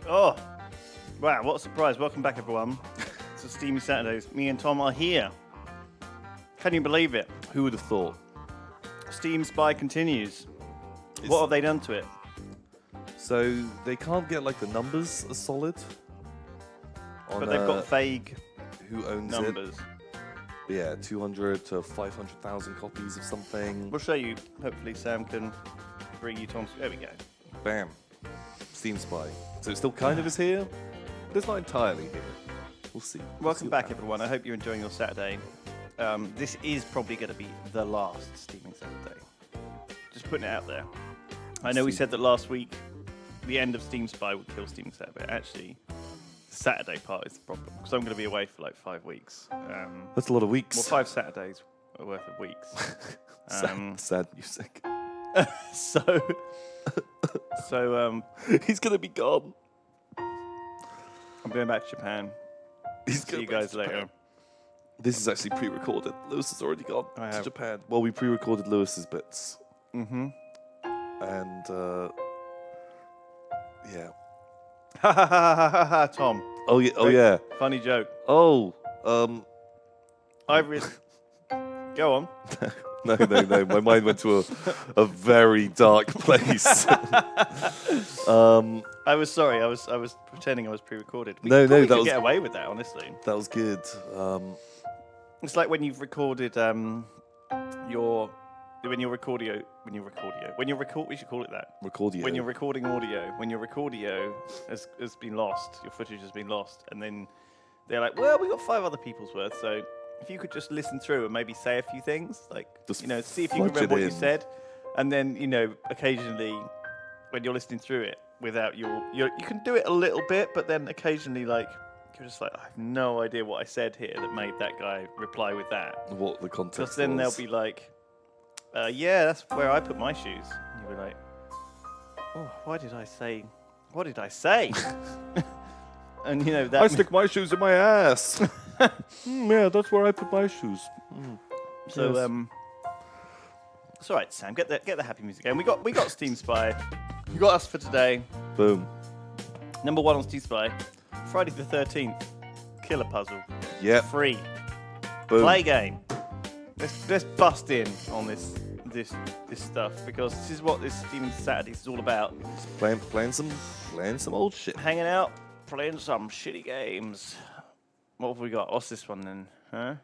Oh, wow, what a surprise. Welcome back, everyone, to Steamy Saturdays. Me and Tom are here. Can you believe it? Who would have thought? Steam Spy continues. What have they done to it? So they can't get like the numbers as solid. But they've got vague who owns numbers. It. Yeah, 200 to 500,000 copies of something. We'll show you. Hopefully Sam can bring you Tom's... There we go. Bam. Steam Spy. So it still kind of is here, but it's not entirely here. We'll see. Welcome back, everyone. I hope you're enjoying your Saturday. This is probably going to be the last Steaming Saturday. Just putting it out there. I know we said that last week the end of Steam Spy would kill Steaming Saturday. Actually, the Saturday part is the problem, because I'm going to be away for like 5 weeks. That's a lot of weeks. Well, 5 Saturdays worth of weeks. Sad music. So he's going to be gone. I'm going back to Japan. See you guys later. This is actually pre-recorded. Lewis has already gone to Japan. Well, we pre-recorded Lewis's bits. Mm-hmm. And, yeah. Ha ha ha ha ha ha, Tom. Oh, yeah. Oh, yeah. Funny joke. Oh, I really... Go on. No. My mind went to a very dark place. I was sorry. I was pretending I was pre-recorded. We could get away with that, honestly. That was good. It's like when you've recorded we should call it that. Recordio. When you're recording audio, when your recordio has been lost, your footage has been lost, and then they're like, well, we got 5 other people's worth, so if you could just listen through and maybe say a few things, like, just see if you can remember what you said, and then, occasionally when you're listening through it without you can do it a little bit, but then occasionally, like, you're just like, I have no idea what I said here that made that guy reply with that. What the context Because then they'll be like, yeah, that's where I put my shoes. And you'll be like, oh, what did I say? And, that... I stick my shoes in my ass. Yeah, that's where I put my shoes. So, yes. It's all right, Sam. Get the happy music going. We got Steam Spy. You got us for today. Boom. Number 1 on Steam Spy. Friday the 13th. Killer puzzle. Yeah. Free. Boom. Play game. Let's bust in on this stuff, because this is what this Steaming Saturdays is all about. Playing some old shit. Hanging out, playing some shitty games. What have we got? What's this one then? Huh?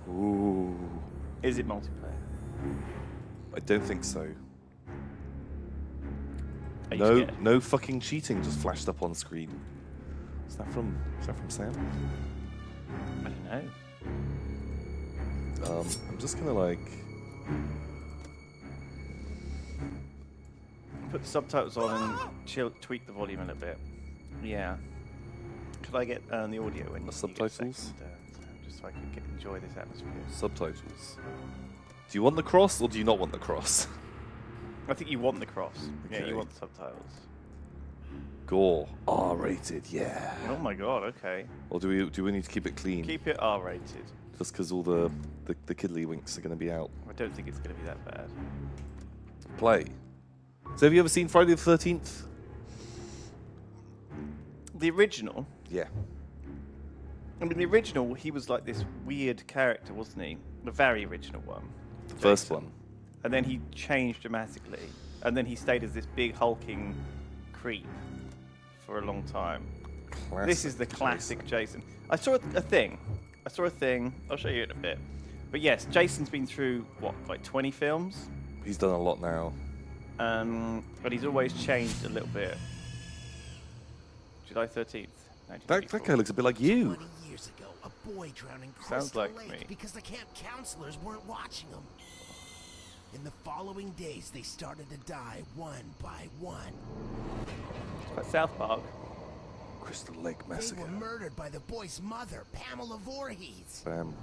Ooh. Is it multiplayer? I don't think so. Are you scared? No fucking cheating just flashed up on screen. Is that from Sam? I don't know. I'm just gonna like put the subtitles on and tweak the volume a little bit. Yeah. Could I get the audio in? The subtitles? Just so I can enjoy this atmosphere. Subtitles. Do you want the cross or do you not want the cross? I think you want the cross. Okay. Yeah, you want the subtitles. Gore. R-rated, yeah. Oh my god, okay. Or do we need to keep it clean? Keep it R-rated. Just because all the kiddly winks are going to be out. I don't think it's going to be that bad. Play. So have you ever seen Friday the 13th? The original? Yeah. I mean, the original, he was like this weird character, wasn't he? The very original one. The first one. And then he changed dramatically. And then he stayed as this big hulking creep for a long time. Classic This is the classic Jason. I saw a thing. I'll show you in a bit. But yes, Jason's been through, what, like 20 films? He's done a lot now. But he's always changed a little bit. July 13th, That guy looks a bit like you. 20 years ago, a boy drowned in Sounds Crystal like Lake me. because the camp counselors weren't watching him. In the following days, they started to die one by one. It's quite South Park. Crystal Lake They Massacre. were murdered by the boy's mother, Pamela Voorhees. Bam.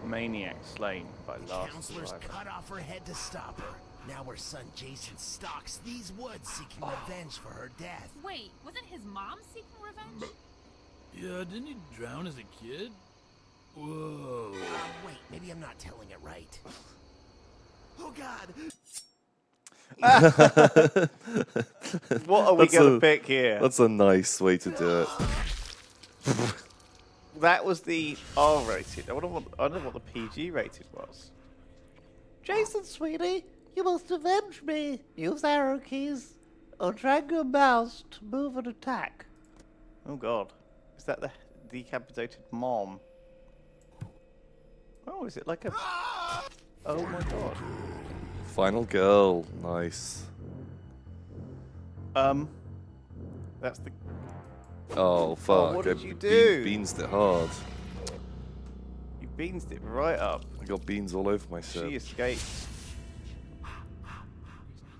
Maniac slain by The last counselors survivor. cut off her head to stop her. Now her son Jason stalks these woods seeking revenge for her death. Wait, wasn't his mom seeking revenge? Yeah, didn't he drown as a kid? Whoa. Wait, maybe I'm not telling it right. Oh God! What are we going to pick here? That's a nice way to do it. That was the R-rated. I don't know what the PG rated was. Jason, sweetie, you must avenge me. Use arrow keys or drag your mouse to move and attack. Oh God, is that the decapitated mom? Oh, is it like a? Oh my God. Final girl. Nice. That's the. Oh, fuck. what did I you do? Beansed it hard. You beansed it right up. I got beans all over my She shirt. escaped.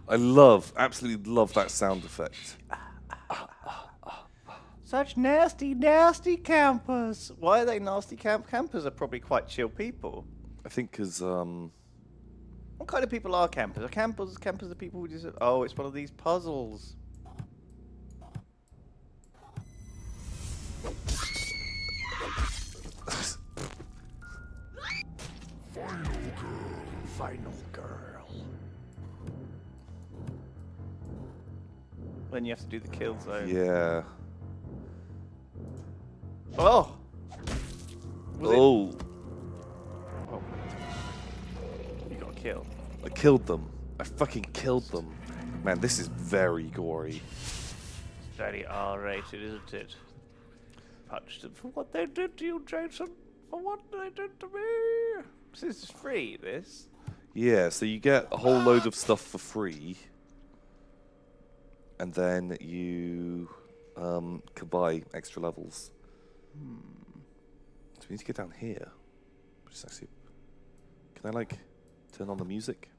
Absolutely love that sound effect. Such nasty, nasty campers. Why are they nasty campers? Are probably quite chill people. I think because What kind of people are campers? Are campers the people who just oh, it's one of these puzzles. Final girl. Then you have to do the kill zone. yeah. Oh. Was it- Oh, Oh. You got a kill. I killed them. I fucking killed them. Man, this is very gory. It's very R-rated, isn't it? Punched them for what they did to you, Jason. For what they did to me. This is free. This. Yeah, so you get a whole load of stuff for free, and then you can buy extra levels. So we need to get down here. Which is actually... Can I, like, turn on the music?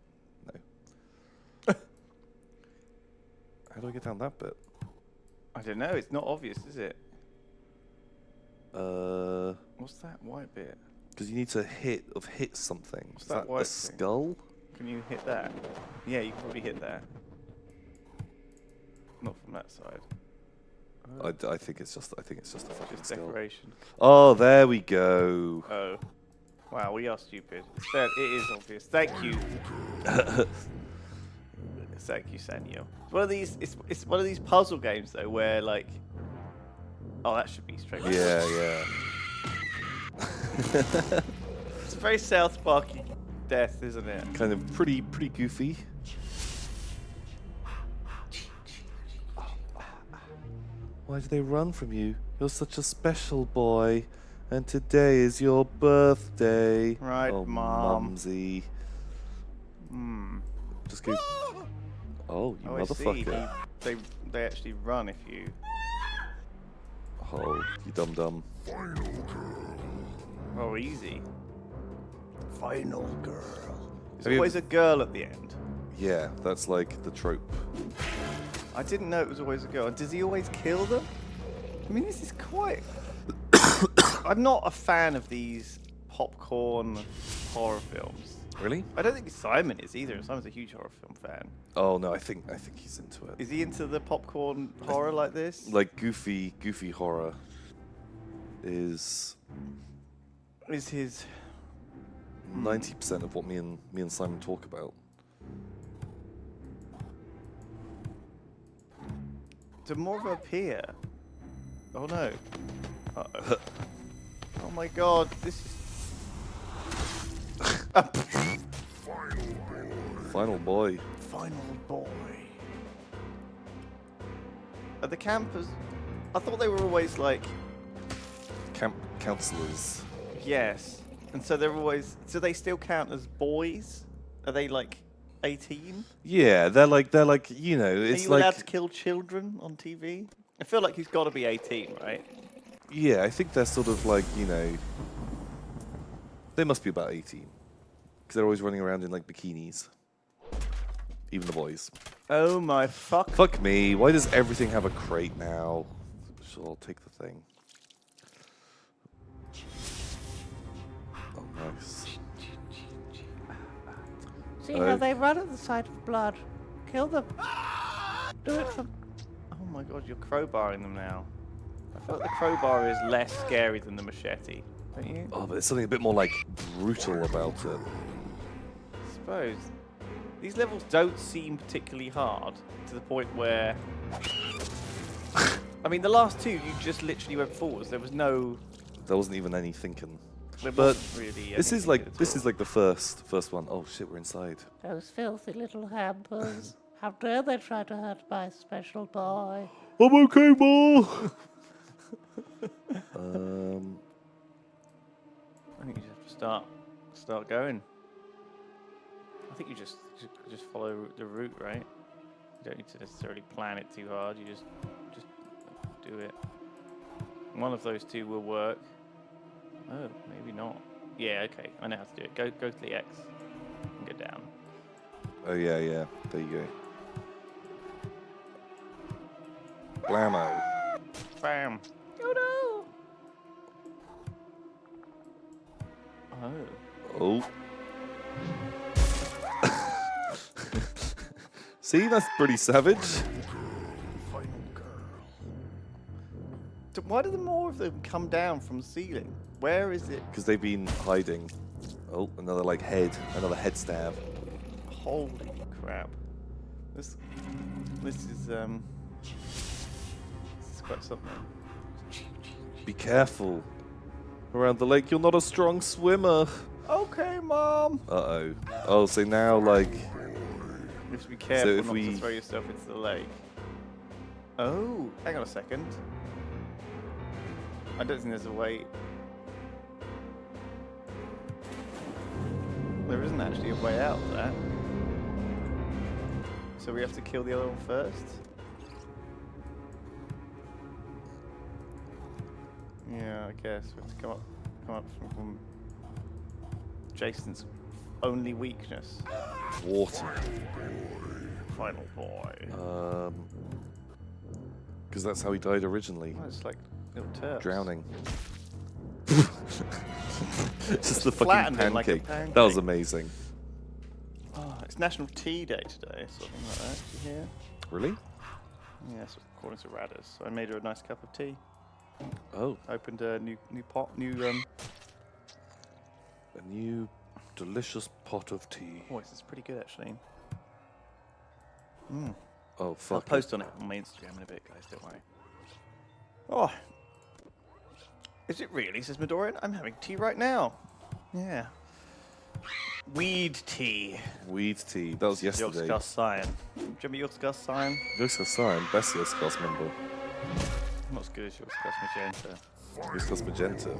No. How do I get down that bit? I don't know. It's not obvious, is it? What's that white bit? Because you need to hit something. What's Is that that white a thing? skull? Can you hit that? Yeah, you can probably hit that. Not from that side. I think it's just a fucking Just skull. decoration. Oh, there we go. Oh. Wow, we are stupid. It is obvious. Thank you. Thank you, Sanyo. It's one of these puzzle games though where like oh, that should be straight. Yeah. It's a very South Parky death, isn't it? Kind of pretty goofy. Why do they run from you? You're such a special boy, and today is your birthday. Right, oh, Mom. Mumsy. Hmm. Just go. Oh, you Oh, I see. motherfucker. They actually run if you. Oh, you dum. Oh, easy. Final girl. There's Have you always a girl at the end. Yeah, that's like the trope. I didn't know it was always a girl. Does he always kill them? I mean, this is quite. I'm not a fan of these popcorn horror films. Really? I don't think Simon is either. Simon's a huge horror film fan. Oh no, I think he's into it. Is he into the popcorn horror like this? Like goofy horror is Is his 90% of what me and Simon talk about. do more of them appear? Oh no. Uh-oh. Oh my god, this is. Final boy. Final boy. Are the campers? I thought they were always like. Camp counselors. Yes. And so they're always. So they still count as boys? Are they like 18? Yeah, they're like you know, Are it's you like allowed to kill children on TV? I feel like he's got to be 18, right? yeah, I think they're sort of like, you know, they must be about 18 because they're always running around in like bikinis. Even the boys. Oh my fuck. Fuck me. Why does everything have a crate now? Sure, I'll take the thing. Oh, nice. See how they run at the sight of blood. Kill them. Do it for... Oh my god, you're crowbarring them now. I feel like the crowbar is less scary than the machete. Don't you? Oh, but there's something a bit more like brutal about it. I suppose. These levels don't seem particularly hard to the point where. I mean, the last two, you just literally went forwards. There was no. There wasn't even any thinking. There But wasn't really. this is anything like at this all. is like the first one. Oh shit, we're inside. Those filthy little hampers. How dare they try to hurt my special boy? I'm okay, Ma. I think you just have to start going. I think you just follow the route, right? You don't need to necessarily plan it too hard. You just do it. One of those two will work. Oh, maybe not. Yeah, okay. I know how to do it. Go to the X and go down. Oh yeah, yeah. There you go. Blammo. Bam. Oh no. Oh. Oh. See, that's pretty savage. Why do the more of them come down from the ceiling? Where is it? Because they've been hiding. Oh, another like another head stab. Holy crap! This is quite something. Be careful. Around the lake, you're not a strong swimmer. Okay, Mom. Uh-oh. Oh, so now like You have to be careful if not we- to throw yourself into the lake. Oh, hang on a second. I don't think there's a way. There isn't actually a way out of that. So we have to kill the other one first? Yeah, I guess we have to come up from Jason's only weakness. water. Final boy. Because that's how he died originally. Oh, it's like little turps. Drowning. Just the fucking Flattened him like a pancake. That was pancake. amazing. Oh, it's National Tea Day today, something like that. Did you hear? Really? Yes, according to Radders. So I made her a nice cup of tea. Oh, Opened a new pot, a new delicious pot of tea. Oh, this is pretty good actually. Oh, I'll fuck. post on it on my Instagram in a bit, guys. Don't worry. Oh, is it really? Says Midorian. I'm having tea right now. Yeah. Weed tea. Weed tea. That was yesterday. Yogscast Cyan. Do you remember Yogscast Cyan? Yogscast Cyan. Best Yogscast member. Not as good as Yogscast Magenta. Yogscast Magenta.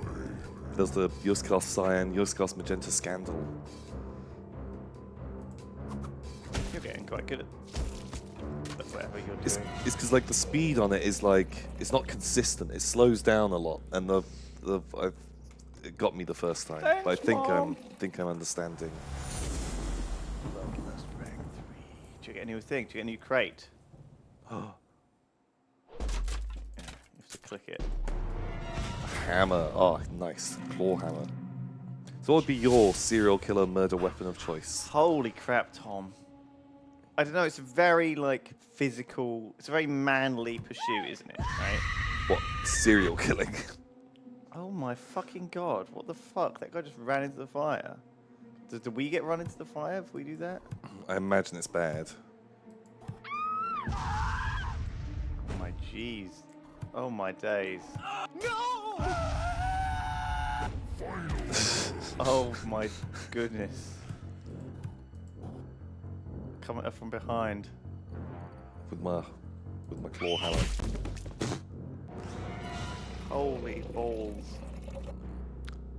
There's the Yogscast Cyan, Yogscast Magenta scandal. You're getting quite good at whatever you're It's doing. because like the speed on it is like it's not consistent. It slows down a lot, and it got me the first time. But I Thanks, think Mom. I'm understanding. Lucky Rank 3. Do you get a new thing? Do you get a new crate? Yeah, you have to click it. Hammer. Oh, nice. Claw hammer. So what would be your serial killer murder weapon of choice? Holy crap, Tom. I don't know, it's a very, like, physical, it's a very manly pursuit, isn't it? Right? What? Serial killing? Oh my fucking god, what the fuck? That guy just ran into the fire. Do we get run into the fire if we do that? I imagine it's bad. Oh my jeez. Oh my days. No! Oh my goodness. Coming up from behind. With my claw hammer. Holy balls.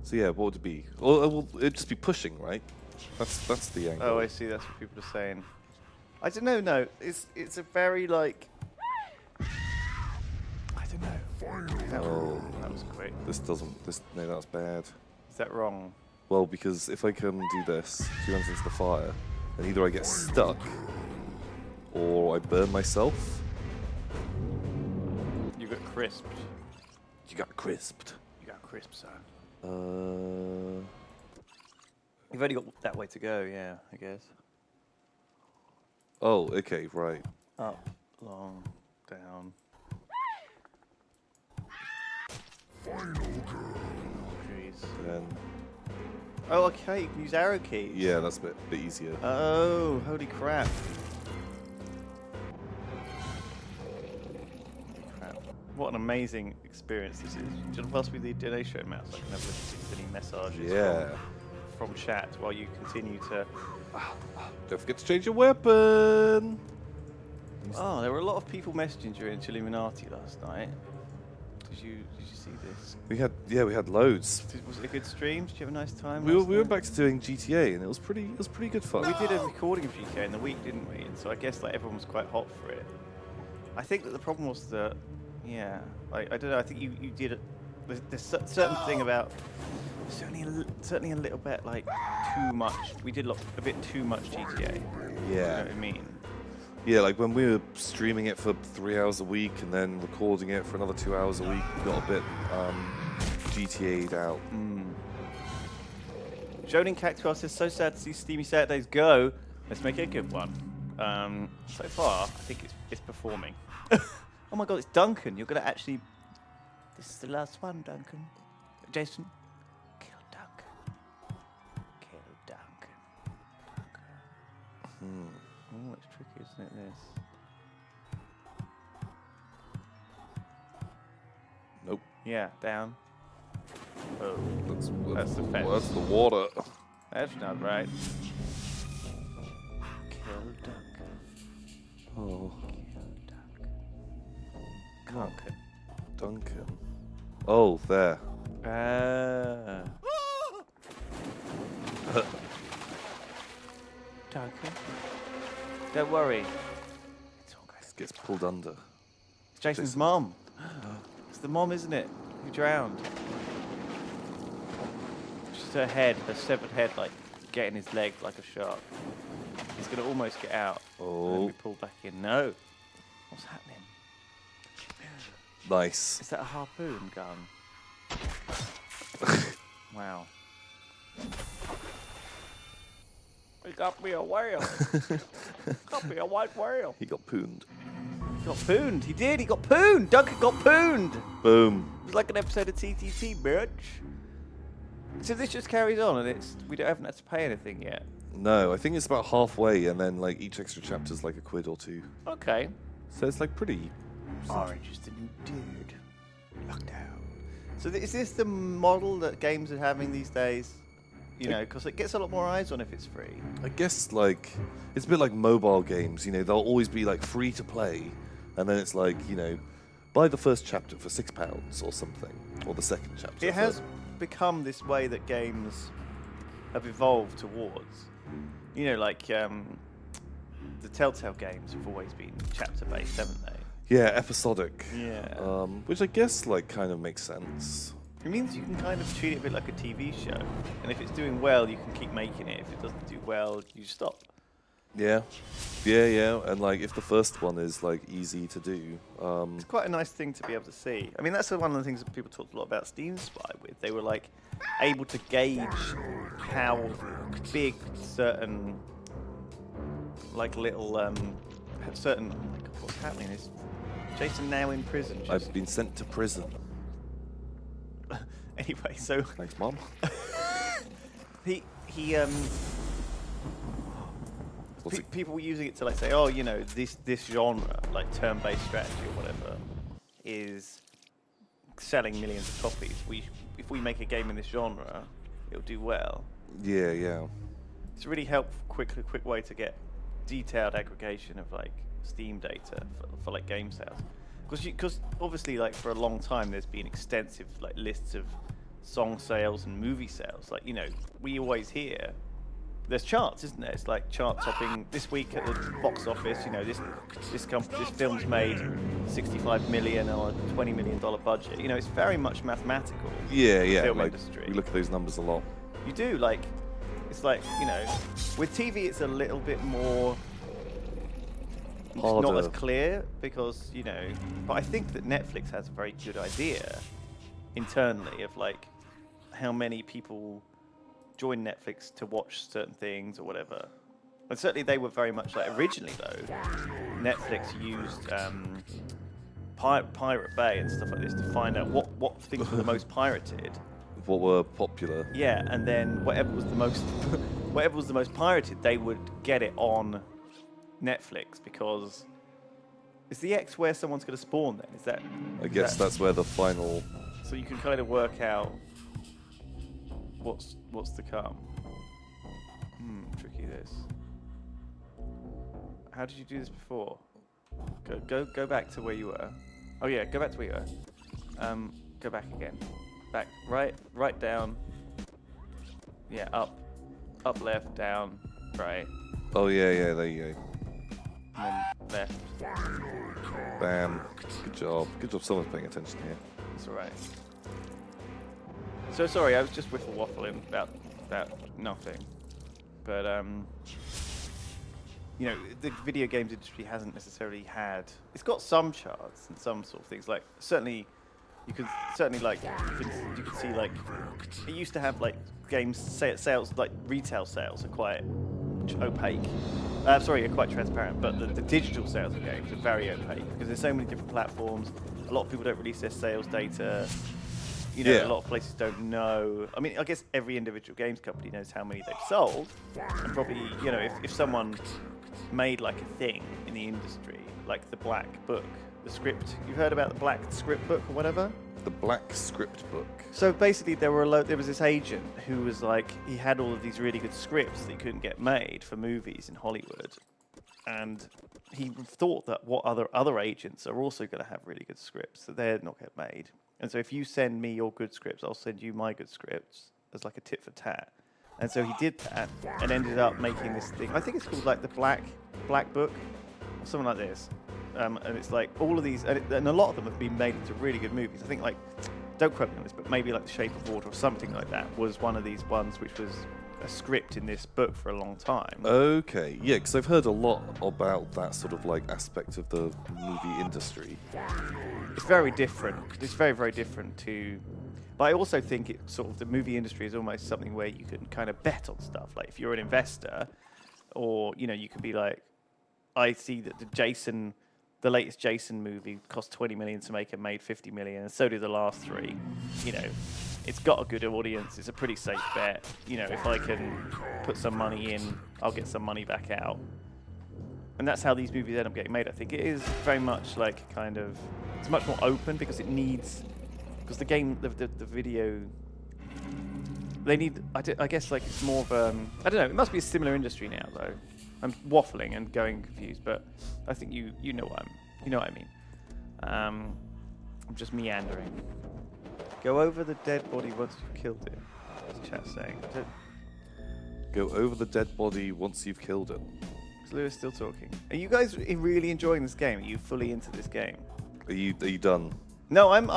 So yeah, what would it be? Well, it'd just be pushing, right? That's the angle. Oh, I see. That's what people are saying. I don't know. No, it's a very like. I don't know. Oh, That was quick. No, that's bad. Is that wrong? Well, because if I come do this, she runs into the fire, then either I get stuck or I burn myself. You got crisped. You got crisped. You got crisped, son. You've only got that way to go. Yeah, I guess. Oh, okay, right. Up, long, down. Oh, jeez. Then Oh, okay. You can use arrow keys. Yeah, that's a bit easier. Oh, holy crap. What an amazing experience this is. Just pass me the donation mouse so I can have a look at any messages from chat while you continue to... Don't forget to change your weapon! Oh, there were a lot of people messaging during Illuminati last night. Did you see this? We had loads. Was it a good stream? Did you have a nice time? We last went night? back to doing GTA and it was pretty good fun. We did a recording of GTA in the week, didn't we? And so I guess like everyone was quite hot for it. I think that the problem was that, yeah, like, I don't know. I think you did it. There's a certain thing about certainly a little bit like too much. We did a bit too much GTA. Yeah. You know what I mean? Yeah, like when we were streaming it for 3 hours a week and then recording it for another 2 hours a week, we got a bit GTA'd out. Jonin Cactuar says, so sad to see Steamy Saturdays go. Let's make it a good one. So far, I think it's performing. Oh my god, it's Duncan. You're going to actually... This is the last one, Duncan. Jason, kill Duncan. Kill Duncan. Oh, it's tricky, isn't it, this? Nope. Yeah, down. Oh, That's the fence. That's the water. That's not right. Kill Duncan. Oh, Kill Duncan. Duncan. Oh, there. Duncan. Don't worry. It's all good. Gets pulled under. It's Jason's mom. It's the mom, isn't it? Who drowned. Just her head, her severed head, like getting his leg like a shark. He's gonna almost get out. And then we pull back in. No. What's happening? Nice. Is that a harpoon gun? Wow. He got me a whale. Got me a white whale. He got pooned. He got pooned. He did. He got pooned. Duncan got pooned. Boom. It was like an episode of TTT, bitch. So this just carries on, and we haven't had to pay anything yet. No, I think it's about halfway, and then like each extra chapter's like £1 or £2. Okay. So it's like pretty. Orange is the new dude. Lockdown. So is this the model that games are having these days? You know, because it gets a lot more eyes on if it's free. I guess like it's a bit like mobile games. You know, they'll always be like free to play, and then it's like, you know, buy the first chapter for £6 or something, or the second chapter. It has become this way that games have evolved towards. You know, like the Telltale games have always been chapter-based, haven't they? Yeah, episodic. Yeah. Which I guess like kind of makes sense. It means you can kind of treat it a bit like a TV show, and if it's doing well, you can keep making it. If it doesn't do well, you stop. Yeah, yeah, and like if the first one is like easy to do, It's quite a nice thing to be able to see. I mean, that's one of the things that people talked a lot about Steam Spy with. They were like able to gauge how big certain like little certain. Oh my God, what's happening? Is Jason now in prison? I've been sent to prison. Anyway, so Thanks, Mom. he What's it? people were using it to like say, oh, you know, this genre, like turn-based strategy or whatever, is selling millions of copies. If we make a game in this genre, it'll do well. Yeah, yeah. It's a really helpful, quick way to get detailed aggregation of like Steam data for like game sales. Because obviously, like for a long time, there's been extensive like lists of song sales and movie sales. Like, you know, we always hear there's charts, isn't there? It's like chart topping this week at the box office. You know, this film's made 65 million or a $20 million budget. You know, it's very much mathematical. Yeah, yeah. Film Like industry. we look at those numbers a lot. You do, like, it's like, you know, with TV it's a little bit more, it's not Harder. as clear because, you know, but I think that Netflix has a very good idea internally of like how many people join Netflix to watch certain things or whatever. And certainly they were very much like, originally though, Netflix used Pirate Bay and stuff like this to find out what things were the most pirated. what were popular. Yeah, and then whatever was the most whatever was the most pirated, they would get it on Netflix because is the X where someone's going to spawn then? Is that I guess that's where the final. so you can kind of work out what's to come. Tricky this. How did you do this before? Go back to where you were. Oh yeah, go back to where you were. Go back again. Back, right down. Yeah, up, left, down, right, Oh yeah, there you go. and then left. Bam. Good job. Good job. Someone's paying attention here. That's all right. So sorry, I was just whiffle waffling about nothing. But you know, the video games industry hasn't necessarily had. It's got some charts and some sort of things. Like certainly, you could like you could see like it used to have like games sales like retail sales are quite opaque. Sorry, are quite transparent. But the digital sales of games are very opaque because there's so many different platforms. A lot of people don't release their sales data. You know, Yeah. a lot of places don't know. I mean, I guess every individual games company knows how many they've sold, and probably, you know, if someone made like a thing in the industry, like the Black Book, the script. You've heard about the Black Script Book or whatever? The Black Script Book. So basically, there was this agent who was like, he had all of these really good scripts that he couldn't get made for movies in Hollywood, and he thought that what other agents are also going to have really good scripts that they're not get made. And so if you send me your good scripts, I'll send you my good scripts as like a tit for tat. And so he did that and ended up making this thing. I think it's called like the Black Book or something like this. And it's like all of these, and a lot of them have been made into really good movies. I think like, don't quote me on this, but maybe like The Shape of Water or something like that was one of these ones which was a script in this book for a long time. Okay, yeah, because I've heard a lot about that sort of like aspect of the movie industry. It's very different. It's very, very different to. But I also think it sort of the movie industry is almost something where you can kind of bet on stuff. Like if you're an investor, or you know, you could be like, I see that the latest Jason movie cost 20 million to make and made 50 million, and so do the last three. You know, it's got a good audience. It's a pretty safe bet. You know, if I can put some money in, I'll get some money back out. And that's how these movies end up getting made. I think it is very much like kind of. It's much more open because it needs. Because the game, the video. They need. I guess like it's more of I don't know. It must be a similar industry now though. I'm waffling and going confused, but I think you know what I mean. I'm just meandering. Go over the dead body once you've killed it. What's the chat saying? Go over the dead body once you've killed it. Is Lewis still talking? Are you guys really enjoying this game? Are you fully into this game? Are you done? No, I'm.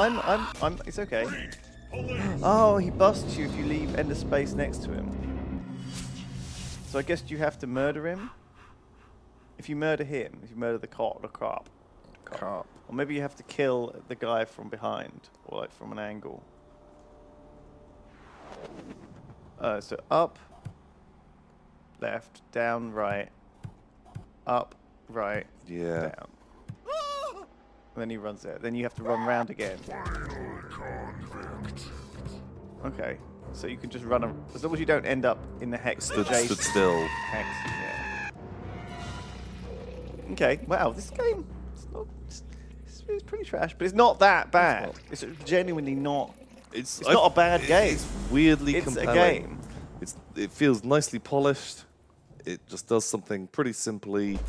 It's okay. Oh, he busts you if you leave Ender Space next to him. So I guess you have to murder him. If you murder him, if you murder the cop. Or maybe you have to kill the guy from behind, or like from an angle. So up, left, down, right, up, right, Yeah. down. And then he runs there. Then you have to run round again. Okay. So you can just run as long as you don't end up in the hex. Stood adjacent still. Hex, yeah. Okay. Wow, this game it's pretty trash, but it's not that bad. It's genuinely not. It's not a bad game. It's weirdly It's compelling. a game. It feels nicely polished. It just does something pretty simply.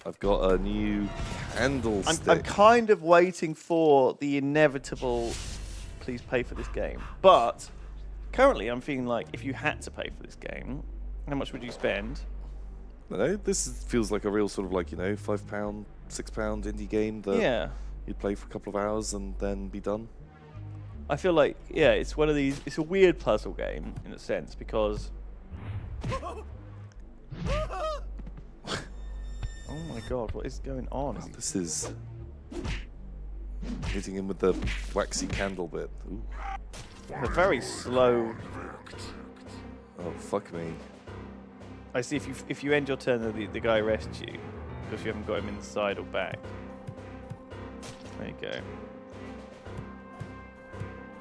I've got a new candlestick. I'm kind of waiting for the inevitable. Please pay for this game. But currently, I'm feeling like if you had to pay for this game, how much would you spend? This feels like a real sort of like, you know, £5, £6 indie game that Yeah. you'd play for a couple of hours and then be done. I feel like, yeah, it's one of these. It's a weird puzzle game in a sense because. Oh my god, what is going on? This is hitting him with the waxy candle bit. Ooh. A very slow. Oh, fuck me. I see. If you end your turn, the guy arrests you because you haven't got him inside or back. There you go.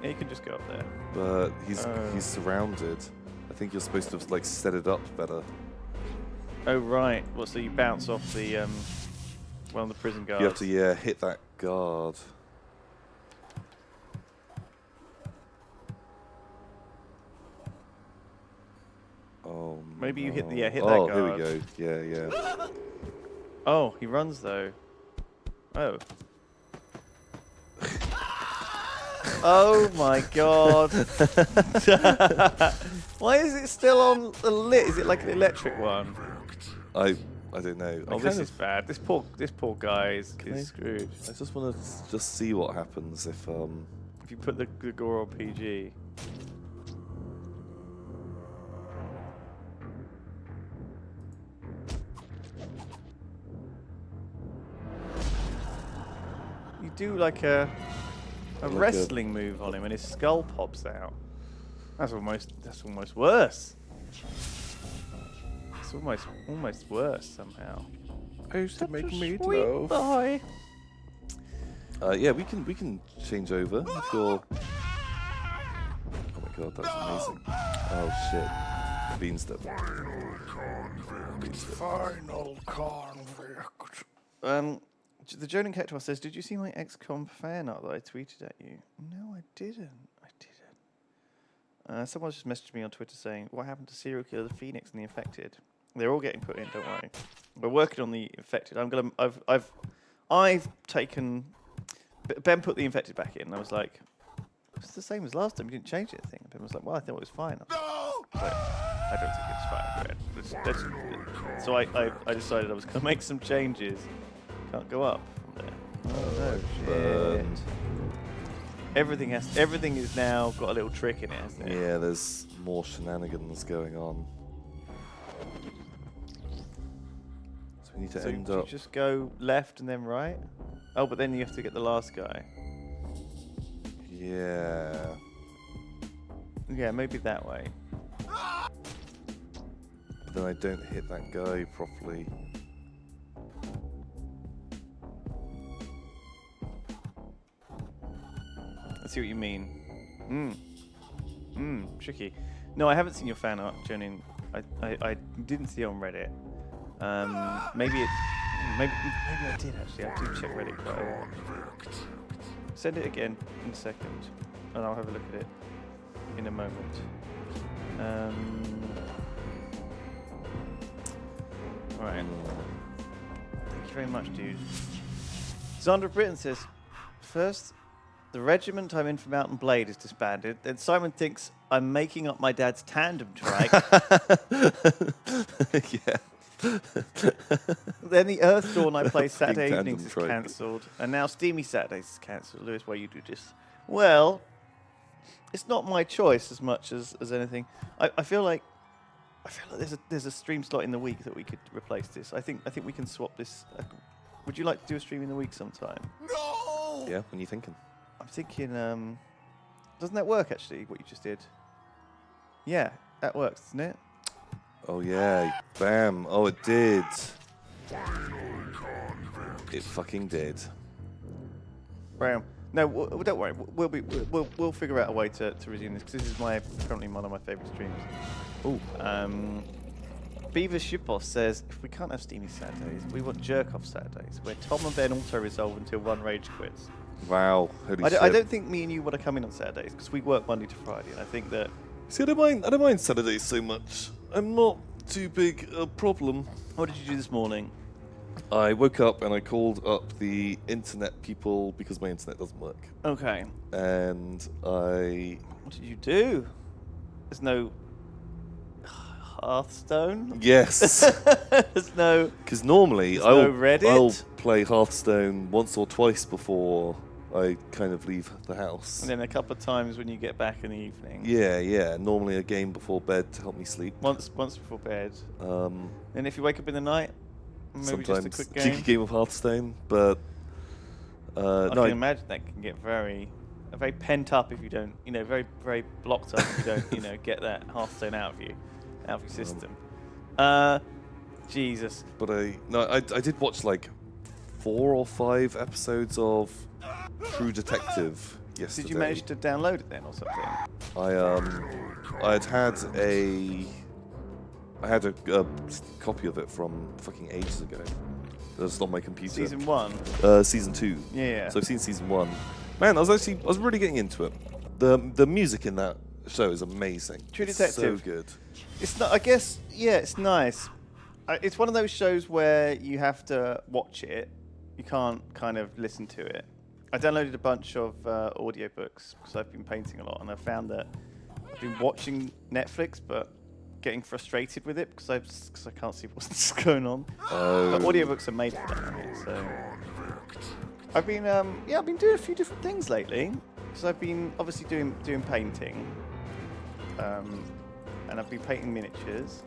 Yeah, you can just go up there. But he's surrounded. I think you're supposed to like set it up better. Oh right. Well, so you bounce off the one of the prison guards. You have to hit that guard. Oh. Maybe you hit that guard. guard. Here we go. Yeah. Oh, he runs though. Oh. Oh my god. Why is it still on the lit? Is it like an electric one? I don't know. Oh, this is bad. This poor guy is screwed. I just want to just see what happens if you put the gore on PG. You do like a wrestling move on him, and his skull pops out. That's almost worse. It's almost worse somehow. I used to make Sweet meatloaf. boy. Yeah, we can change over if you're. Oh my god, that's amazing. Oh shit, Beanstalk. Final convict. The Jonan Cactuar says, "Did you see my XCOM fan art that I tweeted at you?" No, I didn't. Someone just messaged me on Twitter saying, "What happened to Serial Killer, the Phoenix, and the Infected?" They're all getting put in. Don't worry. We're working on the Infected. I've taken. Ben put the Infected back in, and I was like, "It's the same as last time. You didn't change anything." And Ben was like, "Well, I thought it was fine." But I don't think it's fine. So I decided I was going to make some changes. Can't go up from there. Oh no! Shit. Everything is now got a little trick in it, hasn't it? Yeah, there's more shenanigans going on. So we need to end do up. you just go left and then right? Oh, but then you have to get the last guy. Yeah. Yeah, maybe that way. But then I don't hit that guy properly. I see what you mean. Tricky. No, I haven't seen your fan art, Jonin. I didn't see it on Reddit. Maybe I did actually. I do check Reddit quite a lot. Send it again in a second, and I'll have a look at it in a moment. All right. Thank you very much, dude. Xander Britton says, first, the regiment I'm in for Mountain Blade is disbanded. Then Simon thinks I'm making up my dad's tandem trike. Yeah. Then the Earthdawn I play Saturday tandem evenings is trike. cancelled. And now Steamy Saturdays is cancelled. Lewis, why you do this? Well, it's not my choice as much as anything. I feel like there's a stream slot in the week that we could replace this. I think we can swap this. Would you like to do a stream in the week sometime? No! Yeah, when are you thinking? I'm thinking, doesn't that work actually, what you just did? Yeah, that works, doesn't it? Oh yeah, bam. Oh, it did. It fucking did. Brown. No, don't worry. We'll figure out a way to resume this, because this is currently one of my favourite streams. Oh. Beaver Shipboss says, if we can't have Steamy Saturdays, we want Jerk-Off Saturdays, where Tom and Ben auto-resolve until one rage quits. Wow. Holy shit. I don't think me and you want to come in on Saturdays, because we work Monday to Friday, and I think that... See, I don't mind Saturdays so much. I'm not too big a problem. What did you do this morning? I woke up and I called up the internet people because my internet doesn't work. Okay. And What did you do? There's no... Hearthstone? Yes. There's no... Because normally no Reddit? I'll play Hearthstone once or twice before I kind of leave the house. And then a couple of times when you get back in the evening. Yeah. Normally a game before bed to help me sleep. Once before bed. And if you wake up in the night, maybe Sometimes just a quick cheeky game. game of Hearthstone, but I can imagine that can get very pent up if you don't, very, very blocked up if you don't, get that Hearthstone out of your system. Jesus. But I did watch like 4 or 5 episodes of True Detective yesterday. Did you manage to download it then, or something? I had a copy of it from fucking ages ago. That's on my computer. Season 1. Season 2. Yeah. So I've seen season 1. Man, I was really getting into it. The music in that show is amazing. True It's Detective. so good. It's not. I guess. Yeah, it's nice. It's one of those shows where you have to watch it. You can't kind of listen to it. I downloaded a bunch of audiobooks because I've been painting a lot, and I found that I've been watching Netflix, but getting frustrated with it because I can't see what's going on. But audiobooks are made for that, right? So I've been I've been doing a few different things lately. Because I've been obviously doing painting, and I've been painting miniatures.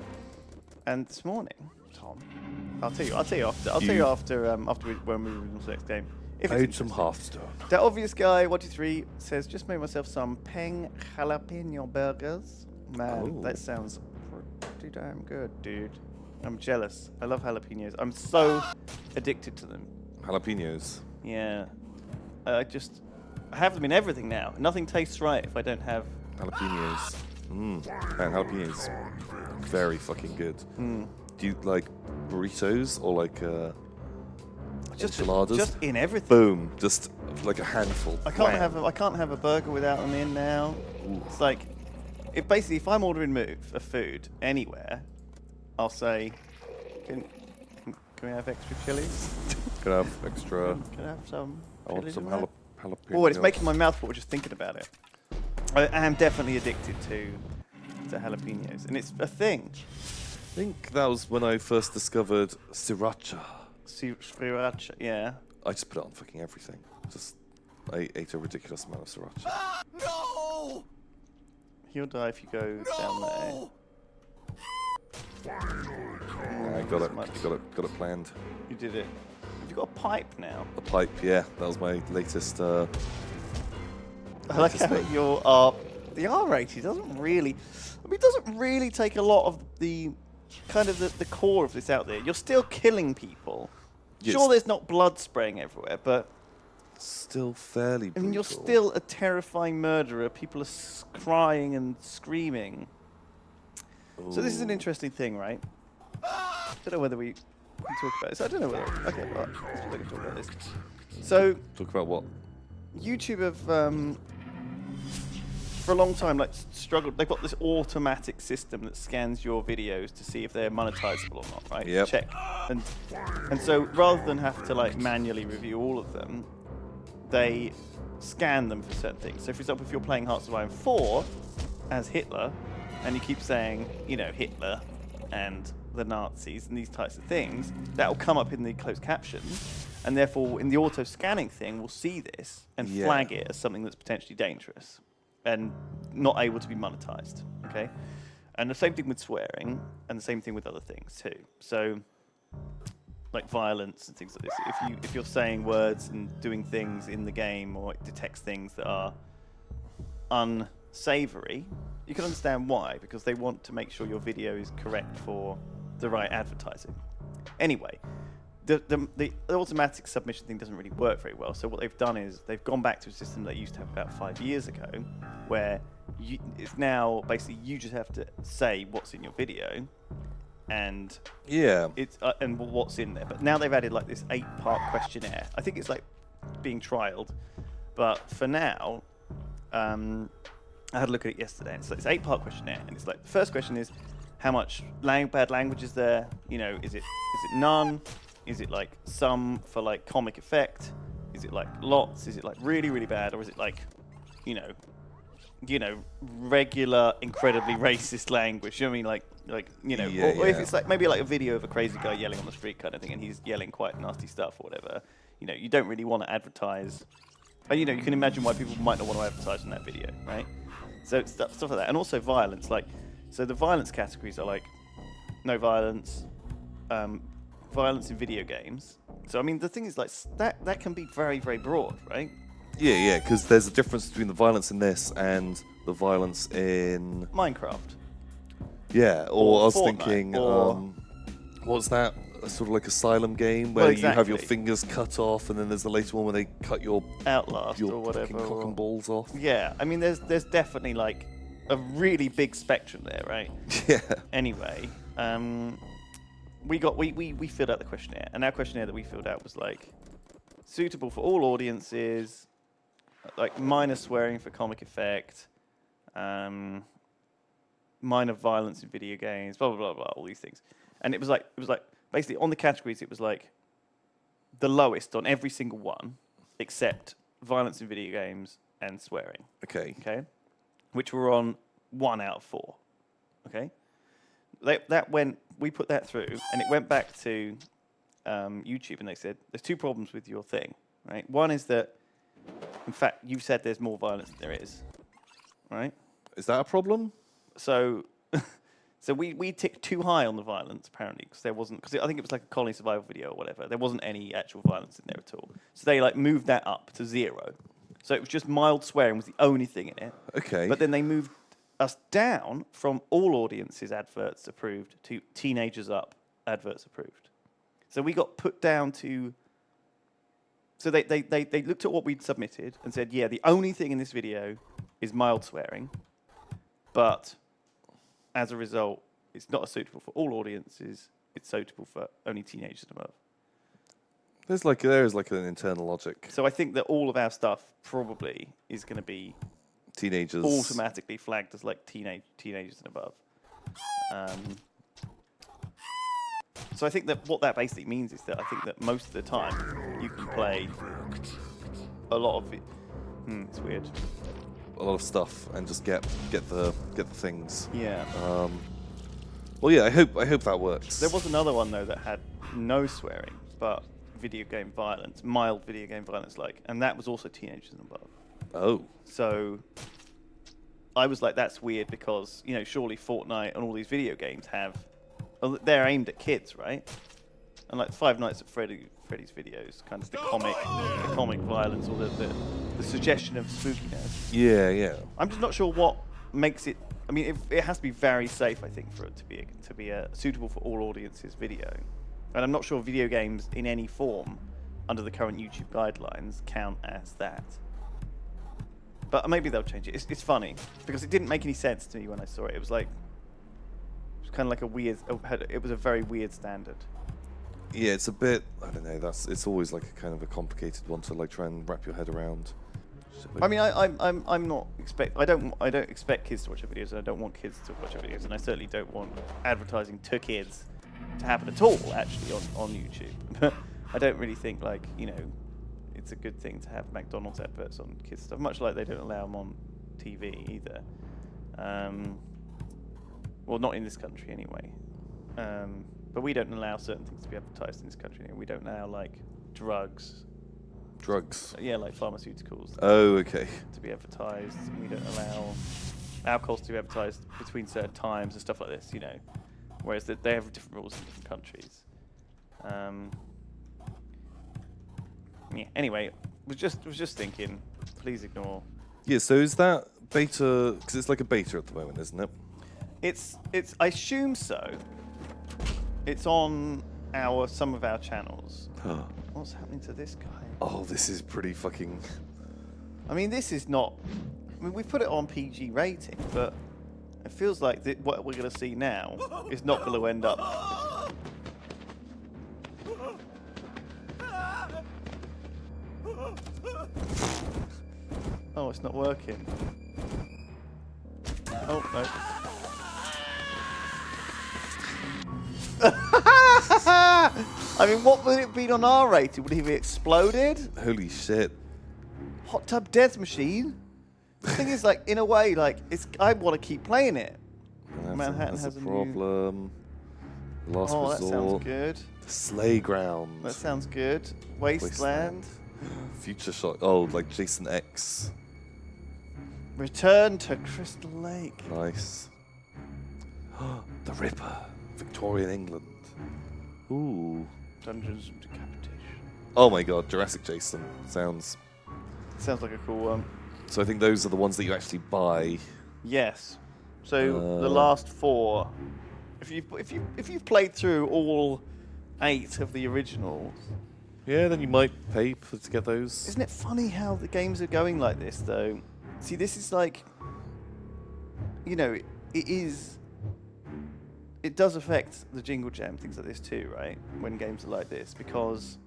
And this morning, Tom, I'll tell you after when we move on to the next game. If it's Made some interesting. Hearthstone. That obvious guy, 123, says, just made myself some peng jalapeno burgers. Man, Ooh. that sounds pretty damn good, dude. I'm jealous. I love jalapenos. I'm so addicted to them. Jalapenos. Yeah. I have them in everything now. Nothing tastes right if I don't have... Jalapenos. Man, jalapenos. Very fucking good. Do you like burritos or like enchiladas? Just in everything. Boom. Just like a handful. I can't Wham. have a burger without them in now. It's like, if I'm ordering a food anywhere, I'll say, can we have extra chilies? Could I have extra. Can I have some? I want chilies some in there? jalapenos. Oh, it's making my mouth water just thinking about it. I am definitely addicted to jalapenos, and it's a thing. I think that was when I first discovered sriracha. Sriracha, yeah. I just put it on fucking everything. I ate a ridiculous amount of sriracha. No! He'll die if you go down there. I got it planned. You did it. Have you got a pipe now? A pipe, yeah. That was my latest. I like how your the R rated doesn't really. I mean, it doesn't really take a lot of the kind of the core of this out there. You're still killing people. Yes. Sure, there's not blood spraying everywhere, but Still fairly I brutal. mean, you're still a terrifying murderer. People are crying and screaming. So this is an interesting thing, right? I don't know whether we can talk about this. I don't know whether. Okay, all right. Let's see if I can talk about this. So Talk about what? YouTube have, for a long time, like struggled. They've got this automatic system that scans your videos to see if they're monetizable or not, right? Yep. Check. And so rather than have to like manually review all of them, they scan them for certain things. So, for example, if you're playing Hearts of Iron 4 as Hitler, and you keep saying, you know, Hitler and the Nazis and these types of things, that will come up in the closed captions, and therefore in the auto scanning thing we'll see this and flag it as something that's potentially dangerous and not able to be monetized. Okay, and the same thing with swearing, and the same thing with other things too. So like violence and things like this, if you're saying words and doing things in the game, or it detects things that are unsavory, you can understand why, because they want to make sure your video is correct for the right advertising. Anyway, the automatic submission thing doesn't really work very well. So what they've done is they've gone back to a system they used to have about 5 years ago, where it's now basically you just have to say what's in your video, and it's and what's in there. But now they've added like this 8-part questionnaire. I think it's like being trialed, but for now, I had a look at it yesterday. And it's like this 8-part questionnaire, and it's like the first question is, how much bad language is there? You know, is it none? Is it like some for like comic effect? Is it like lots? Is it like really, really bad? Or is it like, you know, regular, incredibly racist language? You know what I mean? Like you know, or if it's like maybe like a video of a crazy guy yelling on the street kind of thing, and he's yelling quite nasty stuff or whatever. You know, you don't really want to advertise. And you know, you can imagine why people might not want to advertise in that video, right? So stuff like that, and also violence. Like, so the violence categories are like no violence, violence in video games. So I mean, the thing is like that can be very, very broad, right? Yeah, because there's a difference between the violence in this and the violence in Minecraft. Yeah, or I was Fortnite, thinking, or what's that a sort of like Asylum game where Well, you have your exactly. fingers cut off, and then there's the later one where they cut your Outlast or whatever. fucking cock and balls off. Yeah, I mean, there's definitely like a really big spectrum there, right? Yeah. Anyway, we filled out the questionnaire, and our questionnaire that we filled out was like suitable for all audiences, like minor swearing for comic effect, minor violence in video games, blah blah blah blah, all these things. And it was like basically on the categories, it was like the lowest on every single one, except violence in video games and swearing. Okay. Okay, which were on 1 out of 4. Okay, we put that through, and it went back to YouTube, and they said there's 2 problems with your thing. Right, one is that, in fact, you said there's more violence than there is. Right. Is that a problem? So, so we ticked too high on the violence apparently because there wasn't, because I think it was like a colony survival video or whatever. There wasn't any actual violence in there at all. So they like moved that up to 0. So it was just mild swearing was the only thing in it. Okay. But then they moved us down from all audiences adverts approved to teenagers up adverts approved. So we got put down to. So they looked at what we'd submitted and said, yeah, the only thing in this video is mild swearing, but as a result, it's not suitable for all audiences. It's suitable for only teenagers and above. There is like an internal logic. So I think that all of our stuff probably is going to be Teenagers. automatically flagged as like teenagers and above. So I think that what that basically means is that I think that most of the time you can play a lot of it. It's weird. A lot of stuff and just get the things. Yeah. Well, yeah. I hope that works. There was another one though that had no swearing, but video game violence, mild video game violence, and that was also teenagers and above. Oh. So I was like, that's weird because surely Fortnite and all these video games they're aimed at kids, right? And like Five Nights at Freddy's videos, kind of the comic violence or the suggestion of spookiness. Yeah. I'm just not sure what makes it. I mean, it has to be very safe, I think, for it to be a suitable for all audiences video. And I'm not sure video games in any form, under the current YouTube guidelines, count as that. But maybe they'll change it. It's funny because it didn't make any sense to me when I saw it. It was kind of like a weird. It was a very weird standard. Yeah, it's a bit. I don't know. It's always like a kind of a complicated one to like try and wrap your head around. I mean, I'm not I don't expect kids to watch our videos, and I don't want kids to watch our videos, and I certainly don't want advertising to kids to happen at all. Actually, on YouTube, I don't really think it's a good thing to have McDonald's adverts on kids stuff. Much like they don't allow them on TV either. Well, not in this country anyway. But we don't allow certain things to be advertised in this country. We don't allow drugs. Drugs. Yeah, like pharmaceuticals. Oh, okay. To be advertised. We don't allow alcohols to be advertised between certain times and stuff like this. Whereas they have different rules in different countries. Yeah. Anyway, was just thinking. Please ignore. Yeah. So is that beta? Because it's like a beta at the moment, isn't it? It's. I assume so. It's on some of our channels. What's happening to this guy? Oh, this is pretty fucking. I mean, this is not. I mean, we put it on PG rating, but it feels like what we're going to see now is not going to end up. Oh, it's not working. Oh, no. I mean, what would it have been on R rated? Would he have exploded? Holy shit. Hot Tub Death Machine? The thing is, in a way, I want to keep playing it. Manhattan that's has a a problem. Last Oh, resort. that sounds good. The Slay Ground. That sounds good. Wasteland. Future Shock. Oh, like Jason X. Return to Crystal Lake. Nice. The Ripper. Victorian England. Ooh. Dungeons of Decapitation. Oh my god, Jurassic Jason. Sounds like a cool one. So I think those are the ones that you actually buy. Yes. So the last 4. If you've played through all 8 of the originals. Yeah, then you might pay to get those. Isn't it funny how the games are going like this, though? See, this is like, you know, it does affect the Jingle Jam, things like this too, right? When games are like this, because,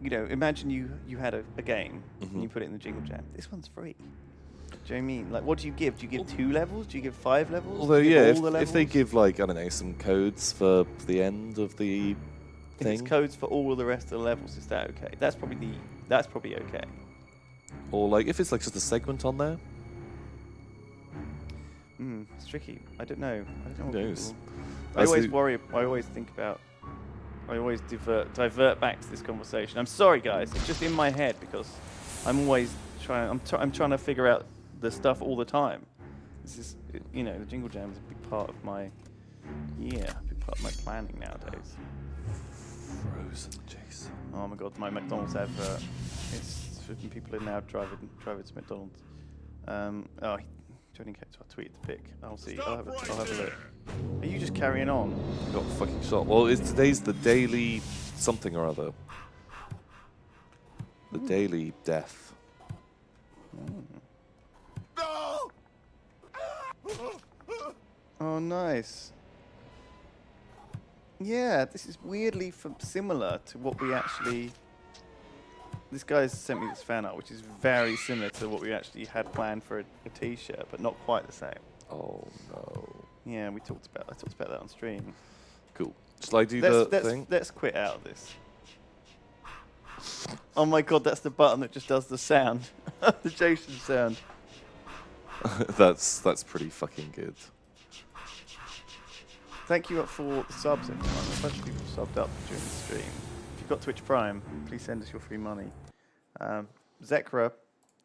you know, imagine you had a game and you put it in the Jingle Jam. This one's free. Do you know what I mean? Like, what do you give? Do you give 2 levels? Do you give 5 levels? Although, do you give yeah, all the levels? if they give, like, I don't know, some codes for the end of the If thing. it's codes for all of the rest of the levels, is that okay? That's probably okay. Or, like, if it's, like, just a segment on there. It's tricky. I don't know. Who What knows? people- I As always the- worry. I always think about. I always divert back to this conversation. I'm sorry, guys. It's just in my head because I'm always trying. I'm trying to figure out the stuff all the time. This is, you know, the Jingle Jam is a big part of my big part of my planning nowadays. Frozen, Jason. Oh my God, my McDonald's advert. It's flipping people in now driving to McDonald's. Johnny Ket's tweeted the pic. I'll see. I'll have a look. Are you just carrying on? Got fucking shot. Well, today's the daily something or other. The daily death. Oh, nice. Yeah, this is weirdly similar to what we actually... This guy's sent me this fan art, which is very similar to what we actually had planned for a t-shirt, but not quite the same. Oh no. Yeah, I talked about that on stream. Cool. Shall I do the Let's thing? let's quit out of this. Oh my God, that's the button that just does the sound, the Jason sound. That's pretty fucking good. Thank you for the subs, everyone. A bunch of people subbed up during the stream. If you've got Twitch Prime, please send us your free money. Zekra,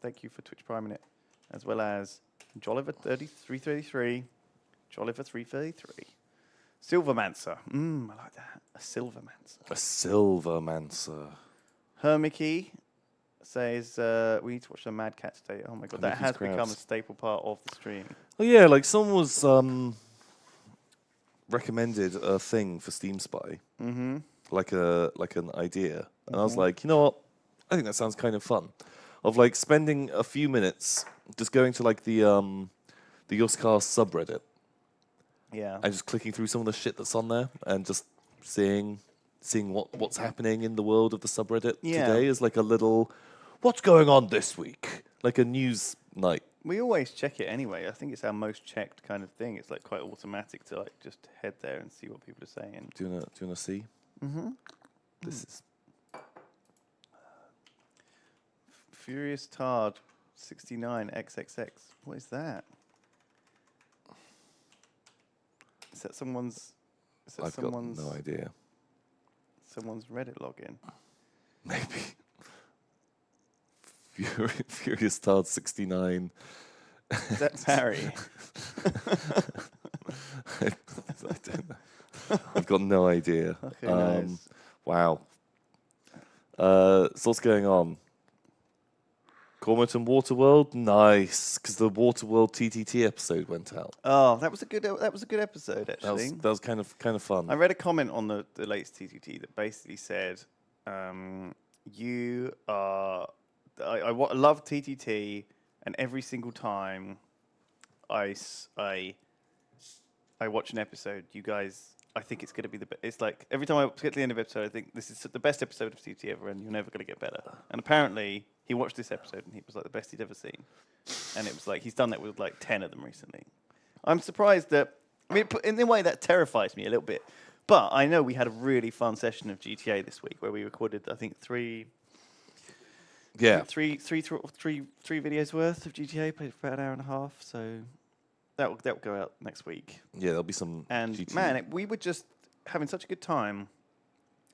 thank you for Twitch Priming it, as well as Jolliver333, Jolliver333, Silvermancer. I like that. A Silvermancer. A Silvermancer. Hermicky says we need to watch the Mad Cat today. Oh my God, that Hermicky's has become a crabs. staple part of the stream. Oh yeah, like someone was recommended a thing for Steam Spy. Mm-hmm. Like an idea. And I was like, you know what? I think that sounds kind of fun. Of like spending a few minutes just going to like the Yogscast subreddit Yeah. and just clicking through some of the shit that's on there and just seeing what's happening in the world of the subreddit today is like a little what's going on this week? Like a news night. We always check it anyway. I think it's our most checked kind of thing. It's like quite automatic to like just head there and see what people are saying. Do you wanna see? Mm-hmm. This is Furious Tard 69 XXX. What is that? Is that someone's? Is that I've someone's? got no idea. Someone's Reddit login. Maybe. Furious Tard 69. Is that Barry? I don't know. I've got no idea. Okay, nice. Wow. So what's going on? Cormorant and Waterworld, nice, because the Waterworld TTT episode went out. Oh, that was a good episode actually. That was kind of fun. I read a comment on the latest TTT that basically said, "You are." I love TTT, and every single time I watch an episode, you guys, I think it's going to be the best. It's like every time I get to the end of an episode, I think this is the best episode of TTT ever, and you're never going to get better. And apparently, he watched this episode, and he was like the best he'd ever seen. And it was like he's done that with like 10 of them recently. I'm surprised that. I mean, in a way, that terrifies me a little bit. But I know we had a really fun session of GTA this week where we recorded, I think, three videos worth of GTA, played for about an hour and a half. So that will go out next week. Yeah, there'll be some. And GTA. man, we were just having such a good time.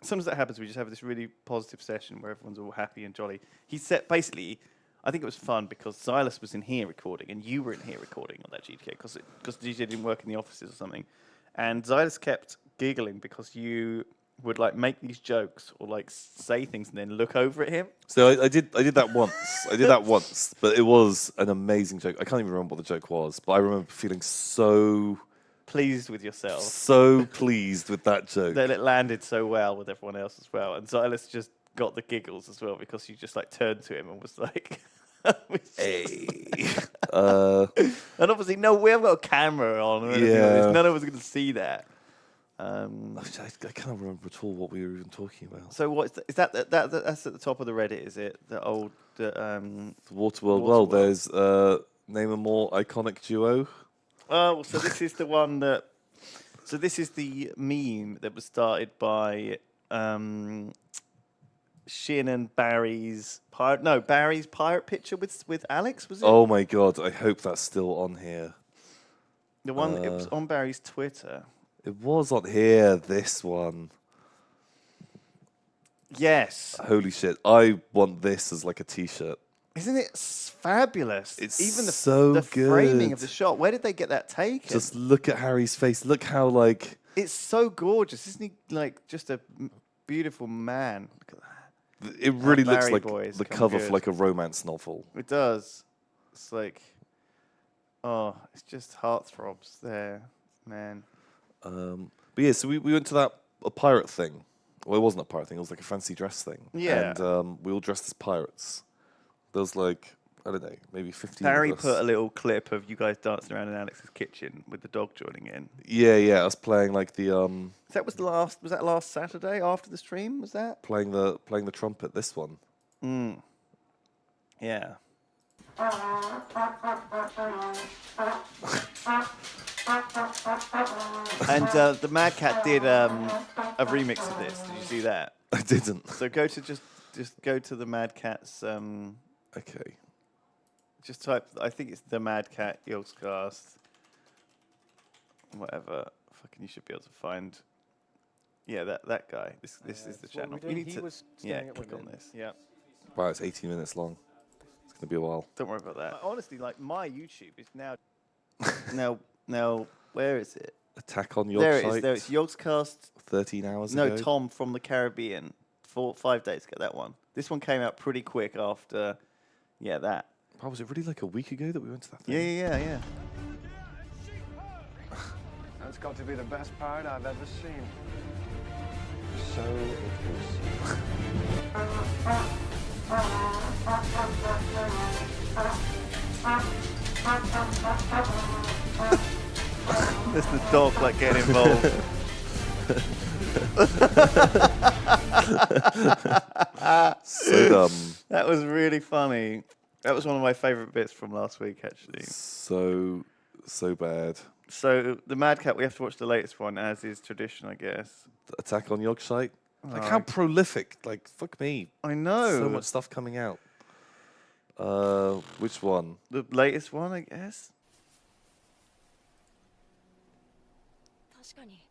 Sometimes that happens. We just have this really positive session where everyone's all happy and jolly. He said basically, I think it was fun because Silas was in here recording and you were in here recording on that GTA because GTA didn't work in the offices or something. And Silas kept giggling because you would like make these jokes or like say things and then look over at him. So I did that once. I did that once, but it was an amazing joke. I can't even remember what the joke was, but I remember feeling so pleased with yourself So pleased with that joke. that it landed so well with everyone else as well. And Silas just got the giggles as well because you just like turned to him and was like, Hey. and obviously, no, we haven't got a camera on or anything like Yeah. this. None of us are going to see that. I can't remember at all what we were even talking about. So what is that? That's at the top of the Reddit, is it? The old The Waterworld. Well, Waterworld. there's name a more iconic duo. Oh, so this is the one that. So this is the meme that was started by Shin and Barry's pirate. No, Barry's pirate picture with Alex, was it? Oh my god! I hope that's still on here. The one it was on Barry's Twitter. It was on here. This one. Yes. Holy shit! I want this as like a T-shirt. Isn't it fabulous? It's even so the framing good. of the shot. Where did they get that taken? Just look at Harry's face. Look how like It's so gorgeous, isn't he? Like just a beautiful man. Look at that. it really looks like Battleboys the come cover good. for like a romance novel. It does. It's like, oh, it's just heartthrobs there, man. But yeah, so we went to a pirate thing. Well, it wasn't a pirate thing. It was like a fancy dress thing. Yeah. And we all dressed as pirates. There was like, I don't know, maybe 15 Barry of us. put a little clip of you guys dancing around in Alex's kitchen with the dog joining in. Yeah, us playing like the So was that last Saturday after the stream? Was that? playing the trumpet. This one. Yeah. And the Mad Cat did a remix of this. Did you see that? I didn't. So go to just go to the Mad Cat's. Okay. Just type. I think it's the Mad Cat Yogscast. Whatever. Fucking, you should be able to find. Yeah, that guy. This is the channel. You need to. Click on this. Yeah. Wow, it's 18 minutes long. It's gonna be a while. Don't worry about that. Honestly, like my YouTube is now. now, where is it? Attack on your There it site. is. There it's Yogscast. 13 hours No, ago. Tom from the Caribbean. 5 days ago. That one. This one came out pretty quick after. Yeah, that. Wow, was it really like a week ago that we went to that thing? Yeah. That's got to be the best part I've ever seen. So inclusive. There's the dog like getting involved. So dumb. That was really funny. That was one of my favourite bits from last week, actually. So bad. So the Mad Cat, we have to watch the latest one, as is tradition, I guess. Attack on your site. Like how prolific. Like fuck me. I know. So much stuff coming out. Which one? The latest one, I guess. 確かに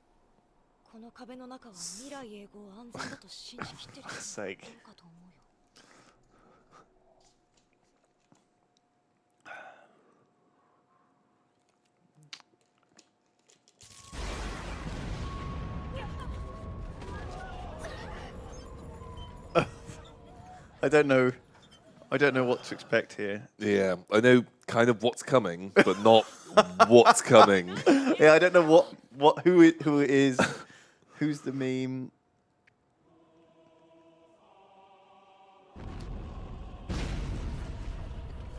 この壁の中は未来永劫安全だと信じきってる Sake. かと思うよ I don't know what to expect here. Yeah, I know kind of what's coming, but not what's coming. Yeah, I don't know who it is, who's the meme.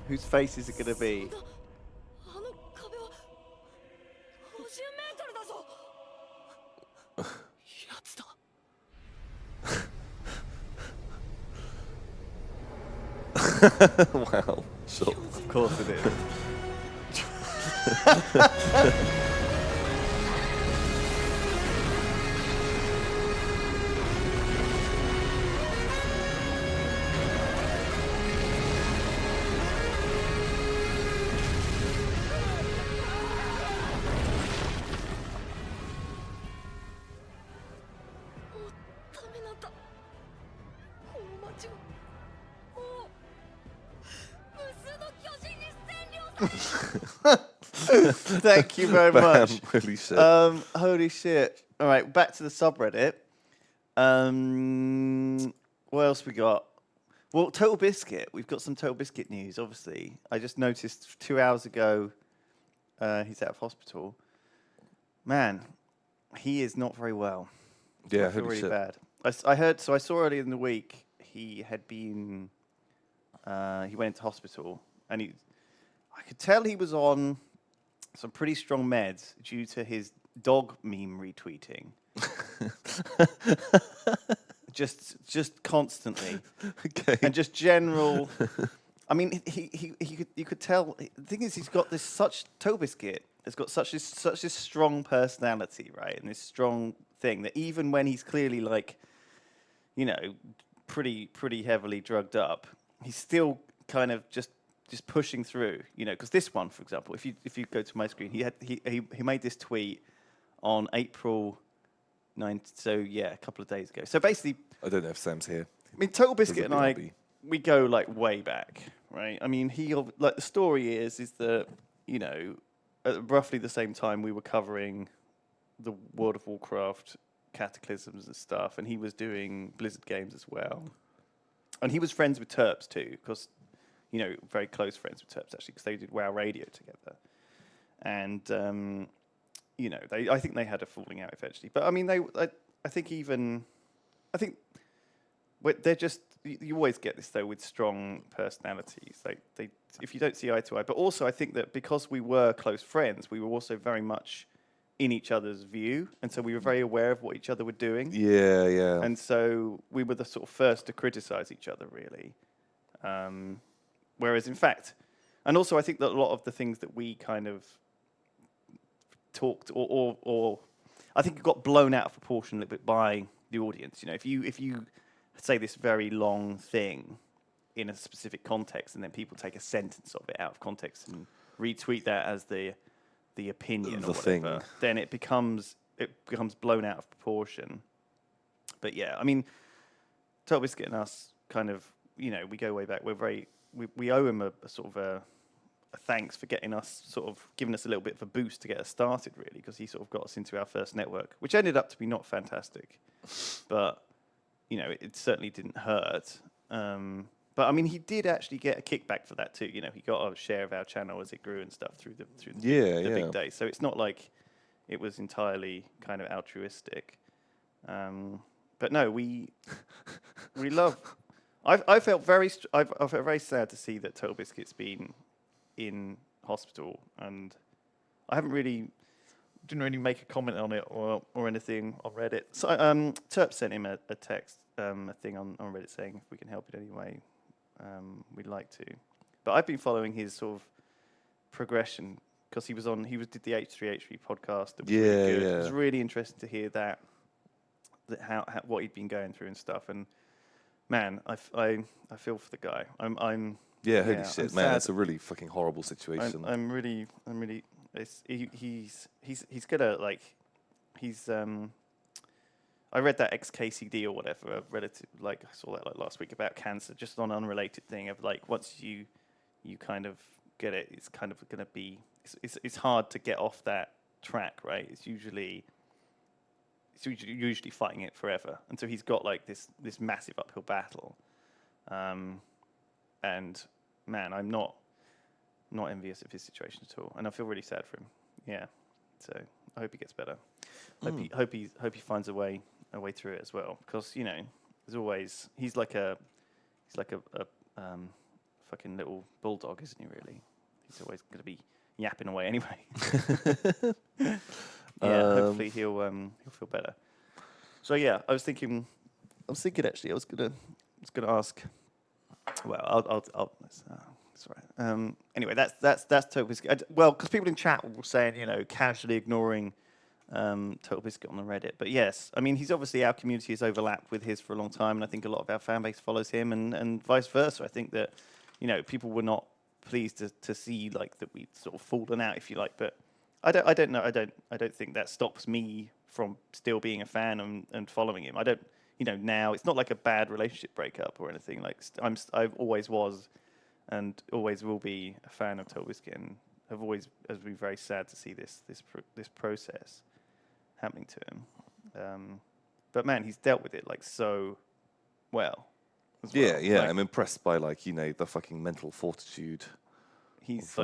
Whose face is it going to be? あの壁は50メートルだぞやつだ Wow, sure. Of course it is. Thank you very much. Holy shit. Holy shit. All right, back to the subreddit. What else we got? Well, Total Biscuit. We've got some Total Biscuit news, obviously. I just noticed 2 hours ago he's out of hospital. man, he is not very well. Yeah, I feel holy really shit. bad. I heard. So I saw earlier in the week he had been. He went into hospital, and I could tell he was on some pretty strong meds due to his dog meme retweeting. just constantly, Okay. and just general. I mean, you could tell. The thing is, he's got this Toe Biscuit has got such this strong personality, right, and this strong thing that even when he's clearly like, you know, pretty heavily drugged up, he's still kind of just pushing through, you know. Because this one, for example, if you go to my screen, he made this tweet on April 9th, so yeah, a couple of days ago. So basically, I don't know if Sam's here. I mean, Total Biscuit and I, BRB. we go like way back, right? I mean, the story is that, you know, at roughly the same time we were covering the World of Warcraft cataclysms and stuff, and he was doing Blizzard games as well. And he was friends with Terps too, because, you know, very close friends with Terps actually, because they did WoW Radio together. And, you know, I think they had a falling out eventually. But I mean, I think they're just, you always get this though with strong personalities. If you don't see eye to eye, but also I think that because we were close friends, we were also very much in each other's view, and so we were very aware of what each other were doing. Yeah, yeah. And so we were the sort of first to criticize each other, really. Whereas in fact, and also I think that a lot of the things that we kind of talked or I think it got blown out of proportion a little bit by the audience. You know, if you say this very long thing in a specific context, and then people take a sentence of it out of context and retweet that as the opinion The or whatever, thing. then it becomes blown out of proportion. But yeah, I mean, Total Biscuit and us kind of, you know, we go way back. We owe him a sort of a thanks for giving us a little bit of a boost to get us started, really, because he sort of got us into our first network, which ended up to be not fantastic, but you know, it certainly didn't hurt. But I mean, he did actually get a kickback for that too. You know, he got a share of our channel as it grew and stuff through the big day. So it's not like it was entirely kind of altruistic. But no, we love. I felt very sad to see that Total Biscuit's been in hospital, and I didn't really make a comment on it or anything on Reddit. So Terp sent him a text, a thing on Reddit saying if we can help in any way, we'd like to. But I've been following his sort of progression because he did the H3 podcast. That was really good. It was really interesting to hear that how what he'd been going through and stuff. And man, I feel for the guy. Holy shit, man! It's a really fucking horrible situation. I'm really. He's gonna like. He's. I read that XKCD or whatever, relative, like I saw that like last week about cancer, just on an unrelated thing of like once you kind of get it, it's kind of gonna be. It's hard to get off that track, right? It's usually fighting it forever, and so he's got like this massive uphill battle. And man, I'm not envious of his situation at all, and I feel really sad for him. Yeah, so I hope he gets better. Hope he finds a way through it as well, because you know, there's always he's like a fucking little bulldog, isn't he? Really, he's always going to be yapping away anyway. Hopefully he'll feel better. So yeah, I was thinking actually, I was gonna ask. Well, I'll sorry. Anyway, that's Total Biscuit. Well, because people in chat were saying, you know, casually ignoring Total Biscuit on the Reddit. But yes, I mean, he's obviously, our community has overlapped with his for a long time, and I think a lot of our fan base follows him, and vice versa. I think that, you know, people were not pleased to see like that we'd sort of fallen out, if you like. But I don't know. I don't think that stops me from still being a fan and following him. I don't. You know, now it's not like a bad relationship breakup or anything. Like I've always was, and always will be a fan of Total Biscuit, and have been very sad to see this process happening to him. But man, he's dealt with it like so well. Yeah. Like, I'm impressed by like, you know, the fucking mental fortitude. He's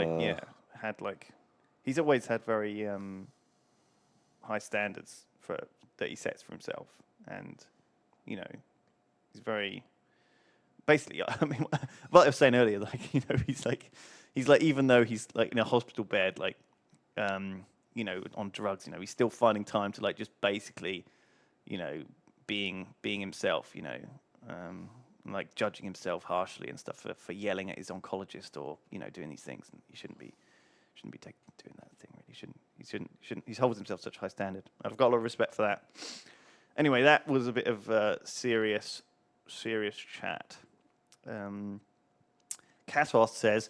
he's always had very high standards that he sets for himself, and you know, he's very basically. I mean, what I was saying earlier, like you know, he's like even though he's like in a hospital bed, like you know, on drugs, you know, he's still finding time to like just basically, you know, being himself, you know, like judging himself harshly and stuff for yelling at his oncologist or you know doing these things, and he shouldn't be doing that thing. Really, he shouldn't. He holds himself such a high standard. I've got a lot of respect for that. Anyway, that was a bit of serious chat. Katos says,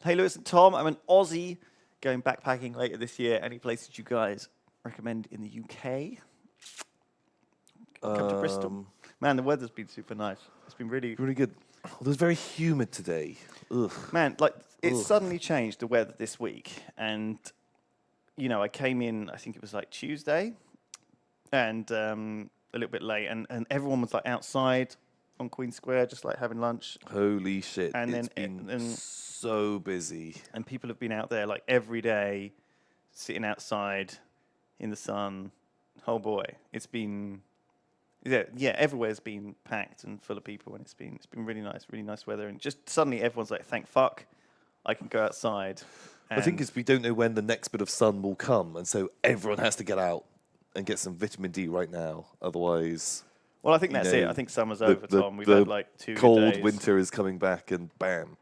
"Hey Lewis and Tom, I'm an Aussie going backpacking later this year. Any places you guys recommend in the UK? Come to Bristol. Man, the weather's been super nice. It's been really good. Well, it was very humid today. Ugh. Man, like it's suddenly changed the weather this week, and you know I came in. I think it was like Tuesday, and a little bit late, and everyone was like outside on Queen Square, just like having lunch. Holy shit! And it's been so busy, and people have been out there like every day, sitting outside in the sun. Oh boy, it's been. Yeah, everywhere's been packed and full of people, and it's been really nice weather, and just suddenly everyone's like, "Thank fuck, I can go outside." I think it's we don't know when the next bit of sun will come, and so everyone has to get out and get some vitamin D right now. Otherwise, well, I think that's it. I think summer's over, Tom. We've had like 2 cold days. winter is coming back, and bam.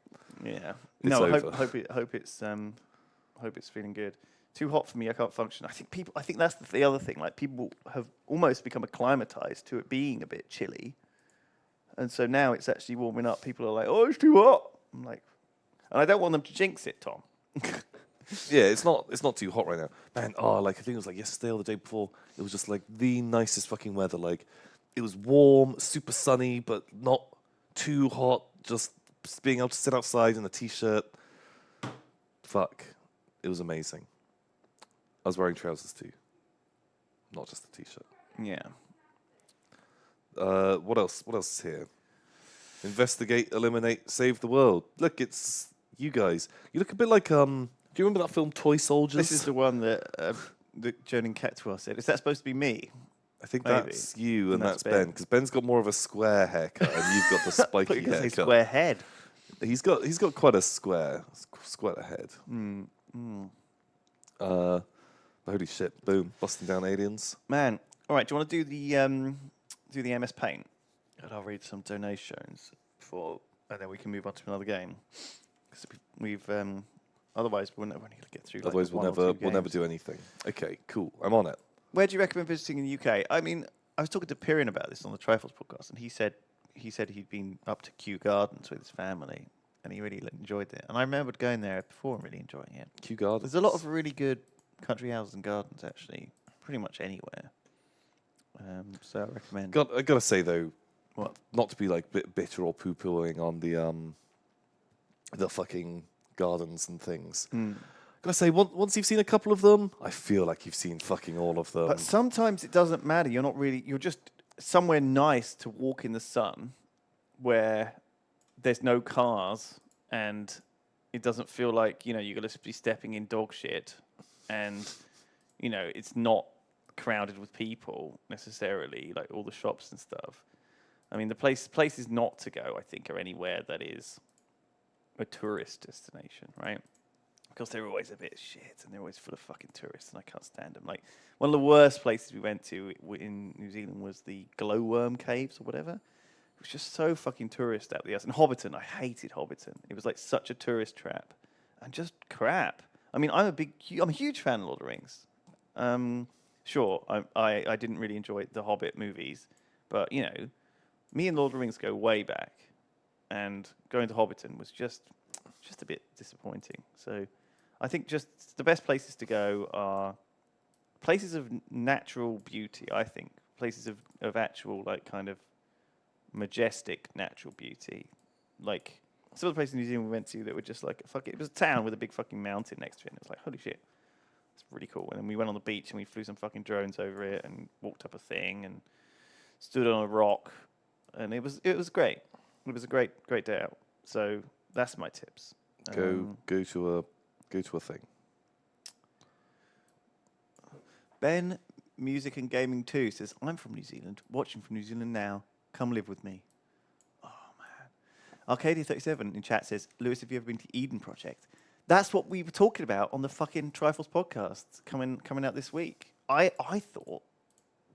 Yeah. It's No, over. hope it's feeling good. Too hot for me, I can't function. I think that's the other thing. Like people have almost become acclimatized to it being a bit chilly, and so now it's actually warming up. People are like, "Oh, it's too hot." I'm like, and I don't want them to jinx it, Tom. Yeah, it's not too hot right now, man. Oh, like I think it was like yesterday or the day before. It was just like the nicest fucking weather. Like it was warm, super sunny, but not too hot. Just being able to sit outside in a t-shirt. Fuck, it was amazing. I was wearing trousers too, not just a t-shirt. Yeah. What else? What else is here? Investigate, eliminate, save the world. Look, it's you guys. You look a bit like Do you remember that film Toy Soldiers? This is the one that Jonan Ketwell said. Is that supposed to be me? I think Maybe. that's you and that's Ben. Ben. Because Ben's got more of a square haircut and you've got the spiky You're gonna say haircut. square head. He's got quite a square head. Holy shit! Boom, busting down aliens. Man, all right. Do you want to do the MS Paint? And I'll read some donations and then we can move on to another game. Because we've otherwise we're never going to get through. Otherwise, like we'll never do anything. Okay, cool. I'm on it. Where do you recommend visiting in the UK? I mean, I was talking to Piran about this on the Trifles podcast, and he said he'd been up to Kew Gardens with his family, and he really enjoyed it. And I remembered going there before and really enjoying it. Kew Gardens. There's a lot of really good country houses and gardens, actually, pretty much anywhere. So I recommend. I gotta say though, What? not to be like bitter or poo-pooing on the fucking gardens and things. Gotta say, once you've seen a couple of them, I feel like you've seen fucking all of them. But sometimes it doesn't matter. You're just somewhere nice to walk in the sun where there's no cars and it doesn't feel like, you're going to be stepping in dog shit and, it's not crowded with people necessarily, like all the shops and stuff. I mean, the places not to go, I think, are anywhere that is a tourist destination, right? Because they're always a bit shit and they're always full of fucking tourists and I can't stand them. Like, one of the worst places we went to in New Zealand was the Glowworm Caves or whatever. It was just so fucking tourist out there. And Hobbiton, I hated Hobbiton. It was like such a tourist trap and just crap. I mean, I'm a huge fan of Lord of the Rings. Sure, I didn't really enjoy the Hobbit movies, but, me and Lord of the Rings go way back, and going to Hobbiton was just a bit disappointing. So I think just the best places to go are places of natural beauty, I think. Places of actual, like, kind of majestic natural beauty. Like, some of the places in New Zealand we went to that were just like, it was a town with a big fucking mountain next to it, and it was like, holy shit, it's really cool. And then we went on the beach and we flew some fucking drones over it and walked up a thing and stood on a rock, and it was great. It was a great day out. So that's my tips. Go to a thing. Ben Music and Gaming 2 says, I'm from New Zealand, watching from New Zealand now. Come live with me. Oh, man. Arcadia37 in chat says, Lewis, have you ever been to Eden Project? That's what we were talking about on the fucking Triforce podcast coming out this week. I thought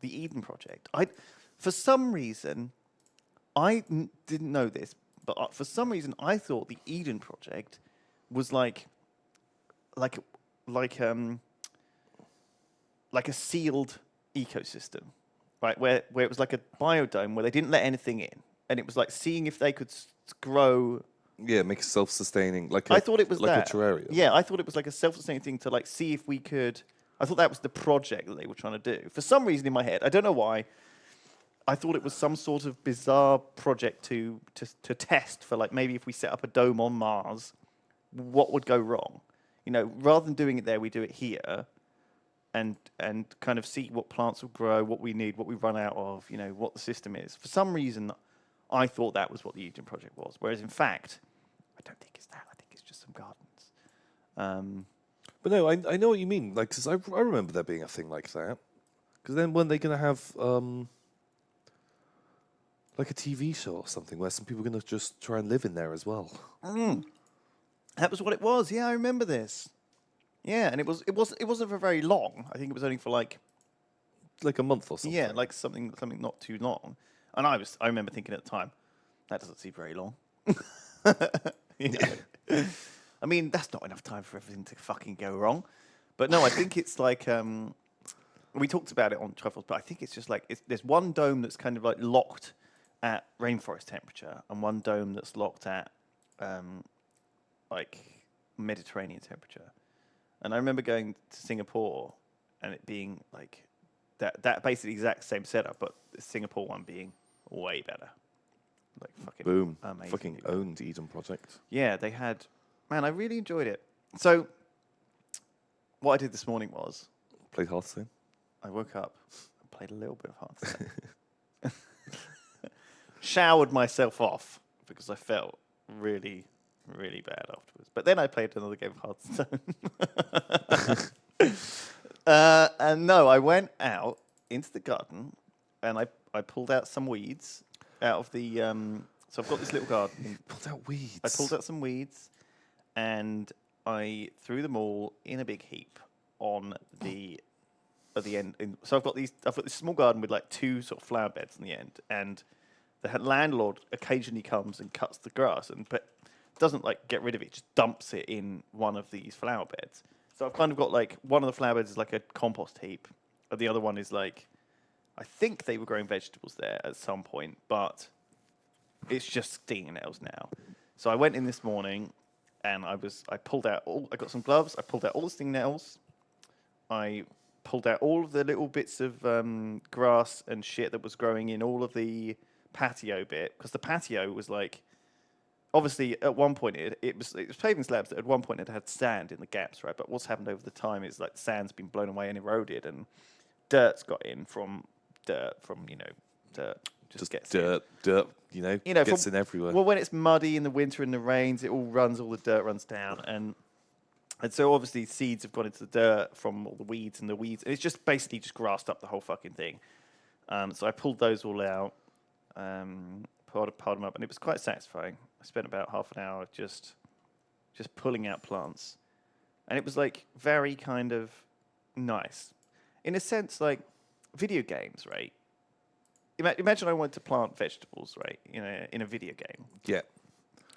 the Eden Project, for some reason, didn't know this, but for some reason I thought the Eden Project was like a sealed ecosystem, right? Where it was like a biodome where they didn't let anything in, and it was like seeing if they could grow. Yeah, make it self-sustaining. I thought it was like a terrarium. Yeah, I thought it was like a self-sustaining thing to like see if we could. I thought that was the project that they were trying to do. For some reason in my head, I don't know why, I thought it was some sort of bizarre project to test for, like, maybe if we set up a dome on Mars, what would go wrong? You know, rather than doing it there, we do it here, and kind of see what plants will grow, what we need, what we run out of, you know, what the system is. For some reason, I thought that was what the Eden Project was, whereas in fact, I don't think it's that. I think it's just some gardens. But no, I know what you mean. Like, 'cause I remember there being a thing like that. Because then when they're going to have like a TV show or something where some people are going to just try and live in there as well. That was what it was. Yeah, I remember this. Yeah, and it wasn't for very long. I think it was only for like a month or something. Yeah, like something not too long. And I remember thinking at the time, that doesn't seem very long. You know? I mean, that's not enough time for everything to fucking go wrong. But no, I think it's like we talked about it on Truffles, but I think it's just like there's one dome that's kind of like locked at rainforest temperature, and one dome that's locked at like Mediterranean temperature. And I remember going to Singapore and it being like that basically exact same setup, but the Singapore one being way better. Like fucking boom, amazing. Fucking owned Eden Project. Yeah, they had. Man, I really enjoyed it. So, what I did this morning was played Hearthstone. I woke up and played a little bit of Hearthstone. Showered myself off because I felt really, really bad afterwards. But then I played another game of Hearthstone. And no, I went out into the garden and I pulled out some weeds out of the. So I've got this little garden. Pulled out weeds. I pulled out some weeds and I threw them all in a big heap on at the end. So I've got this small garden with like two sort of flower beds in the end, and the landlord occasionally comes and cuts the grass, but doesn't like get rid of it, just dumps it in one of these flower beds. So I've kind of got like one of the flower beds is like a compost heap, and the other one is like, I think they were growing vegetables there at some point, but it's just stinging nails now. So I went in this morning and I got some gloves, I pulled out all the sting nails, I pulled out all of the little bits of grass and shit that was growing in all of the patio bit, because the patio was like, obviously at one point it was paving slabs that at one point it had sand in the gaps, right? But what's happened over the time is like the sand's been blown away and eroded, and dirt's got in from dirt, just gets dirt, gets in everywhere. Well, when it's muddy in the winter and the rains, all the dirt runs down, and so obviously seeds have gone into the dirt from all the weeds, and it's just basically just grassed up the whole fucking thing. So I pulled those all out, piled them up, and it was quite satisfying. I spent about half an hour just pulling out plants, and it was like very kind of nice, in a sense, like video games, right? Imagine I wanted to plant vegetables, right? In a video game. Yeah.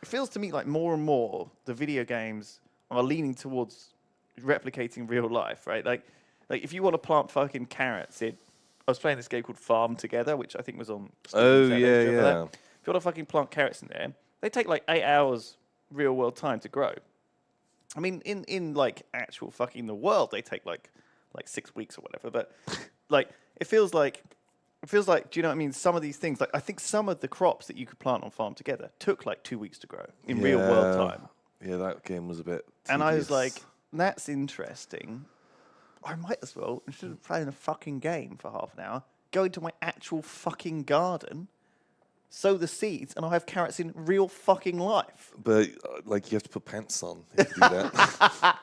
It feels to me like more and more the video games are leaning towards replicating real life, right? Like if you want to plant fucking carrots, I was playing this game called Farm Together, which I think was on. Oh Steam. yeah. If you want to fucking plant carrots in there, they take like 8 hours real world time to grow. I mean, in like actual fucking the world, they take like 6 weeks or whatever. But like it feels like. Do you know what I mean? Some of these things, like I think some of the crops that you could plant on Farm Together took like 2 weeks to grow in real world time. Yeah, that game was a bit tedious. And I was like, that's interesting. I might as well, instead of playing a fucking game for half an hour, go into my actual fucking garden sow the seeds, and I'll have carrots in real fucking life. But like, you have to put pants on if you do that.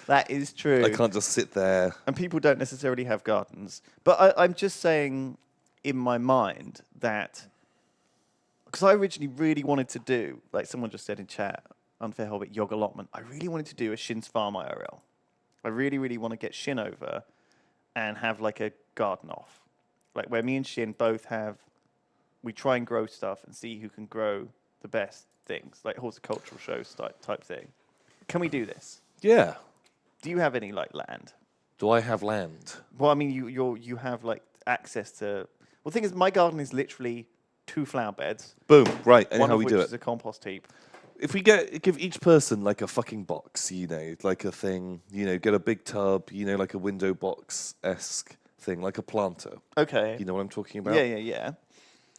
That is true. I can't just sit there. And people don't necessarily have gardens. But I'm just saying in my mind that, because I originally really wanted to do, like someone just said in chat, Unfair Hobbit, Yog Allotment, I really wanted to do a Shin's Farm IRL. I really, really want to get Shin over and have like a garden off. Like where me and Shin both have, we try and grow stuff and see who can grow the best things, like horticultural shows type thing. Can we do this? Yeah. Do you have any like land? Do I have land? Well, I mean, you have like access to. Well, the thing is, my garden is literally 2 flower beds. Boom. Right. And One how of we which do is it. a compost heap. If we give each person like a fucking box, like a thing, get a big tub, like a window box-esque thing, like a planter. Okay. You know what I'm talking about? Yeah.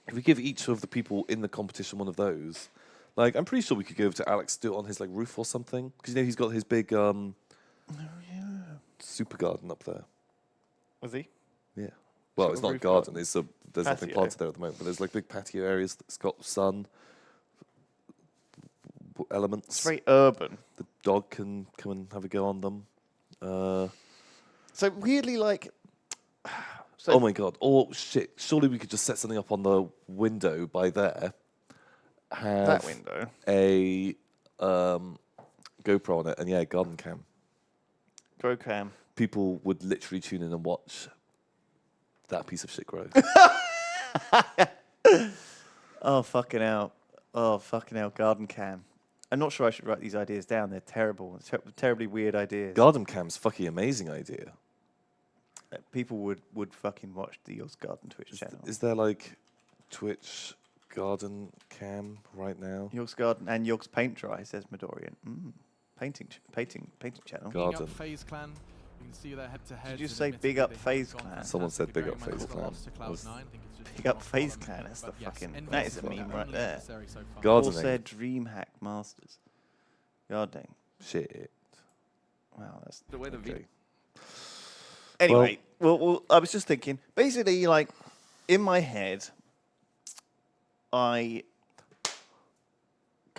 If we give each of the people in the competition one of those, like, I'm pretty sure we could go over to Alex, do it on his like roof or something, because he's got his big super garden up there. Was he? Yeah. Well, Sort it's of not a roof garden. garden. There's nothing Patio. planted there at the moment, but there's like big patio areas that's got sun elements. It's very urban. The dog can come and have a go on them. So weirdly, like. So Oh my god! Or shit! Surely we could just set something up on the window by there. Have that window. a GoPro on it, and garden cam. Grow cam. People would literally tune in and watch that piece of shit grow. Oh fucking hell! Garden cam. I'm not sure I should write these ideas down. They're terrible. Terribly weird ideas. Garden cam's fucking amazing idea. People would fucking watch the Yogs Garden Twitch channel. Is there like Twitch garden cam right now? Yogs Garden and Yogs Paint Dry, says Midorian. Painting channel. Garden. Big up FaZe Clan. You can see their head-to-head. Did you say big up FaZe Clan? Someone said big up FaZe Clan. Big up FaZe Clan. That's the fucking. That is a meme right there. Gardening. Paul said DreamHack Masters. Gardening. Shit. Wow, that's The way the Okay. Anyway, well, I was just thinking. Basically, like in my head, go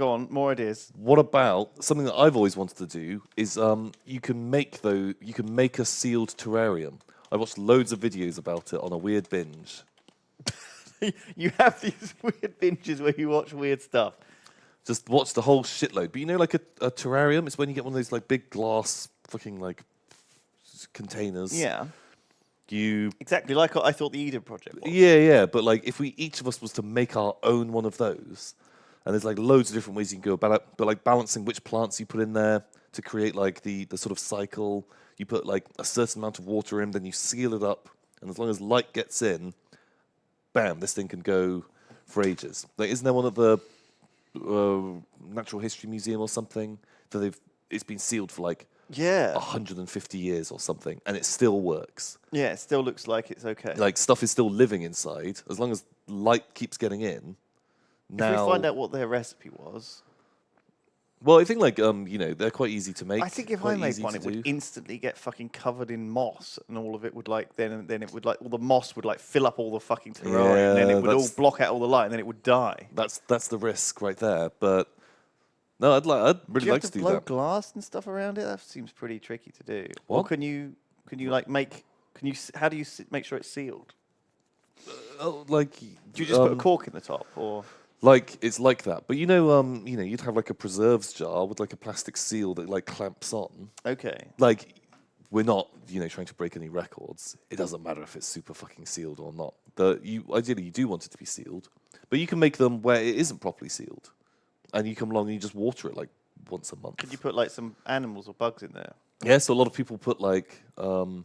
on, more ideas. What about something that I've always wanted to do? Is you can make a sealed terrarium. I watched loads of videos about it on a weird binge. You have these weird binges where you watch weird stuff. Just watch the whole shitload. But like a terrarium, it's when you get one of those like big glass fucking like containers. Yeah, You exactly like I thought the Eden Project was. yeah. But like if each of us was to make our own one of those, and there's like loads of different ways you can go about it. But like balancing which plants you put in there to create like the sort of cycle. You put like a certain amount of water in, then you seal it up, and as long as light gets in, bam, this thing can go for ages. Like, isn't there one at the Natural History Museum or something that it's been sealed for like 150 years or something, and it still works. Yeah, it still looks like it's okay. Like stuff is still living inside as long as light keeps getting in. Now, if we find out what their recipe was, well, I think like they're quite easy to make. I think if I quite made easy one, to it would do. instantly get fucking covered in moss, and all of it would like then it would like all the moss would like fill up all the fucking terrarium, and then it would all block out all the light, and then it would die. That's the risk right there. But no, I'd really like to do blow that. glass and stuff around it? That seems pretty tricky to do. What? Or can you like make? How do you make sure it's sealed? Like, Do you just put a cork in the top, or? like it's like that? But you'd have like a preserves jar with like a plastic seal that like clamps on. Okay. Like, we're not trying to break any records. It doesn't matter if it's super fucking sealed or not. Ideally you do want it to be sealed, but you can make them where it isn't properly sealed, and you come along and you just water it like once a month. Could you put like some animals or bugs in there? Yeah, so a lot of people put like some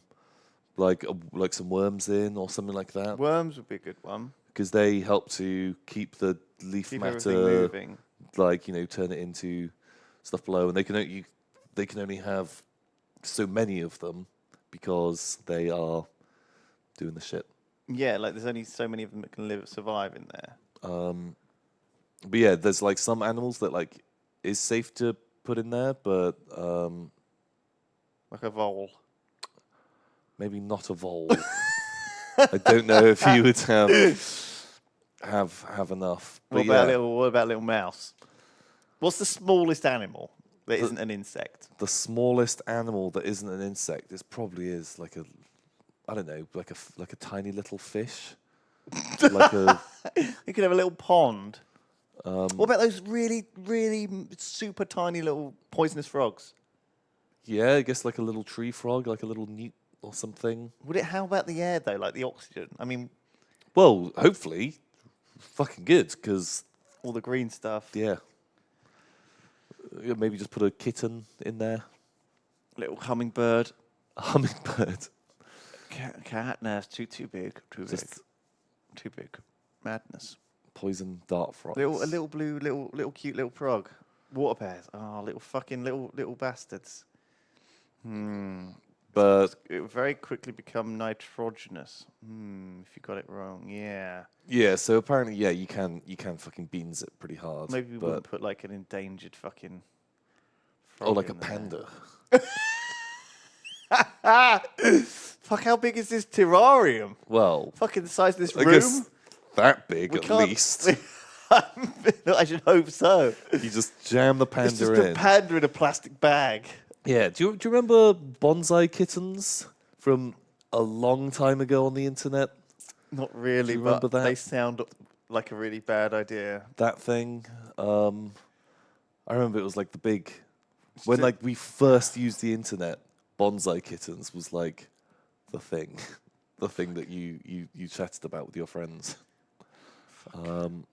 worms in or something like that, Worms would be a good one. because they help to keep the leaf Keep everything matter, moving. like turn it into stuff below, and they can only have so many of them because they are doing the shit. Yeah, like there's only so many of them that can survive in there. But yeah, there's like some animals that like is safe to put in there, but Like a vole. maybe not a vole. I don't know if you would have. have enough. What But about little mouse? What's the smallest animal that isn't an insect? the smallest animal that isn't an insect probably is like a, I don't know, like a tiny little fish. Like a You could have a little pond. What about those really, really super tiny little poisonous frogs? yeah, I guess like a little tree frog, like a little newt or something. How about the air though, like the oxygen? I mean, Well, hopefully, fucking good, because all the green stuff. yeah. Maybe just put a kitten in there. Little hummingbird. A hummingbird. Cat? No, it's too big. Just Too big. Madness. poison dart frogs. A little blue, little cute little frog. Water bears. Oh, little fucking little bastards. But It would very quickly become nitrogenous. If you got it wrong, yeah. yeah, so apparently, yeah, you can fucking beans it pretty hard. Maybe we but, wouldn't put like an endangered fucking. oh, frog like a in there. panda. Fuck! How big is this terrarium? Well, Fucking the size of this I room. guess that big We at can't- least. I should hope so. You just jam the It's just panda a in. panda in a plastic bag. Yeah, do you remember bonsai kittens from a long time ago on the internet? Not really, Do you remember but that? they sound like a really bad idea. That thing. I remember it was like the big when a- like we first used the internet. Bonsai kittens was like the thing that you chatted about with your friends. Don't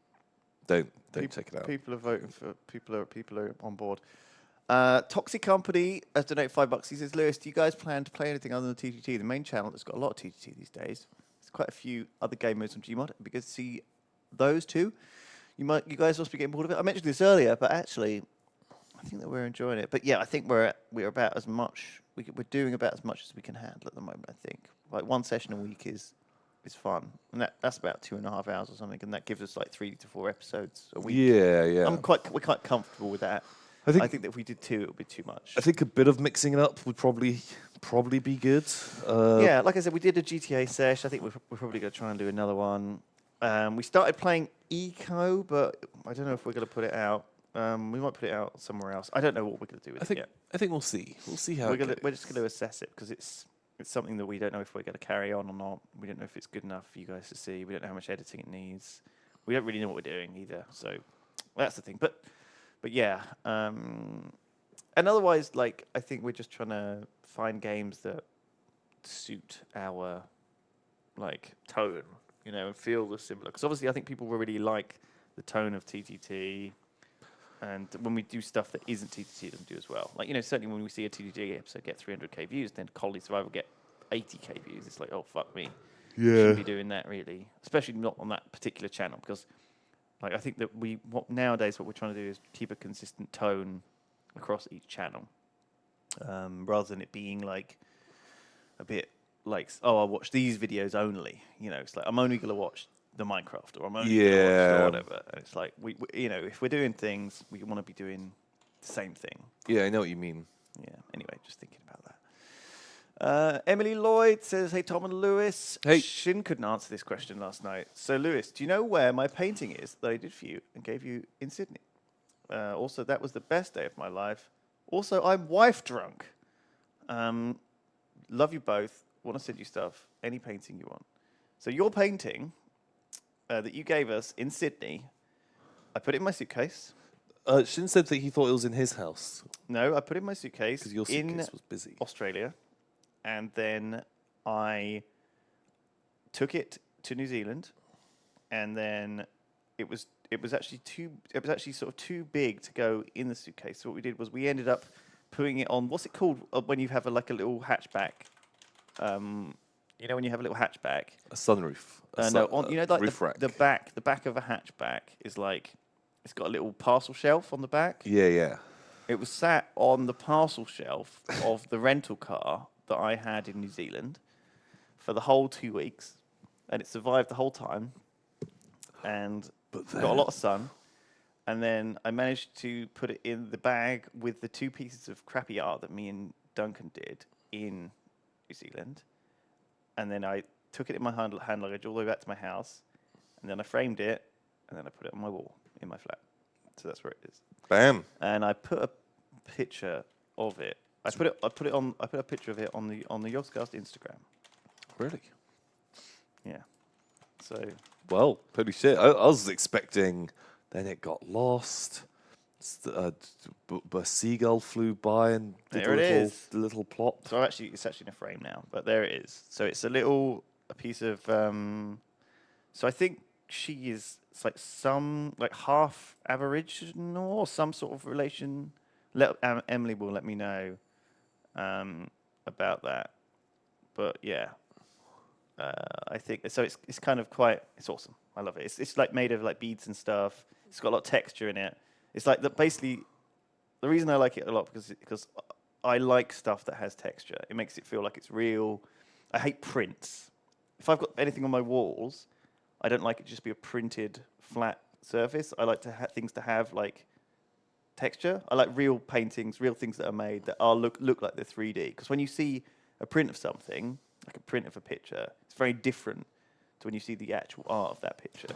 check it out. People are voting for people are on board. Toxic Company has donated $5. He says, Lewis, do you guys plan to play anything other than TGT? The main channel that's got a lot of TGT these days. There's quite a few other game modes on Gmod. It'd be good to see those too. You guys must be getting bored of it. I mentioned this earlier, but actually, I think that we're enjoying it. But yeah, I think we're about as much. We're doing about as much as we can handle at the moment. I think like one session a week is fun, and that's about 2.5 hours or something, and that gives us like 3 to 4 episodes a week. Yeah. We're quite comfortable with that. I think that if we did 2, it would be too much. I think a bit of mixing it up would probably be good. Yeah, like I said, we did a GTA sesh. I think we're probably going to try and do another one. We started playing Eco, but I don't know if we're going to put it out. We might put it out somewhere else. I don't know what we're going to do with it yet. I think we'll see. We'll see how We're it just going to assess it because it's something that we don't know if we're going to carry on or not. We don't know if it's good enough for you guys to see. We don't know how much editing it needs. We don't really know what we're doing either. So that's the thing. But yeah. And otherwise, like, I think we're just trying to find games that suit our like tone, and feel similar. Because obviously, I think people really like the tone of TTT. And when we do stuff that isn't TTT, it doesn't do as well. Like, certainly when we see a TTT episode get 300k views, then Colony Survival get 80k views. It's like, oh, fuck me. Yeah. Shouldn't be doing that, really. Especially not on that particular channel. Because, like, I think that nowadays what we're trying to do is keep a consistent tone across each channel. Rather than it being, like, a bit like, oh, I'll watch these videos only. It's like, I'm only going to watch the Minecraft, or I'm only going to watch or whatever. And it's like, we if we're doing things, we want to be doing the same thing. Yeah, I know what you mean. Yeah. Anyway, just thinking about that. Emily Lloyd says, hey, Tom and Lewis. Hey. Shin couldn't answer this question last night. So, Lewis, do you know where my painting is that I did for you and gave you in Sydney? Also, that was the best day of my life. Also, I'm wife drunk. Love you both. Want to send you stuff. Any painting you want. So your painting that you gave us in Sydney, I put it in my suitcase. Shin said that he thought it was in his house No, I put it in my suitcase because your in suitcase was busy. Australia, and then I took it to New Zealand, and then it was actually sort of too big to go in the suitcase. So what we did was we ended up putting it on, what's it called when you have a little hatchback? When you have a little hatchback. A sunroof. Roof rack. the back of a hatchback is like, it's got a little parcel shelf on the back. Yeah. It was sat on the parcel shelf of the rental car that I had in New Zealand for the whole 2 weeks, and it survived the whole time, and got a lot of sun. And then I managed to put it in the bag with the 2 pieces of crappy art that me and Duncan did in New Zealand. And then I took it in my hand luggage all the way back to my house, and then I framed it, and then I put it on my wall in my flat. So that's where it is. Bam. And I put a picture of it. I put a picture of it on the Yogscast Instagram. Really? Yeah. So Well, holy shit. I was expecting, then it got lost. A seagull flew by and did There it is. the little plot. So it's actually in a frame now, but there it is. So it's a piece of. So I think she is like half Aboriginal or some sort of relation. Emily will let me know about that. But yeah, I think so. It's kind of it's awesome. I love it. It's like made of like beads and stuff. It's got a lot of texture in it. It's like basically the reason I like it a lot because I like stuff that has texture. It makes it feel like it's real. I hate prints. If I've got anything on my walls, I don't like it to just be a printed flat surface. I like things to have like texture. I like real paintings, real things that are made that look like they're 3D. Because when you see a print of something, like a print of a picture, it's very different to when you see the actual art of that picture.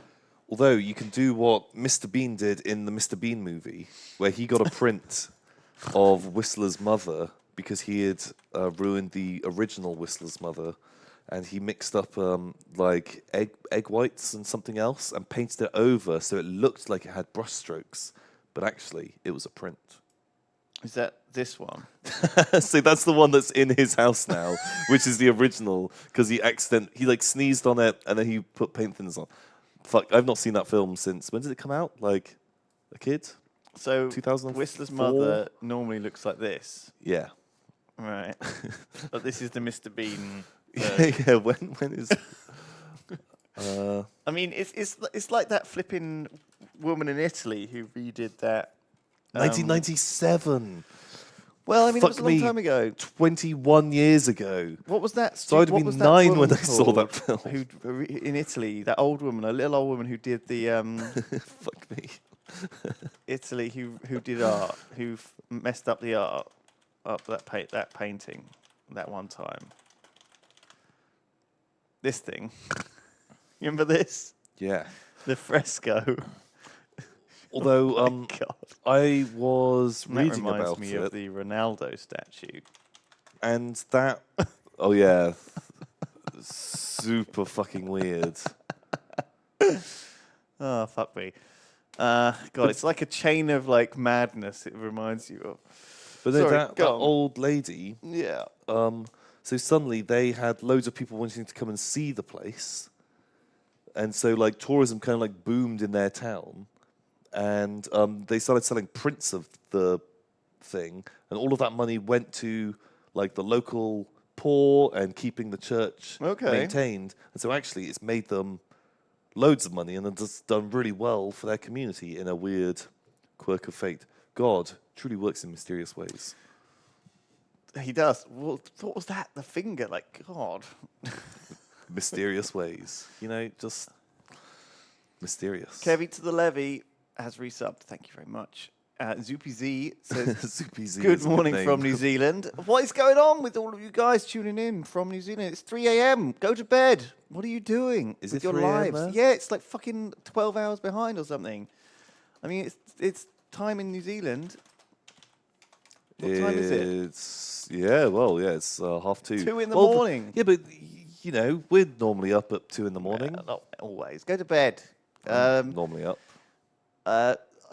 Although you can do what Mr. Bean did in the Mr. Bean movie, where he got a print of Whistler's mother because he had ruined the original Whistler's mother, and he mixed up like egg whites and something else and painted it over so it looked like it had brushstrokes, but actually it was a print. Is that this one? So that's the one that's in his house now, which is the original, because he like sneezed on it and then he put paint thins on. Fuck, I've not seen that film since. When did it come out? Like a kid? So 2004? Whistler's mother normally looks like this. Yeah. Right. But this is the Mr. Bean. Yeah. When is? I mean, it's like that flipping woman in Italy who redid that. 1997. Well, I mean, it was a Fuck long me. time ago. 21 years ago. What was that? So I'd have what been was that 9 woman when I saw called that film. Who in Italy? That old woman, a little old woman who did the Fuck me. Italy who did art, who messed up the art up that painting that one time. This thing. You remember this? Yeah. The fresco. Although God. I was That reading reminds about me it, of the Ronaldo statue. and that, oh yeah, super fucking weird. Oh, fuck me. God, it's like a chain of like madness. It reminds you of. But then Sorry, that go on. old lady, Yeah. so suddenly they had loads of people wanting to come and see the place, and so like tourism kind of like boomed in their town, and they started selling prints of the thing, and all of that money went to like the local poor and keeping the church maintained, and so actually it's made them loads of money and it's done really well for their community in a weird quirk of fate. God truly works in mysterious ways. He does. Well, what was that? The finger? Like, God. Mysterious ways. You know, just mysterious. Kevy to the levy has resubbed. Thank you very much. Zoopy Z says, Zoopy Z good is a morning name. from New Zealand. What is going on with all of you guys tuning in from New Zealand? It's 3 a.m. Go to bed. What are you doing Is with it your 3 a.m. lives? there? Yeah, it's like fucking 12 hours behind or something. I mean, it's time in New Zealand. What time is it? It's it's 2:30. 2 in the morning. Yeah, but you know, we're normally up at 2 in the morning. Not always. Go to bed. Normally up.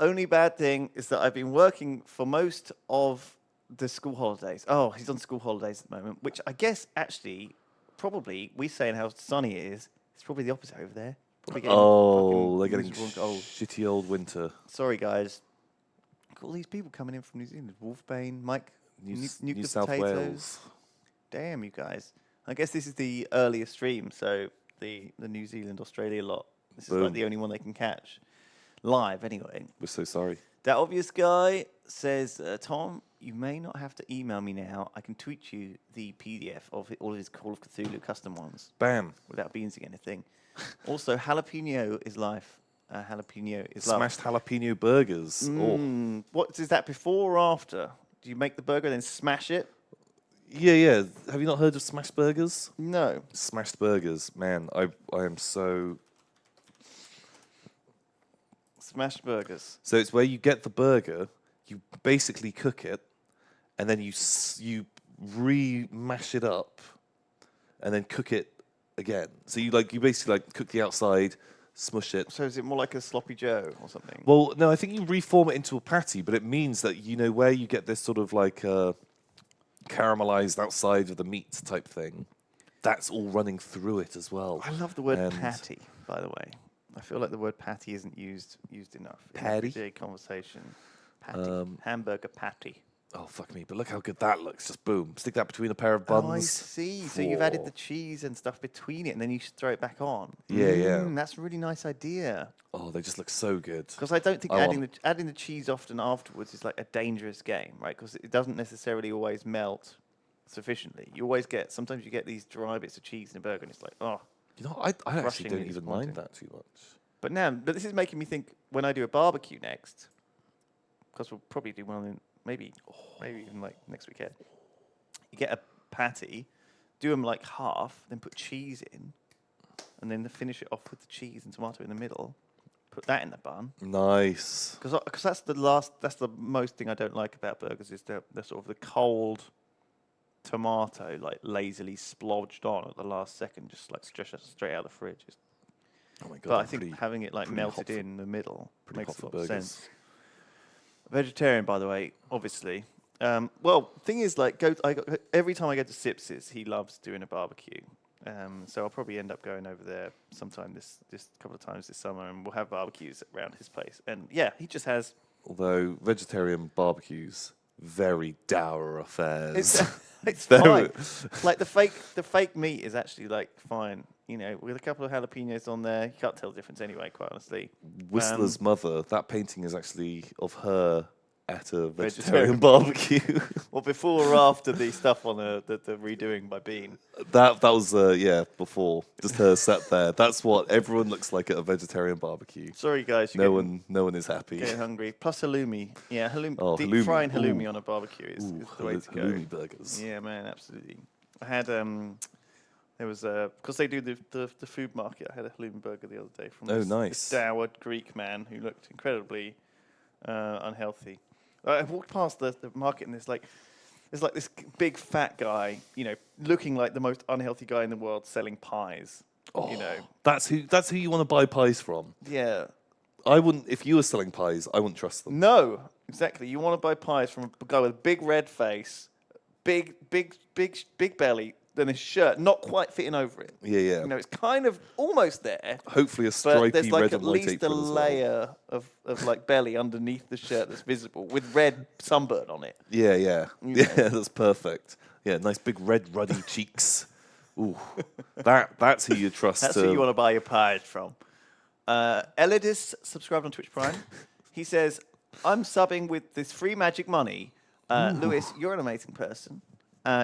Only bad thing is that I've been working for most of the school holidays. Oh, he's on school holidays at the moment, which I guess actually, probably, we saying how sunny it is, it's probably the opposite over there. Probably getting Oh, they're fucking getting miserable and cold. shitty old winter. Sorry, guys. Got all these people coming in from New Zealand. Wolfbane, Mike, Nuke the South Potatoes. Wales. Damn, you guys. I guess this is the earliest stream, so the New Zealand, Australia lot. This is like Boom. the only one they can catch. Live, anyway. We're so sorry. That obvious guy says, Tom, you may not have to email me now. I can tweet you the PDF of all of his Call of Cthulhu custom ones Bam. without beansing anything. Also, jalapeno is life. Jalapeno is love. Smashed jalapeno burgers. Oh. What is that, before or after? Do you make the burger then smash it? Yeah. Have you not heard of smashed burgers? No. Smashed burgers, man. I am so Smash burgers. So it's where you get the burger, you basically cook it, and then you re-mash it up, and then cook it again. So you basically like cook the outside, smush it. So is it more like a sloppy Joe or something? Well, no, I think you reform it into a patty, but it means that where you get this sort of like caramelized outside of the meat type thing. That's all running through it as well. I love the word patty, by the way. I feel like the word patty isn't used enough in Patty? everyday conversation. Patty. Hamburger patty. Oh, fuck me. But look how good that looks. Just boom. Stick that between a pair of buns. Oh, I see. So you've added the cheese and stuff between it, and then you should throw it back on. Yeah. That's a really nice idea. Oh, they just look so good. Because I don't think adding the cheese often afterwards is like a dangerous game, right? Because it doesn't necessarily always melt sufficiently. Sometimes you get these dry bits of cheese in a burger, and it's like, oh. I actually Crushingly don't even mind disappointing. that too much. But this is making me think when I do a barbecue next, because we'll probably do one in maybe even like next weekend. You get a patty, do them like half, then put cheese in, and then finish it off with the cheese and tomato in the middle. Put that in the bun. Nice. Because that's the most thing I don't like about burgers is the sort of the cold tomato like lazily splodged on at the last second, just like straight out of the fridge. Oh my god. But I think having it like melted in the middle makes a lot of burgers. sense. Vegetarian, by the way, obviously. Well, thing is, like, every time I go to Sips's, he loves doing a barbecue. So I'll probably end up going over there sometime this couple of times this summer, and we'll have barbecues around his place. And yeah, he just has. Although vegetarian barbecues, very dour affairs. It's fine. Like the fake meat is actually like fine. With a couple of jalapenos on there, you can't tell the difference anyway. Quite honestly. Whistler's mother. That painting is actually of her at a vegetarian barbecue. Well, before or after the stuff on the redoing by Bean? That was before, just her sat there. That's what everyone looks like at a vegetarian barbecue. Sorry, guys. No one is happy. Getting hungry. Plus halloumi. Yeah, halloumi. Oh, deep halloumi. frying halloumi Ooh. on a barbecue is the way to go. Halloumi burgers. Yeah, man, absolutely. I had there was because they do the food market. I had a halloumi burger the other day from this dour Greek man who looked incredibly unhealthy. I walked past the market and there's like this big fat guy, looking like the most unhealthy guy in the world selling pies. Oh, that's who you want to buy pies from. Yeah. I wouldn't, if you were selling pies, I wouldn't trust them. No, exactly. You want to buy pies from a guy with a big red face, big belly, then a shirt not quite fitting over it. Yeah. It's kind of almost there. Hopefully a But stripy there's like red at and white least a apron as well. layer of like belly underneath the shirt that's visible with red sunburn on it. Yeah, that's perfect. Yeah, nice big red ruddy cheeks. Ooh, that's who you trust. That's who you want to buy your pies from. Elidis subscribed on Twitch Prime. He says, "I'm subbing with this free magic money. Lewis, you're an amazing person.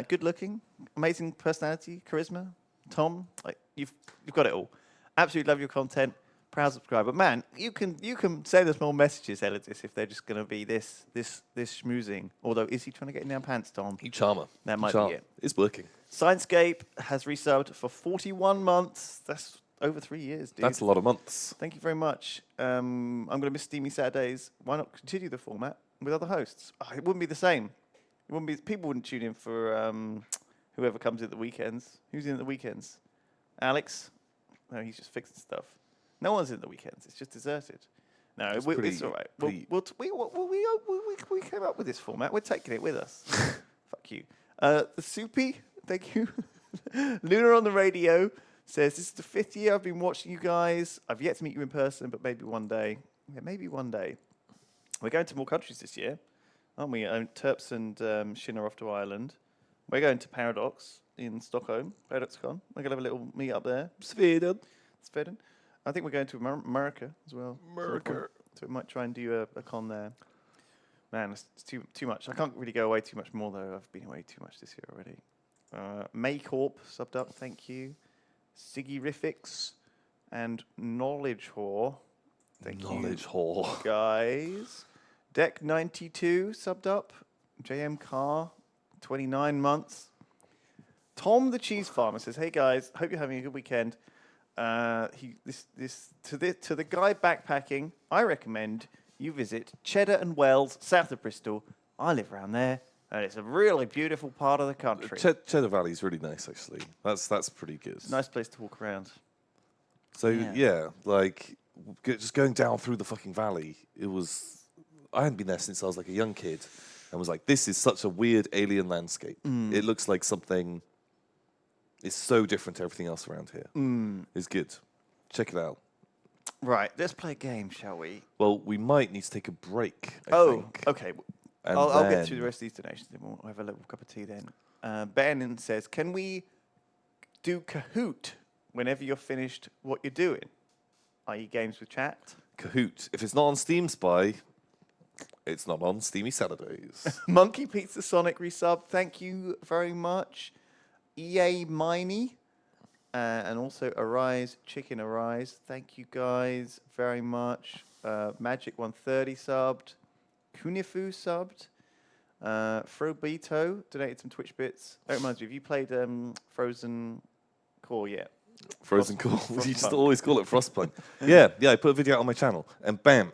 Good looking, amazing personality, charisma. Tom, like you've got it all. Absolutely love your content. Proud subscriber. Man, you can send us more messages, Elidis, if they're just going to be this schmoozing. Although, is he trying to get in our pants, Tom? You charmer. That might Charm. be it. It's working. Sciencescape has resubbed for 41 months. That's over 3 years, dude. That's a lot of months. Thank you very much. I'm going to miss Steamy Saturdays. Why not continue the format with other hosts? It wouldn't be the same. It wouldn't be. People wouldn't tune in for whoever comes in at the weekends. Who's in at the weekends? Alex? No, he's just fixing stuff. No one's in the weekends. It's just deserted. No, it's all right. We came up with this format. We're taking it with us. Fuck you. The Soupy, thank you. Lunar on the radio says, this is the 5th year I've been watching you guys. I've yet to meet you in person, but maybe one day. Yeah, maybe one day. We're going to more countries this year, aren't we? Terps and Shin are off to Ireland. We're going to Paradox in Stockholm, ParadoxCon. We're going to have a little meet up there. Sweden. I think we're going to America as well. So we might try and do a con there. Man, it's too much. I can't really go away too much more, though. I've been away too much this year already. Maycorp subbed up, thank you. Siggyrifix and Knowledge Whore. Thank you. Knowledge Whore. Guys. Deck 92 subbed up. JM Carr, 29 months. Tom the Cheese Farmer says, hey guys, hope you're having a good weekend. To the guy backpacking, I recommend you visit Cheddar and Wells, south of Bristol. I live around there, and it's a really beautiful part of the country. Cheddar Valley is really nice, actually. That's pretty good. Nice place to walk around. So yeah, like just going down through the fucking valley, it was. I hadn't been there since I was like a young kid, and was like, this is such a weird alien landscape. It looks like something. It's so different to everything else around here. It's good. Check it out. Right, let's play a game, shall we? Well, we might need to take a break. I think. Okay. And I'll get then- through the rest of these donations, then we'll have a little cup of tea then. Ben says, can we do Kahoot whenever you're finished what you're doing? i.e. games with chat? Kahoot. If it's not on Steam Spy, it's not on Steamy Saturdays. Monkey Pizza Sonic resub, thank you very much. EA Miney, and also Arise Chicken Arise, thank you guys very much. Magic 130 subbed. Kunifu subbed. Frobito donated some Twitch bits. That reminds me, have you played Frozen Core yet? Frozen Core. You just Frostpunk. always call it Frostpunk. yeah, I put a video out on my channel, and bam.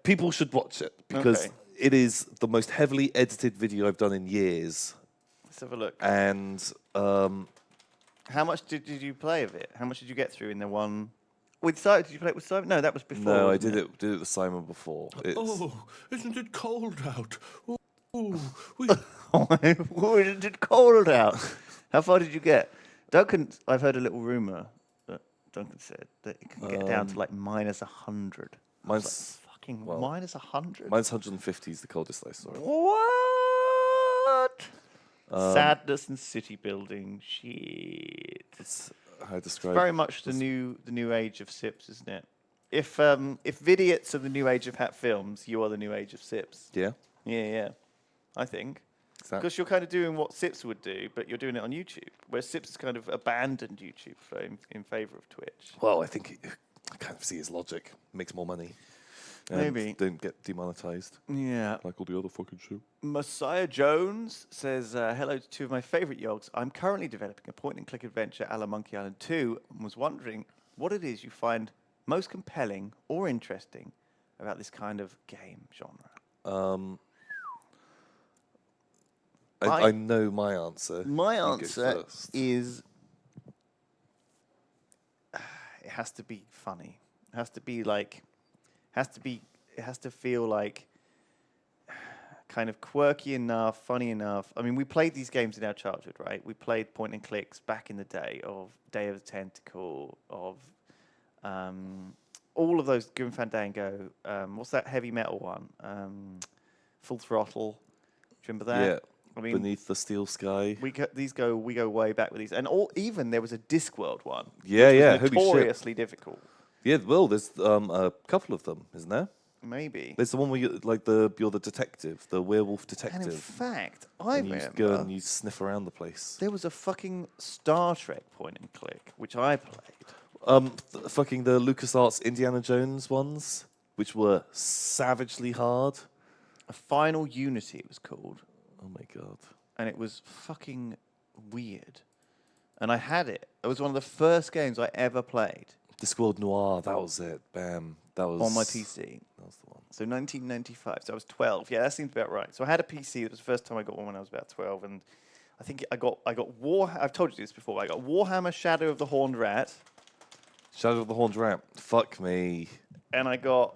People should watch it, because Okay. it is the most heavily edited video I've done in years. Let's have a look. And How much did you play of it? How much did you get through in the one? With Simon? Did you play it with Simon? No, that was before. no, I wasn't did it with Simon before. It's, isn't it cold out? Oh, Isn't it cold out? How far did you get? Duncan, I've heard a little rumor that Duncan said that it can get down to like minus 100. mine's Fucking well, minus 100. mine's 150 is the coldest I saw. What? Sadness and city building. Shit. It's how I describe. Very much the new age of Sips, isn't it? If Vidiots are the new age of Hat Films, you are the new age of Sips. Yeah. Yeah. I think. Exactly. Because you're kind of doing what Sips would do, but you're doing it on YouTube, where Sips has kind of abandoned YouTube in favor of Twitch. Well, I think I kind of see his logic. Makes more money. And Maybe. don't get demonetized Yeah. like all the other fucking shit. Messiah Jones says, hello to two of my favorite yogs. I'm currently developing a point-and-click adventure a la Monkey Island 2 and was wondering what it is you find most compelling or interesting about this kind of game genre. I know my answer. My You go answer first. is it has to be funny. It has to be like, it has to feel like kind of quirky enough, funny enough. I mean, we played these games in our childhood, right? We played point and clicks back in the day of Day of the Tentacle, of all of those, Grim Fandango. What's that heavy metal one? Full Throttle. Do you remember that? Yeah. I mean, Beneath the Steel Sky. we go way back with these, and even there was a Discworld one. Yeah, which yeah, was holy shit. notoriously difficult. Yeah, well, there's a couple of them, isn't there? Maybe. There's the one where you're the detective, the werewolf And detective. in fact, I and you just remember go and you sniff around the place. there was a fucking Star Trek point and click, which I played. Fucking the LucasArts Indiana Jones ones, which were savagely hard. A Final Unity, it was called, Oh my god. and it was fucking weird. And I had it. It was one of the first games I ever played Discworld Noir, that was it. Bam. That was on my PC. That was the one. So 1995. So I was 12. Yeah, that seems about right. So I had a PC. It was the first time I got one when I was about 12, and I think I got I've told you this before. I got Warhammer Shadow of the Horned Rat, Shadow of the Horned Rat. Fuck me. and I got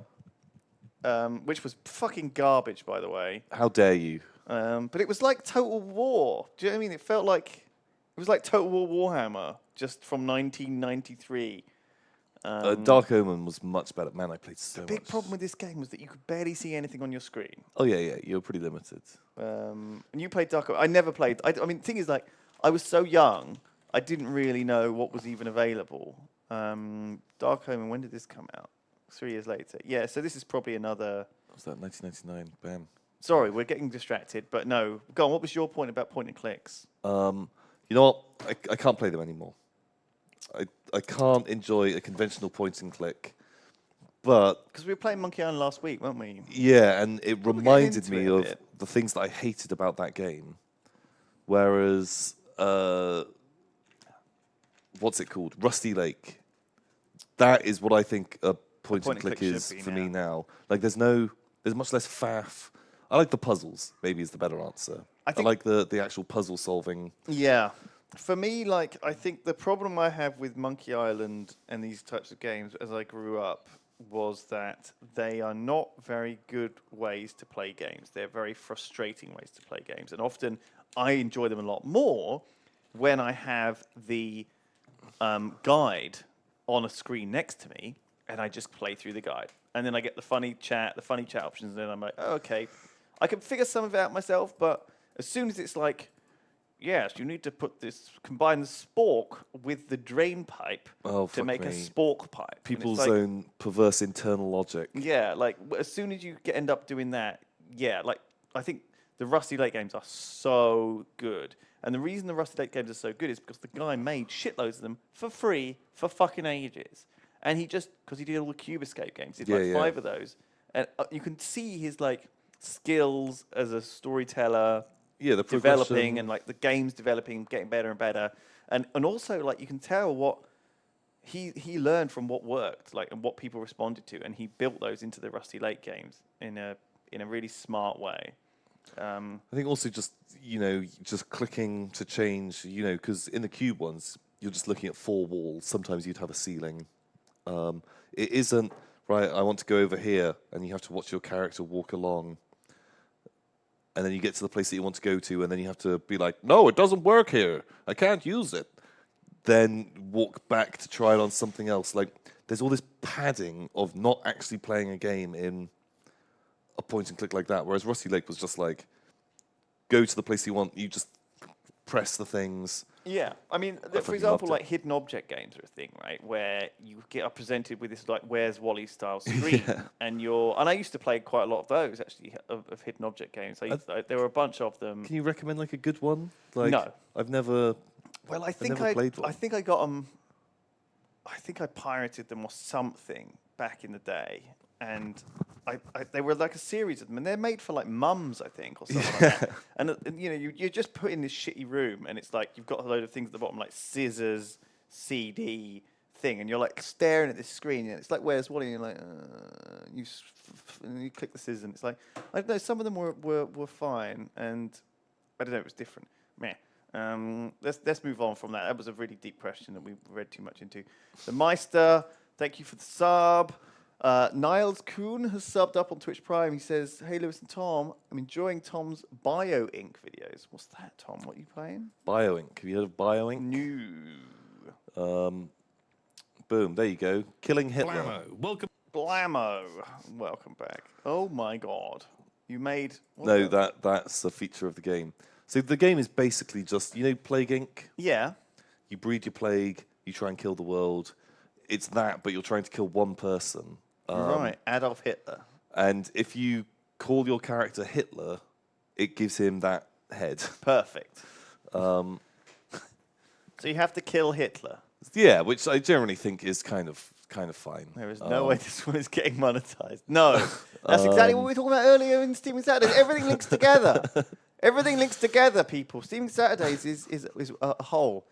which was fucking garbage, by the way. How dare you? But it was like Total War. Do you know what I mean? It felt like it was like Total War Warhammer, just from 1993. Dark Omen was much better. Man, I played so Big much. problem with this game was that you could barely see anything on your screen. Oh yeah, you were pretty limited. And you played Dark Omen. I never played. I mean, the thing is, like, I was so young, I didn't really know what was even available. Dark Omen, when did this come out? 3 years later. Yeah, so this is probably another... What was that 1999? Bam. Sorry, we're getting distracted, but no. Go on, what was your point about point and clicks? You know what? I can't play them anymore. I can't enjoy a conventional point and click. But Because we were playing Monkey Island last week, weren't we? yeah, and it We'll get reminded into me it a of bit. the things that I hated about that game. Whereas what's it called? Rusty Lake. That is what I think a point and click should is be for now. me now. Like, there's much less faff. I like the puzzles, maybe is the better answer. I think- like the actual puzzle solving. Yeah. For me, like, I think the problem I have with Monkey Island and these types of games as I grew up was that they are not very good ways to play games. They're very frustrating ways to play games. And often I enjoy them a lot more when I have the guide on a screen next to me and I just play through the guide. And then I get the funny chat options, and then I'm like, oh, okay, I can figure some of it out myself, but as soon as it's like, yes, you need to combine the spork with the drain pipe Oh, to fuck make a me. spork pipe. And it's People's like, own perverse internal logic. yeah, like as soon as you end up doing that, yeah, like I think the Rusty Lake games are so good. And the reason the Rusty Lake games are so good is because the guy made shitloads of them for free for fucking ages. And because he did all the Cube Escape games, he did 5 of those. And you can see his like skills as a storyteller, Yeah, the developing progression. and like the game's developing, getting better and better. And also like you can tell what he learned from what worked, like, and what people responded to, and he built those into the Rusty Lake games in a really smart way. I think also just, just clicking to change, because in the Cube ones, you're just looking at 4 walls. Sometimes you'd have a ceiling. It isn't, right, I want to go over here, and you have to watch your character walk along. And then you get to the place that you want to go to, and then you have to be like, no, it doesn't work here. I can't use it. Then walk back to try it on something else. Like, there's all this padding of not actually playing a game in a point and click like that. Whereas Rusty Lake was just like, go to the place you want, you just press the things. Yeah, I mean, for fucking example, loved it. like hidden object games are a thing, right? Where you are presented with this like Where's Wally style screen, and I used to play quite a lot of those actually of hidden object games. There were a bunch of them. Can you recommend like a good one? Like, No. I've never. Well, I never played one. I think I got them. I think I pirated them or something back in the day, and they were like a series of them, and they're made for like mums, I think, or something like that. And you're just put in this shitty room, and it's like you've got a load of things at the bottom, like scissors, CD thing, and you're like staring at this screen, and it's like Where's Wally? And you're like, and you click the scissors, and it's like, I don't know. Some of them were fine, and I don't know, it was different. Meh. Let's move on from that. That was a really deep question that we read too much into. The Meister, thank you for the sub. Niles Kuhn has subbed up on Twitch Prime. He says, hey, Lewis and Tom, I'm enjoying Tom's Bio Ink videos. What's that, Tom? What are you playing? BioInk. Have you heard of BioInk? No. Boom, there you go. Killing Hitler. Blammo. Welcome. Blammo. Welcome back. Oh, my God. You made... No, that's a feature of the game. So the game is basically just, Plague Inc? Yeah. You breed your plague, you try and kill the world. It's that, but you're trying to kill one person. Right, Adolf Hitler. And if you call your character Hitler, it gives him that head. Perfect. So you have to kill Hitler. Yeah, which I generally think is kind of fine. There is no way this one is getting monetized. No. That's exactly what we were talking about earlier in Steaming Saturdays. Everything links together. Everything links together, people. Steaming Saturdays is a whole.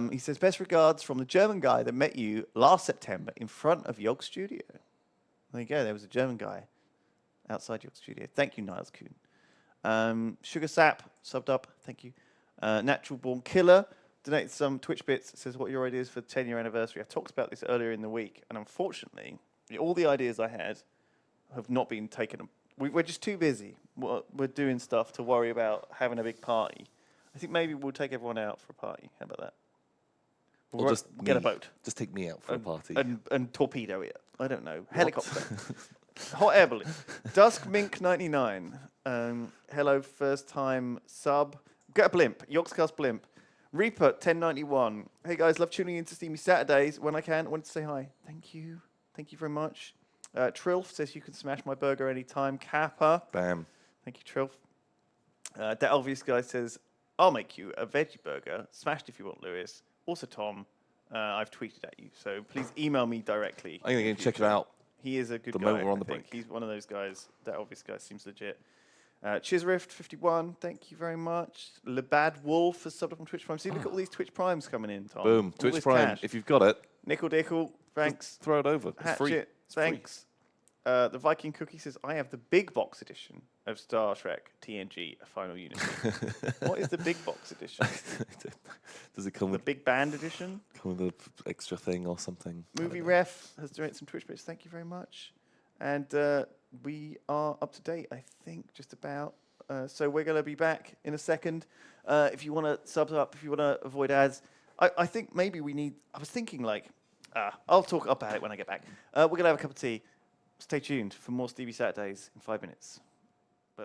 He says, best regards from the German guy that met you last September in front of Yogs Studio. There you go. There was a German guy outside Yogs Studio. Thank you, Niles Kuhn. Sugar Sap, subbed up. Thank you. Natural Born Killer donated some Twitch bits. Says, what are your ideas for the 10-year anniversary? I talked about this earlier in the week, and unfortunately, all the ideas I had have not been taken. We're just too busy. We're doing stuff to worry about having a big party. I think maybe we'll take everyone out for a party. How about that? Or just get a me. boat. Just take me out for a party. And torpedo it. I don't know. Helicopter. Hot air balloon. Dusk Mink 99. Hello, first time sub. Get a blimp. Yogscast blimp. Reaper 1091. Hey guys, love tuning into Steamy Saturdays when I can. I wanted to say hi. Thank you. Thank you very much. Trilf says you can smash my burger anytime. Kappa. Bam. Thank you, Trilf. That obvious guy says, I'll make you a veggie burger. Smashed if you want, Lewis. Also, Tom, I've tweeted at you, so please email me directly. I'm going to check it out. He is a good The guy. moment we're on the I think. break. He's one of those guys. That obvious guy seems legit. Chisrift51, thank you very much. Lebad Wolf has subbed up on Twitch Prime. See, look at all these Twitch Primes coming in, Tom. Boom. All Twitch this Prime. cash. If you've got it, Nickel Dickle, thanks. throw it over. It's free. Hatchet, It's free. thanks. The Viking Cookie says, I have the big box edition of Star Trek TNG, A Final Unit. What is the big box edition? Does it come The with big band edition? an extra thing or something? I Movie don't know. Ref has donated some Twitch bits. Thank you very much. And we are up to date, I think, just about. So we're going to be back in a second. If you want to sub up, if you want to avoid ads, I think maybe we need. I was thinking I'll talk about it when I get back. We're going to have a cup of tea. Stay tuned for more Stevie Saturdays in 5 minutes. Bye.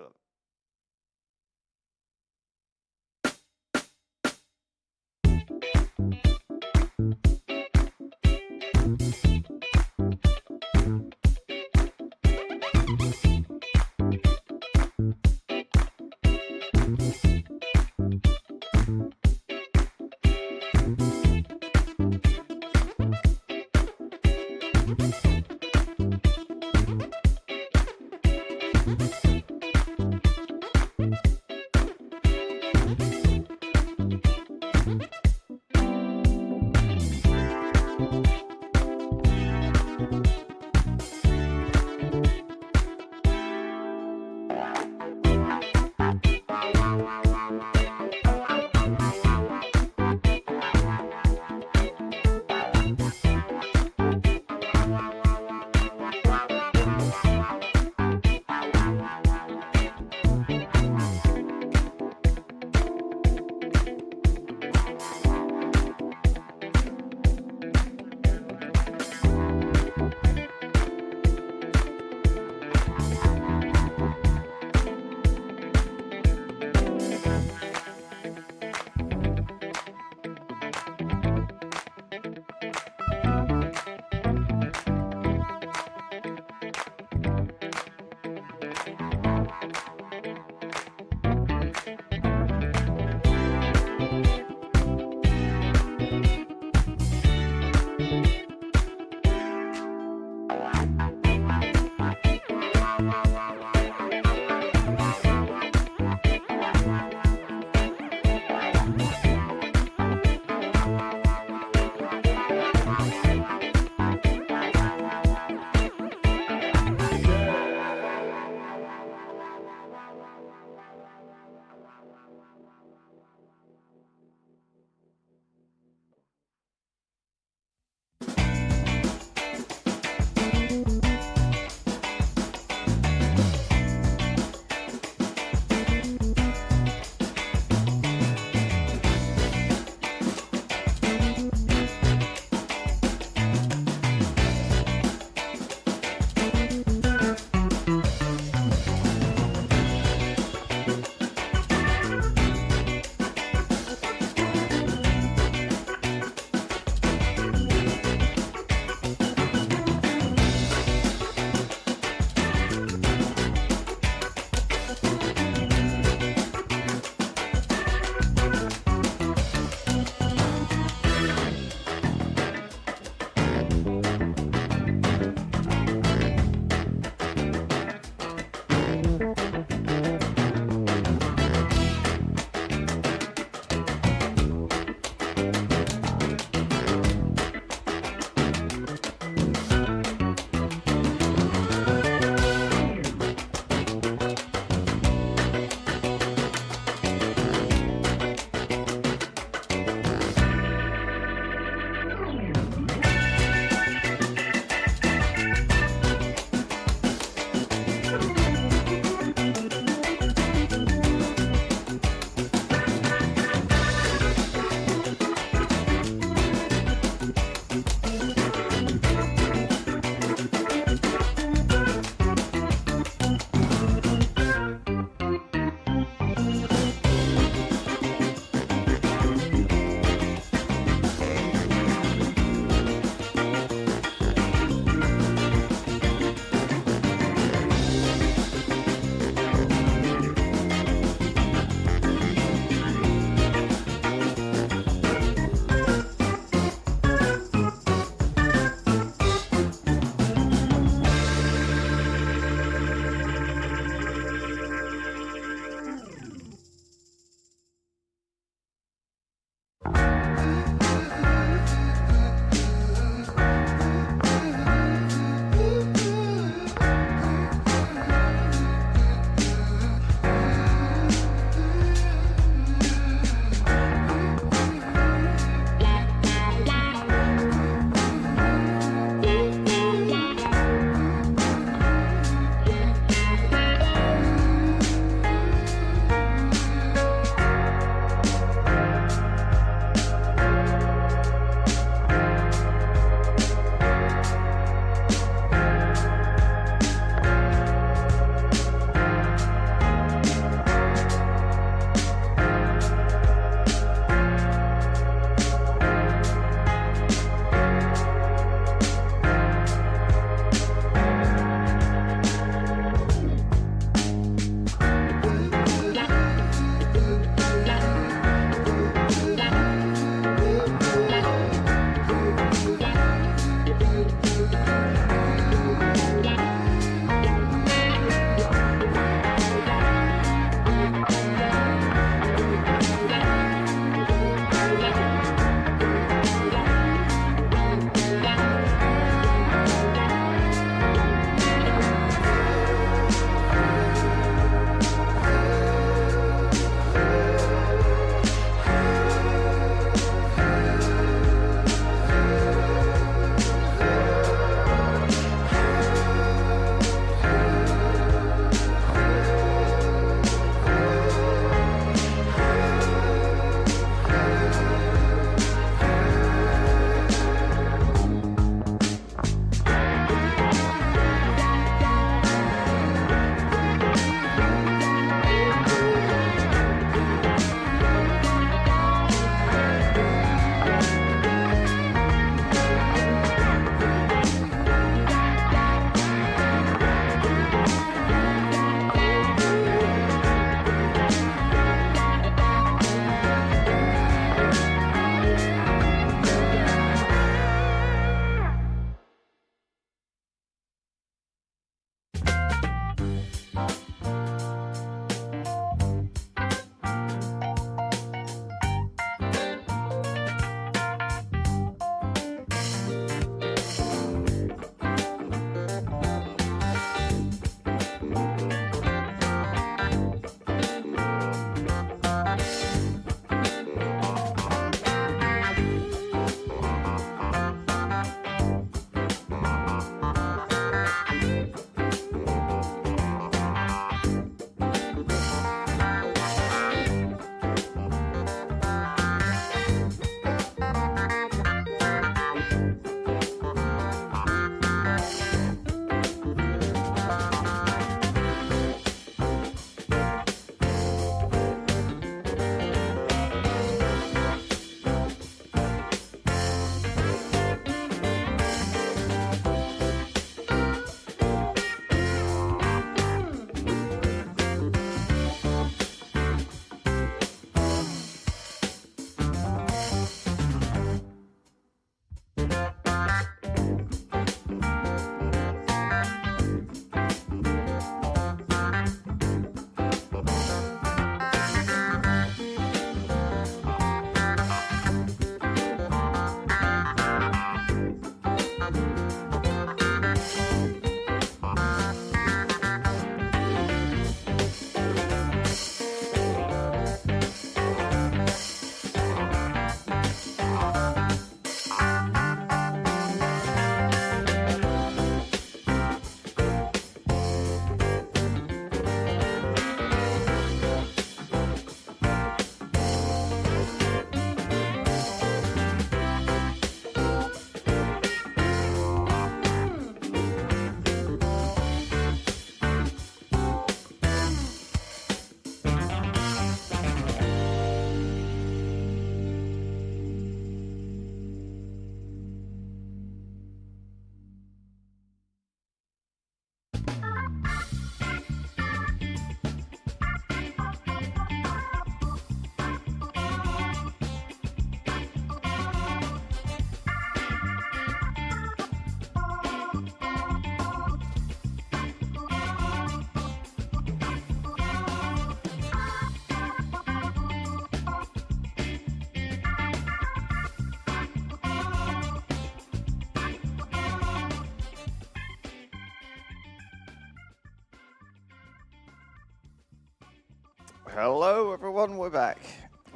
Hello, everyone. We're back.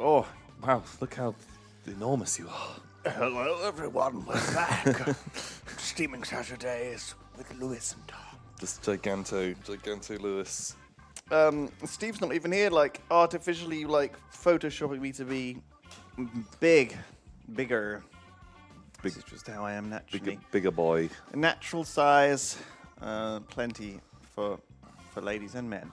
Oh, Wow, look how enormous you are. Hello, everyone. We're back. Steaming Saturdays with Lewis and Tom. This Giganto Lewis. Steve's not even here, like, artificially, like, photoshopping me to be bigger. This is just how I am naturally. Bigger boy. A natural size, plenty for ladies and men.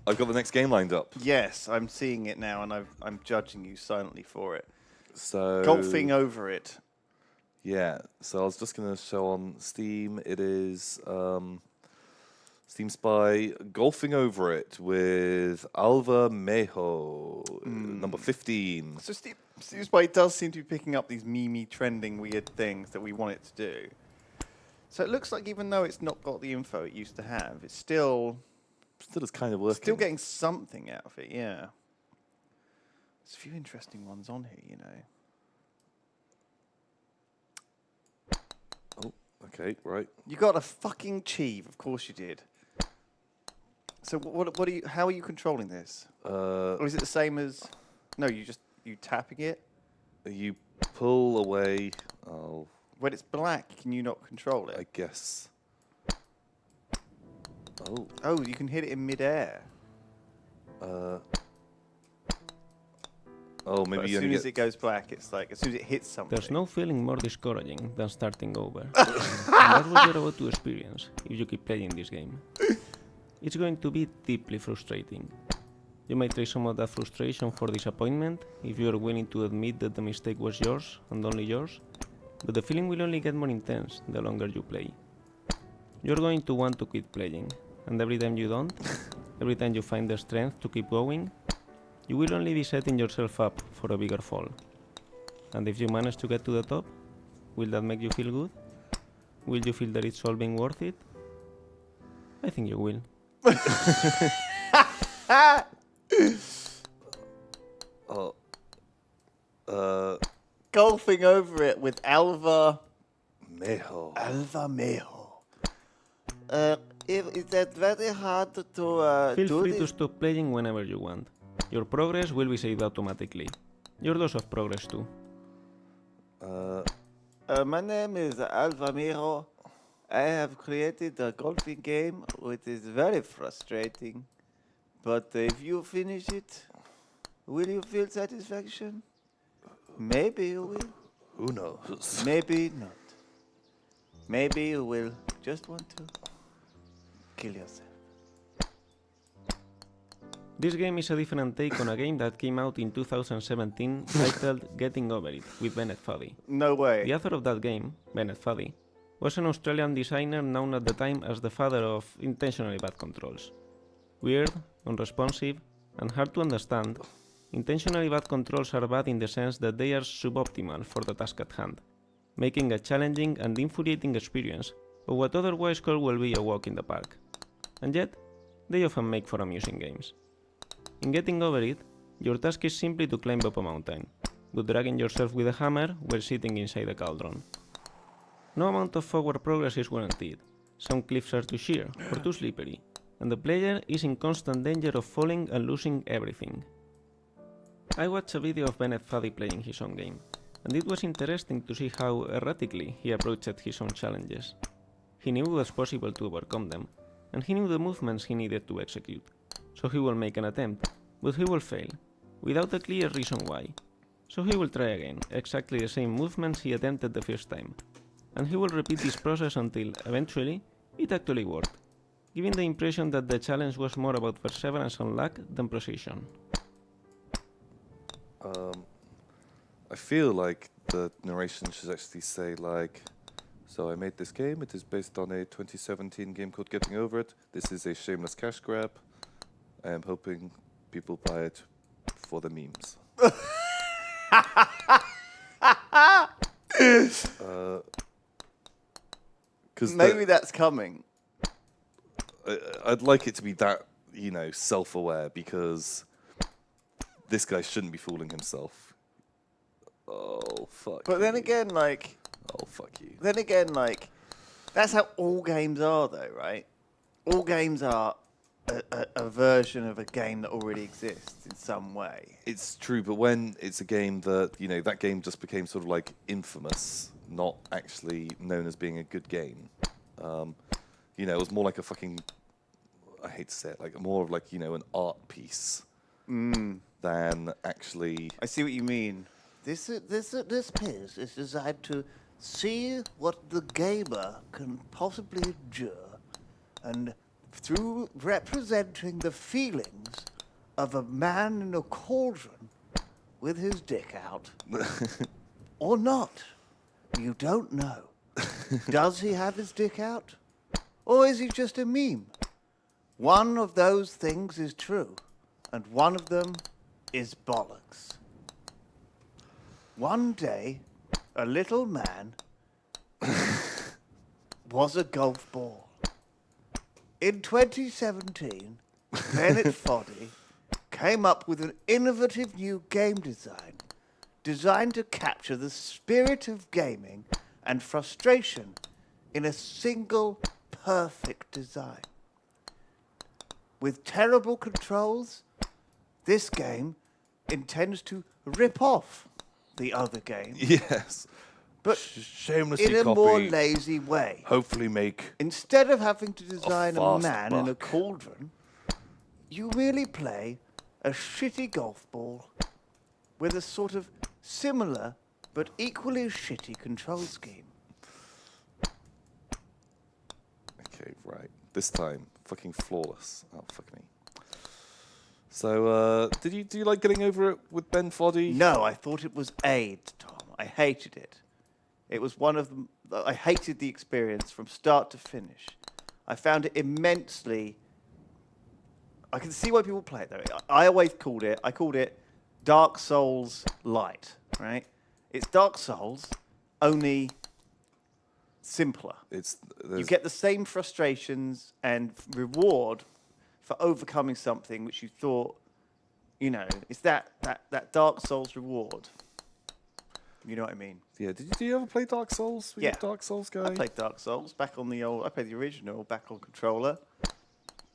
I've got the next game lined up. Yes, I'm seeing it now, and I'm judging you silently for it. So Golfing over it. Yeah, so I was just going to show on Steam. It is Steam Spy Golfing Over It with Alva Mejo, number 15. So Steve Spy does seem to be picking up these meme trending weird things that we want it to do. So it looks like even though it's not got the info it used to have, it's still is kind of working. Still getting something out of it, yeah. There's a few interesting ones on here, you know. Oh, okay, right. You got a fucking Chieve, of course you did. So what are you? How are you controlling this? Or is it the same as? No, you tapping it. You pull away. Oh, When it's black, can you not control it? I guess. Oh. Oh, you can hit it in midair. Oh, But maybe as you soon only as get. it goes black, it's like as soon as it hits something. There's no feeling more discouraging than starting over. And that's what you're about to experience if you keep playing this game. It's going to be deeply frustrating. You might trade some of that frustration for disappointment if you are willing to admit that the mistake was yours and only yours, but the feeling will only get more intense the longer you play. You're going to want to quit playing, and every time you don't, every time you find the strength to keep going, you will only be setting yourself up for a bigger fall. And if you manage to get to the top, will that make you feel good? Will you feel that it's all being worth it? I think you will. Golfing over it with Alva Mejo. Mejo. Is that very hard to Feel free to stop playing whenever you want. Your progress will be saved automatically. Your loss of progress too. My name is Alva Mejo. I have created a golfing game which is very frustrating. But if you finish it, will you feel satisfaction? Maybe you will. Who knows? Maybe not. Maybe you will just want to kill yourself. This game is a different take on a game that came out in 2017 titled Getting Over It with Bennett Foddy. No way. The author of that game, Bennett Foddy, was an Australian designer known at the time as the father of intentionally bad controls. Weird, unresponsive, and hard to understand, intentionally bad controls are bad in the sense that they are suboptimal for the task at hand, making a challenging and infuriating experience of what otherwise could well be a walk in the park. And yet, they often make for amusing games. In Getting Over It, your task is simply to climb up a mountain, but dragging yourself with a hammer while sitting inside a cauldron. No amount of forward progress is guaranteed. Some cliffs are too sheer or too slippery, and the player is in constant danger of falling and losing everything. I watched a video of Bennett Foddy playing his own game, and it was interesting to see how erratically he approached his own challenges. He knew it was possible to overcome them, and he knew the movements he needed to execute, so he will make an attempt, but he will fail, without a clear reason why. So he will try again, exactly the same movements he attempted the first time, and he will repeat this process until, eventually, it actually worked, giving the impression that the challenge was more about perseverance and luck than precision. I feel like the narration should actually say like, so I made this game, it is based on a 2017 game called Getting Over It. This is a shameless cash grab. I am hoping people buy it for the memes. Maybe that's coming. I'd like it to be that, self-aware, because this guy shouldn't be fooling himself. Oh, fuck. But then you. again, like... Oh, fuck you. Then again, like... That's how all games are, though, right? All games are a version of a game that already exists in some way. It's true, but when it's a game that, that game just became sort of like infamous, not actually known as being a good game. It was more like a fucking, I hate to say it, like more of like, an art piece than actually. I see what you mean. This piece is designed to see what the gamer can possibly endure, and through representing the feelings of a man in a cauldron with his dick out. Or not. You don't know. Does he have his dick out? Or is he just a meme? One of those things is true, and one of them is bollocks. One day, a little man was a golf ball. In 2017, Bennett Foddy came up with an innovative new game design designed to capture the spirit of gaming and frustration in a single perfect design. With terrible controls, this game intends to rip off the other game. Yes. But shamelessly in a copy, more lazy way. hopefully make. Instead of having to design a fast man in a buck. cauldron, you really play a shitty golf ball with a sort of similar but equally shitty control scheme. Okay, right. This time, fucking flawless. Oh, fuck me. So, do you like getting over it with Ben Foddy? No, I thought it was aid, Tom. I hated it. It was one of them. I hated the experience from start to finish. I found it immensely. I can see why people play it though. I called it Dark Souls Light, right? It's Dark Souls, only simpler. You get the same frustrations and reward for overcoming something which you thought, it's that Dark Souls reward. You know what I mean? Yeah. Did you ever play Dark Souls? Were you a Dark Souls guy? I played Dark Souls back on I played the original back on controller.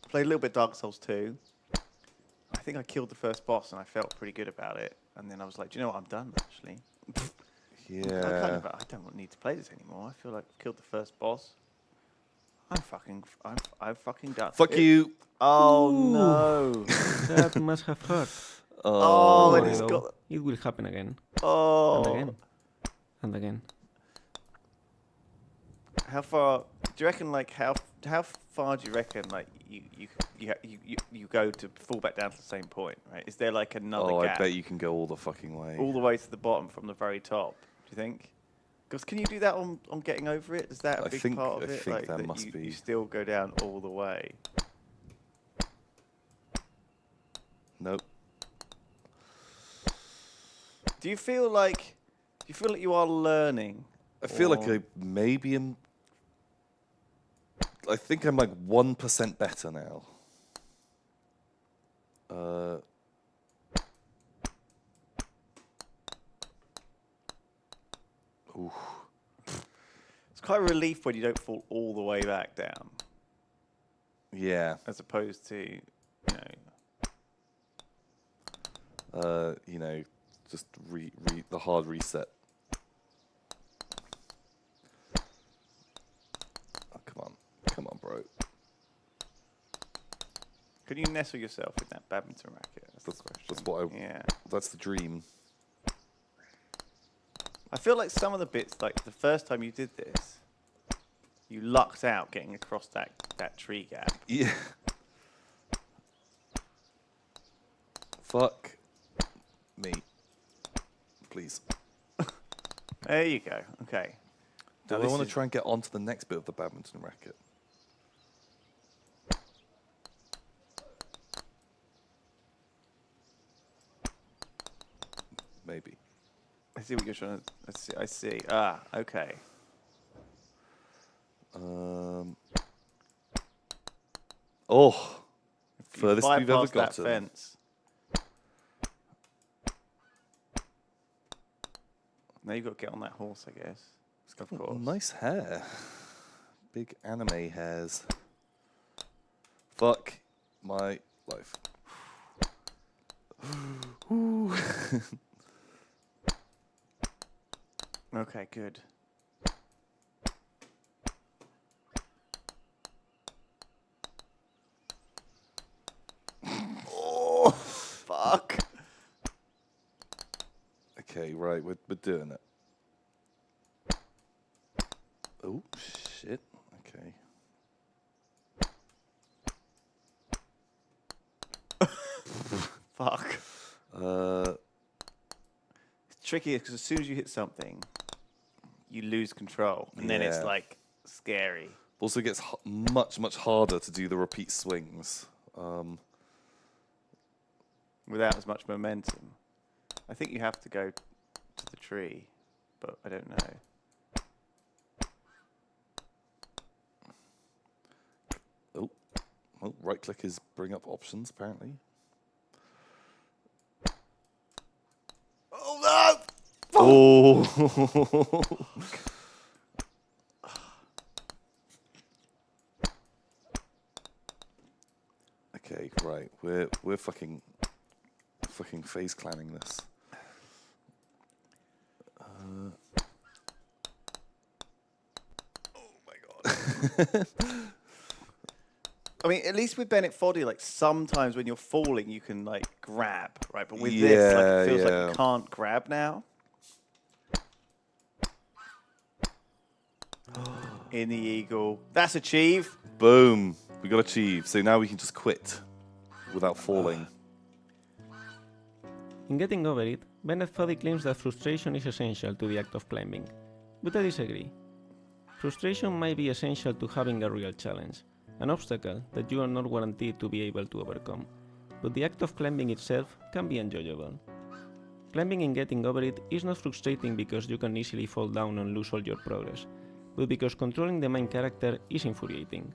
Played a little bit Dark Souls 2. I think I killed the first boss and I felt pretty good about it. And then I was like, do you know what? I'm done actually. Yeah. I don't need to play this anymore. I feel like I've killed the first boss. I'm fucking done. Fuck you. Oh no. That must have hurt. Oh, Don't and it's worry, though. got. It will happen again. Oh. And again. And again. How far do you reckon? Like how far do you reckon? Like you go to fall back down to the same point, right? Is there like another gap? I bet you can go all the fucking way. All the way to the bottom from the very top. Do you think? Because can you do that on Getting Over It? Is that a big part of it? I think like that must be. You still go down all the way. Nope. Do you feel like you are learning? I feel like I maybe am. I think I'm like 1% better now. Ooh. It's quite a relief when you don't fall all the way back down. Yeah. As opposed to, just the hard reset. Oh, come on, bro. Could you nestle yourself in that badminton racket? That's the dream. I feel like some of the bits, like the first time you did this, you lucked out getting across that tree gap. Yeah. Fuck me. Please. There you go. Okay. Do I want to try and get onto the next bit of the badminton racket? Maybe. I see what you're trying to. I see. Ah, okay. Furthest we've ever gotten. That fence. Now you've got to get on that horse, I guess. Of course. Nice hair. Big anime hairs. Fuck my life. Okay, good. Oh, fuck. Okay, right, we're doing it. Oh, shit. Okay. Fuck. It's tricky because as soon as you hit something, you lose control, and then it's Yeah. like scary. Also gets much, much harder to do the repeat swings. Without as much momentum. I think you have to go to the tree, but I don't know. Oh, well, right click is bring up options, apparently. Oh no! Oh! Okay, right. We're fucking phase clanning this. Oh my god. I mean, at least with Bennett Foddy, like sometimes when you're falling, you can like grab, right? But with this, like it feels like you can't grab now. In the eagle. That's achieve. Boom! We got achieved. So now we can just quit without falling. In Getting Over It, Bennett Foddy claims that frustration is essential to the act of climbing, but I disagree. Frustration might be essential to having a real challenge, an obstacle that you are not guaranteed to be able to overcome, but the act of climbing itself can be enjoyable. Climbing in Getting Over It is not frustrating because you can easily fall down and lose all your progress, but because controlling the main character is infuriating.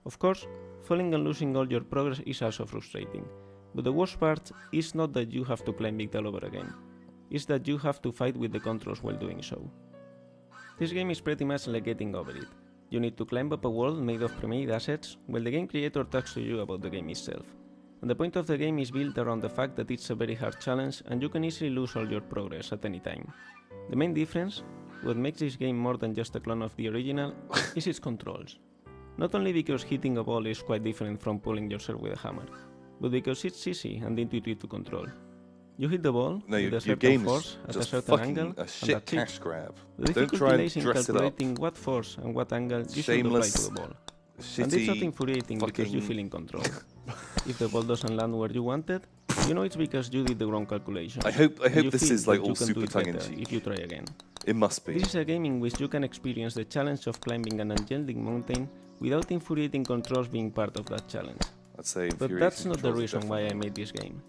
Of course, falling and losing all your progress is also frustrating, but the worst part is not that you have to climb it all over again, it's that you have to fight with the controls while doing so. This game is pretty much like Getting Over It. You need to climb up a wall made of pre-made assets, while the game creator talks to you about the game itself. And the point of the game is built around the fact that it's a very hard challenge and you can easily lose all your progress at any time. The main difference, what makes this game more than just a clone of the original, is its controls. Not only because hitting a ball is quite different from pulling yourself with a hammer, but because it's easy and intuitive to control. You hit the ball No, with a your certain game is force at a just certain fucking angle, a and shit that's it. cash grab. The Don't difficulty try and lies in dress it up. calculating what force and what angle you should apply Shameless, to the ball. shitty, And it's not infuriating because you fucking- feel in control. If the ball doesn't land where you wanted, you know it's because you did the wrong calculations. I hope and you this feel is like that you all can do super it tongue in better cheek. if you try again. It must be. This is a game in which you can experience the challenge of climbing an enchanting mountain without infuriating controls being part of that challenge. I'd say But infuriating that's not the controls are reason why I definitely- made this game.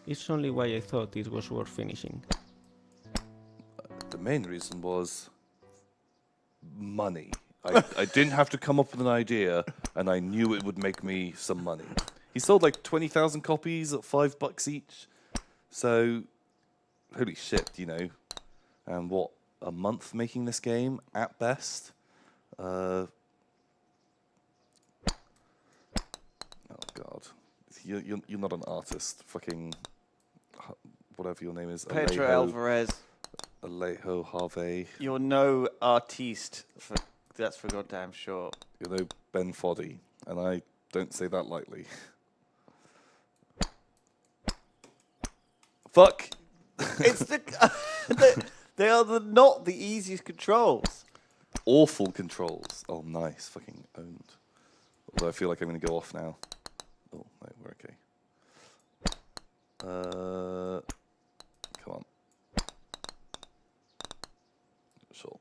It's only why I thought it was worth finishing. The main reason was money. I didn't have to come up with an idea, and I knew it would make me some money. He sold like 20,000 copies at $5 each. So, holy shit, you know. And what, a month making this game at best? Oh God, you're not an artist. Fucking whatever your name is. Pedro Alejo- Alvarez, Alejo Harvey. you're no artiste, that's for goddamn sure. You know, Ben Foddy, and I don't say that lightly. Fuck! It's they are not the easiest controls. Awful controls. Oh, nice. Fucking owned. Although I feel like I'm going to go off now. Oh, no, we're okay. Come on. Sure.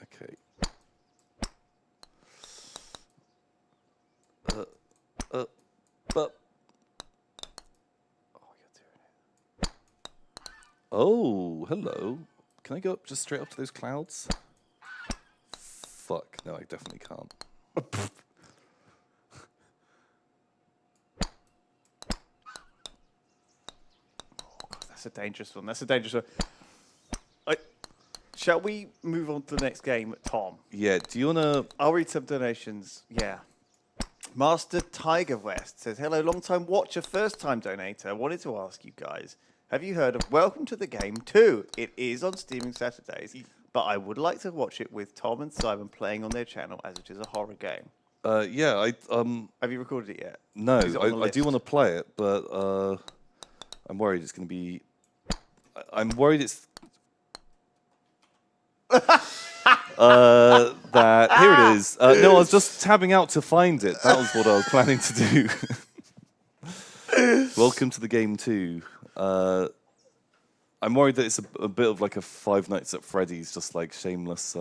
Okay. But. Oh, hello. Can I go up just straight up to those clouds? Fuck. No, I definitely can't. That's a dangerous one. That's a dangerous one. Shall we move on to the next game, Tom? Yeah. Do you wanna? I'll read some donations. Yeah. Master Tiger West says, hello, long-time watcher, first-time donator. I wanted to ask you guys, have you heard of Welcome to the Game 2? It is on Steaming Saturdays, but I would like to watch it with Tom and Simon playing on their channel as it is a horror game. Yeah. Have you recorded it yet? No, Is it on the I do list? want to play it, but I'm worried it's going to be. I'm worried it's. That here it is. No, I was just tabbing out to find it. That was what I was planning to do. Welcome to the game 2. I'm worried that it's a bit of like a Five Nights at Freddy's, just like shameless,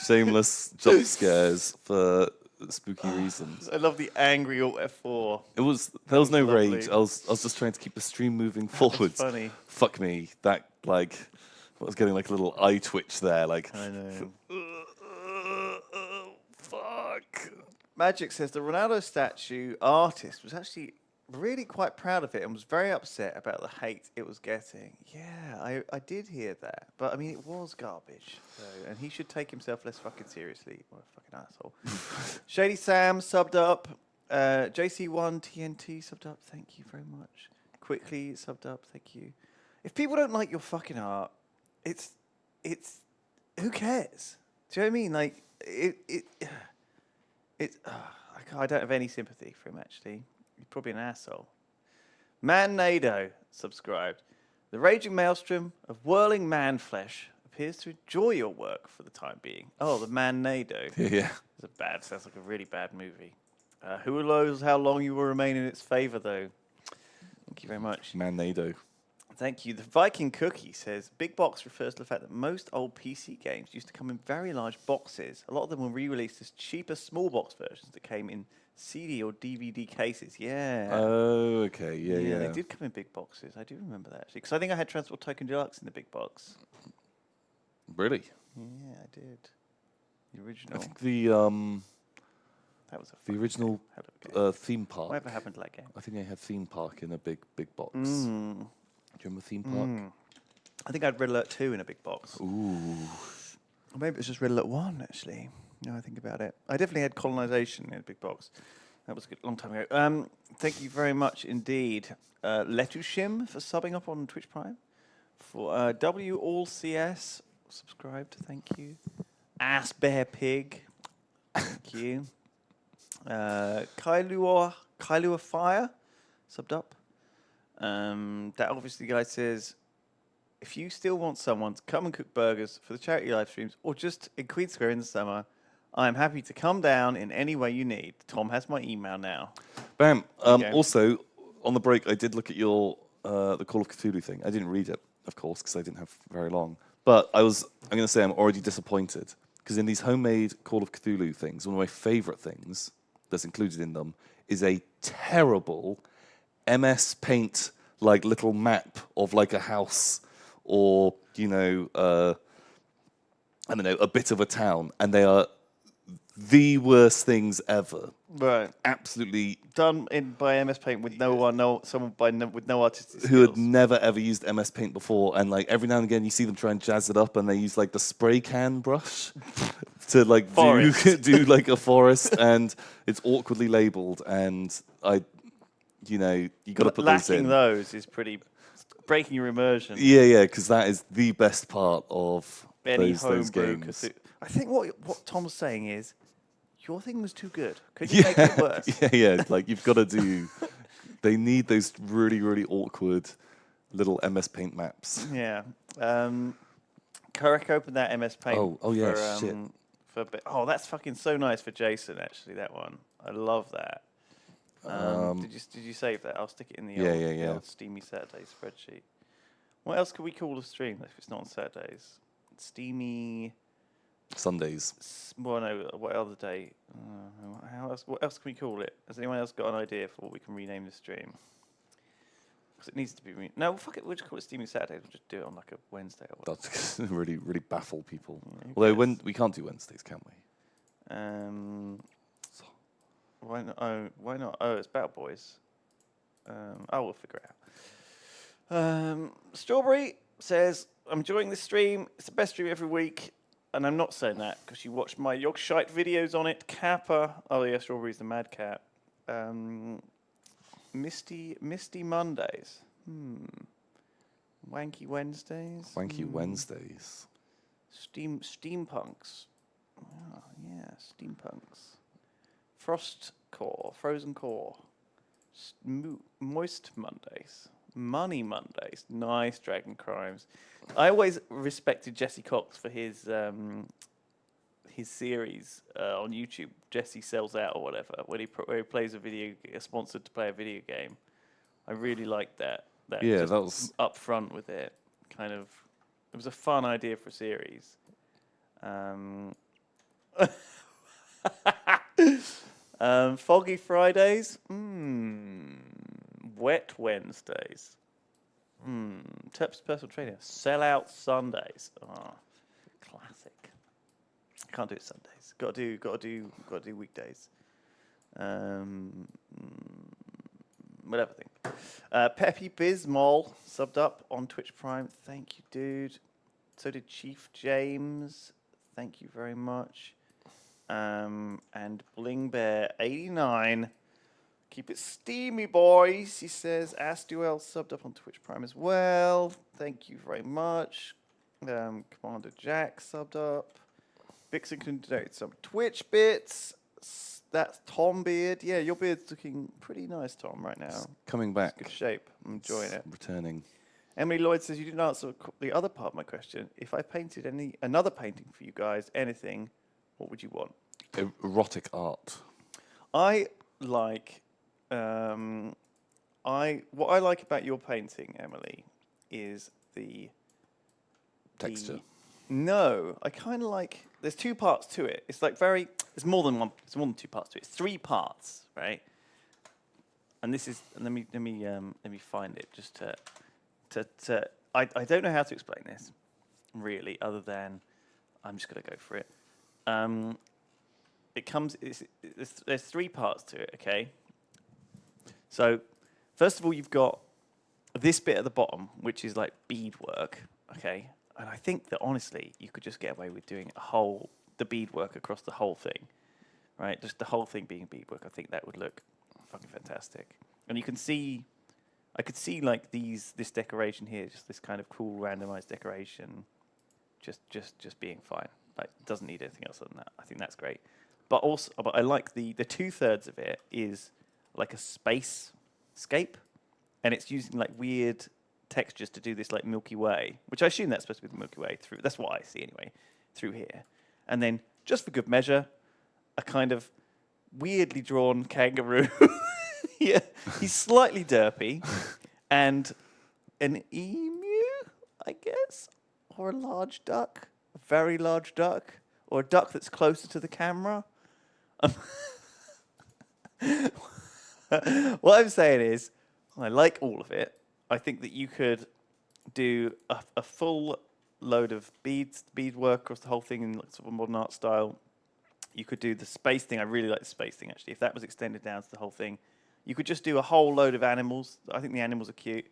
shameless jump scares for spooky reasons. I love the angry Alt F4. There was no Lovely. rage. I was just trying to keep the stream moving forwards. funny. Fuck me. That like I was getting like a little eye twitch there. Like I know. fuck. Magic says the Ronaldo statue artist was actually really quite proud of it and was very upset about the hate it was getting. Yeah, I did hear that. But I mean, it was garbage. So, and he should take himself less fucking seriously. What a fucking asshole. Shady Sam subbed up. JC1 TNT subbed up. Thank you very much. Quickly subbed up. Thank you. If people don't like your fucking art, it's who cares? Do you know what I mean? Like I don't have any sympathy for him actually. He's probably an asshole. Man-nado subscribed. The raging maelstrom of whirling man flesh appears to enjoy your work for the time being. Oh, the Man-nado. Yeah. Sounds like a really bad movie. Who knows how long you will remain in its favour, though? Thank you very much. Man-nado. Thank you. The Viking Cookie says, big box refers to the fact that most old PC games used to come in very large boxes. A lot of them were re-released as cheaper small box versions that came in CD or DVD cases. Yeah. Oh, okay. Yeah. They did come in big boxes. I do remember that, actually. Because I think I had Transport Tycoon Deluxe in the big box. Really? Yeah, I did. The I original. think the That was the original theme park. Whatever happened to that game? I think I had theme park in a big box. Mm. Do you remember theme park? I think I had Red Alert 2 in a big box. Ooh. Or maybe it was just Red Alert 1, actually. Now I think about it. I definitely had Colonization in a big box. That was a good, long time ago. Thank you very much indeed. Letushim for subbing up on Twitch Prime. For W All CS, subscribed. Thank you. Ass Bear Pig. Thank you. Kailua Fire, subbed up. That obviously guy says, if you still want someone to come and cook burgers for the charity live streams or just in Queen Square in the summer, I'm happy to come down in any way you need. Tom has my email now. Bam. Okay. Also, on the break, I did look at your the Call of Cthulhu thing. I didn't read it, of course, because I didn't have very long. But I'm going to say I'm already disappointed because in these homemade Call of Cthulhu things, one of my favorite things that's included in them is a terrible MS Paint like little map of like a house or I don't know, a bit of a town, and they are the worst things ever. Right. Absolutely Done by MS Paint with with no artistic skills. who had never ever used MS Paint before, and like every now and again you see them try and jazz it up, and they use like the spray can brush to like do like a forest, and it's awkwardly labeled, and you got to put those in. Lacking those is pretty breaking your immersion. Yeah, because that is the best part of Any those homebrew games. Cthulhu. I think what Tom's saying is, your thing was too good. Could you make it worse? Yeah. Like you've got to do. They need those really, really awkward little MS Paint maps. Yeah. Karek opened that MS Paint. Oh yeah, shit. For a bit. Oh, that's fucking so nice for Jason. Actually, that one. I love that. Did you save that? I'll stick it in the old Steamy Saturday spreadsheet. What else could we call a stream if it's not on Saturdays? Steamy Sundays. Well, no. What other day? What else can we call it? Has anyone else got an idea for what we can rename the stream? Because it needs to be. No, fuck it. We'll just call it Steamy Saturdays. We'll just do it on like a Wednesday or whatever. That's really, really baffle people. Yeah, Although we can't do Wednesdays, can we? Why not? Why not? Oh, it's Battleboys. We'll figure it out. Strawberry says, I'm enjoying this stream. It's the best stream every week. And I'm not saying that because you watched my Yogscast videos on it. Kappa. Oh, yeah, Strawberry's the Mad Cat. Misty Mondays. Wanky Wednesdays. Wanky Wednesdays. Steampunks. Oh, yeah, steampunks. Frost Core. Frozen Core. Moist Mondays. Money Mondays. Nice Dragon Crimes. I always respected Jesse Cox for his series on YouTube. Jesse Sells Out or whatever, where he plays sponsored to play a video game. I really liked that. Yeah, that was up front with it. Kind of, it was a fun idea for a series. Foggy Fridays. Wet Wednesdays. Terps personal trainer. Sellout Sundays. Oh, classic. Can't do it Sundays. Got to do weekdays. Whatever thing. Peppy Bismol subbed up on Twitch Prime. Thank you, dude. So did Chief James. Thank you very much. And Bling Bear 89. Keep it steamy, boys. He says Astuel subbed up on Twitch Prime as well. Thank you very much. Commander Jack subbed up. Vixen can donate some Twitch bits. That's Tom Beard. Yeah, your beard's looking pretty nice, Tom, right now. It's coming back. It's good shape. I'm enjoying it. Returning. Emily Lloyd says you didn't answer the other part of my question. If I painted another painting for you guys, anything, what would you want? Erotic art. I like. What I like about your painting, Emily, is the texture. No, I kind of like. There's two parts to it. It's like very. There's more than one. There's more than two parts to it. It's three parts, right? And this is. Let me find it just to. I don't know how to explain this, really, other than I'm just gonna go for it. It comes. There's three parts to it. Okay. So, first of all, you've got this bit at the bottom, which is like beadwork. Okay. And I think that honestly, you could just get away with doing the beadwork across the whole thing, right? Just the whole thing being beadwork. I think that would look fucking fantastic. And you can see, I could see like this decoration here, just this kind of cool randomized decoration, just being fine. Like doesn't need anything else other than that. I think that's great. But I like the 2/3 of it is like a spacescape, and it's using like weird textures to do this like Milky Way, which I assume that's supposed to be the Milky Way through. That's what I see anyway through here. And then just for good measure, a kind of weirdly drawn kangaroo. Yeah, he's slightly derpy, and an emu, I guess, or a large duck, a very large duck, or a duck that's closer to the camera. What I'm saying is, I like all of it. I think that you could do a full load of beadwork across the whole thing in sort of a modern art style. You could do the space thing. I really like the space thing, actually. If that was extended down to the whole thing, you could just do a whole load of animals. I think the animals are cute.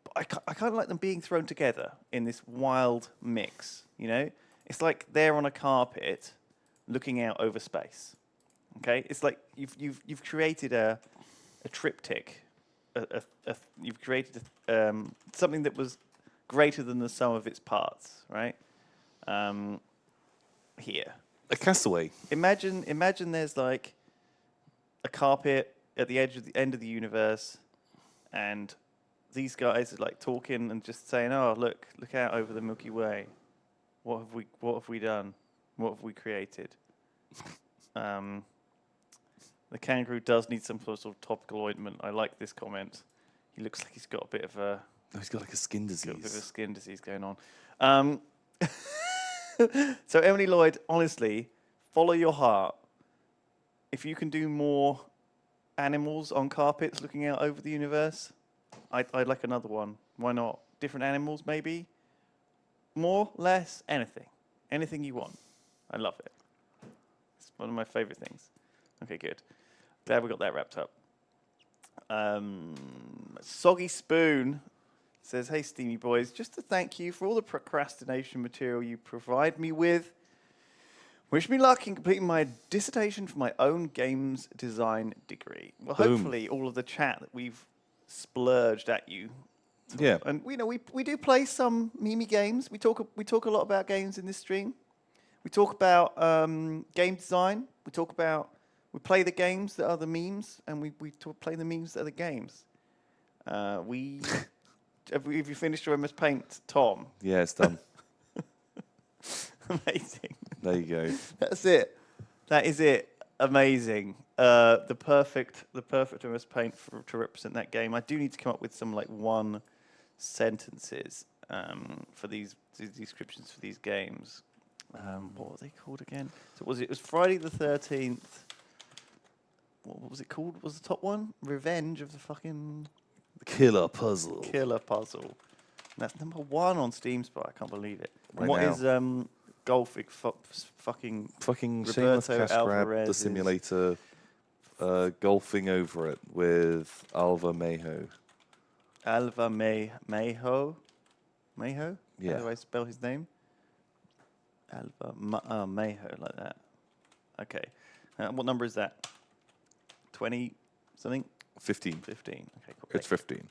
But I kind of like them being thrown together in this wild mix, you know? It's like they're on a carpet looking out over space. Okay? It's like you've created a triptych. You've created something that was greater than the sum of its parts, right? Here, a castaway. Imagine there's like a carpet at the end of the universe, and these guys are like talking and just saying, "Oh, look out over the Milky Way. What have we done? What have we created?" The kangaroo does need some sort of topical ointment. I like this comment. He looks like he's got a bit of a... he's got like a skin disease. Got a bit of a skin disease going on. So Emily Lloyd, honestly, follow your heart. If you can do more animals on carpets looking out over the universe, I'd like another one. Why not? Different animals, maybe? More? Less? Anything. Anything you want. I love it. It's one of my favorite things. Okay, good. Glad we got that wrapped up. Soggy Spoon says, "Hey, Steamy boys, just to thank you for all the procrastination material you provide me with. Wish me luck in completing my dissertation for my own games design degree." Well, Boom. hopefully all of the chat that we've splurged at you. Yeah. And we do play some meme games. We talk a lot about games in this stream. We talk about game design. We play the games that are the memes, and we play the memes that are the games. Have you finished your MS Paint, Tom? Yeah, it's done. Amazing. There you go. That's it. That is it. Amazing. The perfect MS Paint to represent that game. I do need to come up with some like one sentences for these descriptions for these games. What were they called again? So it was Friday the 13th. What was it called? What was the top one? Revenge of the fucking Killer puzzle. Killer puzzle. And that's number 1 on Steam Spy. I can't believe it. Right And what now. is golfing? Fucking Fucking shameless Roberto cash grab, the Alvarez's- simulator, golfing over it with Alva Mejo. Alva Mejo? Mejo? Yeah. How do I spell his name? Alva Mejo, like that. Okay. What number is that? 20 something? 15. 15. Okay, cool. It's 15.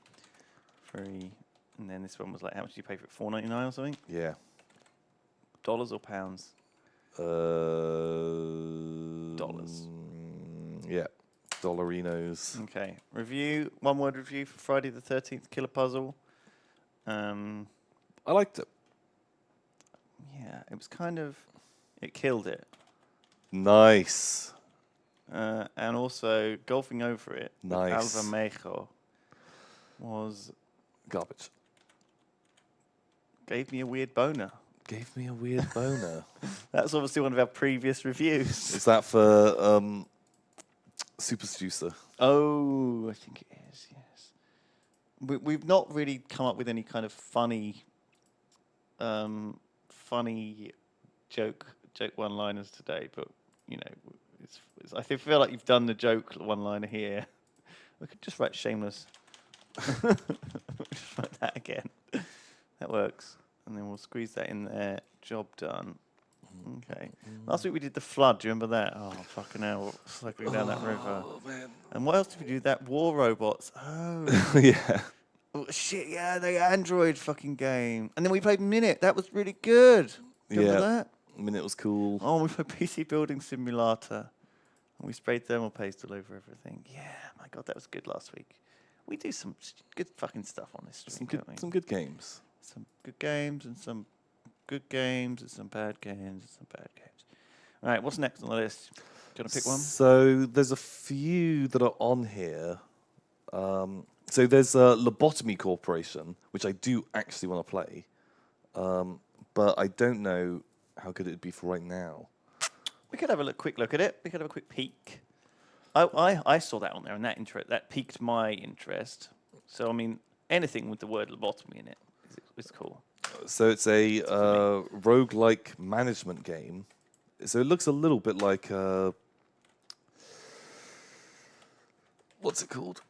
Free. And then this one was like, how much do you pay for it? $4.99 or something? Yeah. Dollars or pounds? Dollars. Yeah. Dollarinos. Okay. Review. One word review for Friday the 13th Killer Puzzle. I liked it. Yeah, it was kind of... It killed it. Nice. And also, golfing over it with Nice. Alva Mejo was... Garbage. Gave me a weird boner. Gave me a weird boner. That's obviously one of our previous reviews. Is that for Super Seducer? Oh, I think it is, yes. We've not really come up with any kind of funny joke one-liners today, but, you know, I feel like you've done the joke one-liner here. We could just write shameless. Just write that again. That works. And then we'll squeeze that in there. Job done. Okay. Last week we did the flood. Do you remember that? Oh, fucking hell. Cycling down that river. Man. And what else did we do? That war robots. Oh. Yeah. Oh, shit, yeah, the Android fucking game. And then we played Minute. That was really good. Do you remember that? I mean, it was cool. Oh, we played PC Building Simulator. And we sprayed thermal paste all over everything. Yeah, my God, that was good last week. We do some good fucking stuff on this stream, don't we? Some good games. Some good games and some good games and some bad games and some bad games. All right, what's next on the list? Do you want to pick one? So there's a few that are on here. So there's Lobotomy Corporation, which I do actually want to play. But I don't know how good it'd be for right now. We could have a quick look at it. We could have a quick peek. I saw that on there, and that piqued my interest. So, I mean, anything with the word lobotomy in it is cool. So it's a roguelike management game. So it looks a little bit like... what's it called?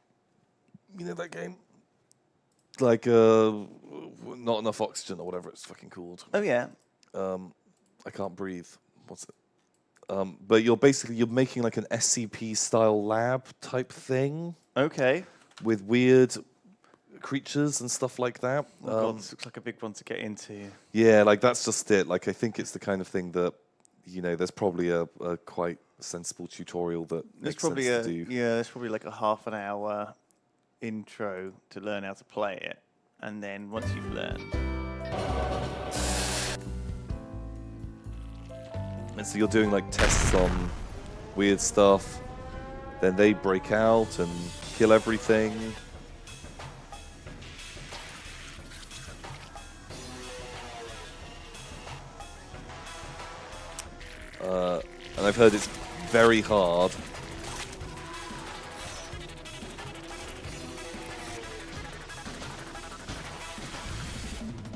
You know that game? Like Not Enough Oxygen or whatever it's fucking called. Oh, yeah. I Can't Breathe. What's it? But you're making like an SCP-style lab type thing. Okay. With weird creatures and stuff like that. Oh, God, this looks like a big one to get into. Yeah, like that's just it. Like I think it's the kind of thing that, you know, there's probably a quite sensible tutorial that makes sense to do. Yeah, there's probably like a half an hour intro to learn how to play it. And then once you've learned... And so you're doing like tests on weird stuff. Then they break out and kill everything. And I've heard it's very hard.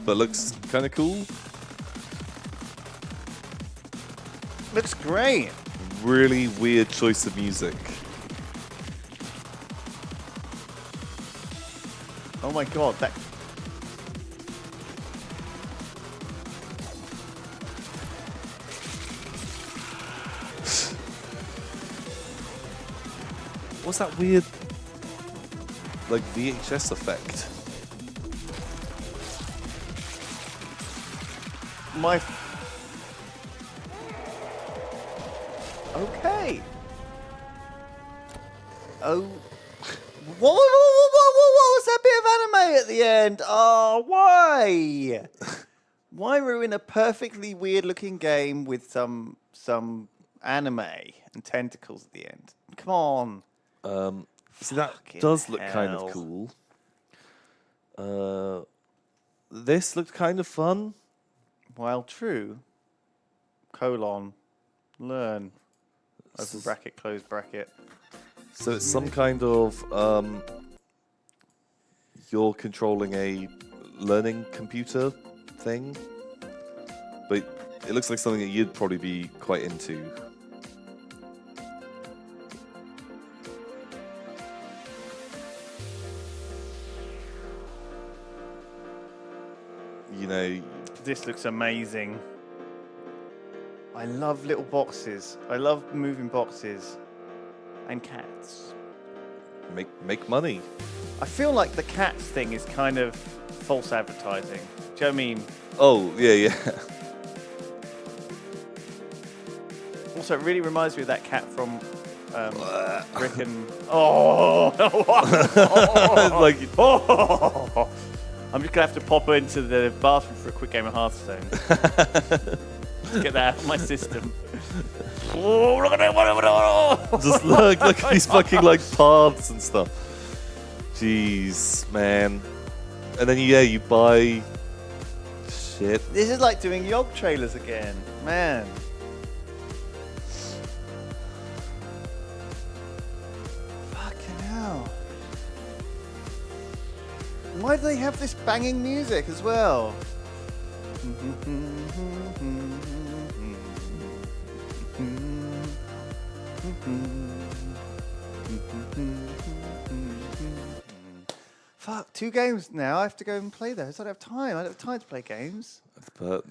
But looks kind of cool. Looks great. Really weird choice of music. Oh my God, what's that weird, like VHS effect? Okay. Oh. What was that bit of anime at the end? Oh, why? Why ruin a perfectly weird-looking game with some anime and tentacles at the end? Come on. See, that Fucking does look kind hell. of cool. This looked kind of fun. While true, learn. Open bracket, close bracket. So it's some kind of you're controlling a learning computer thing, but it looks like something that you'd probably be quite into. You know, This looks amazing. I love little boxes. I love moving boxes. And cats. make money. I feel like the cats thing is kind of false advertising. Do you know what I mean? Oh, yeah. Also, it really reminds me of that cat from Rick and... Oh! Like, Oh! I'm just going to have to pop into the bathroom for a quick game of Hearthstone. Get that out of my system. just look at these fucking like paths and stuff. Jeez, man. And then you buy shit. This is like doing Yog trailers again. Man. Fucking hell. Why do they have this banging music as well? Fuck, 2 games now. I have to go and play those. I don't have time. I don't have time to play games. But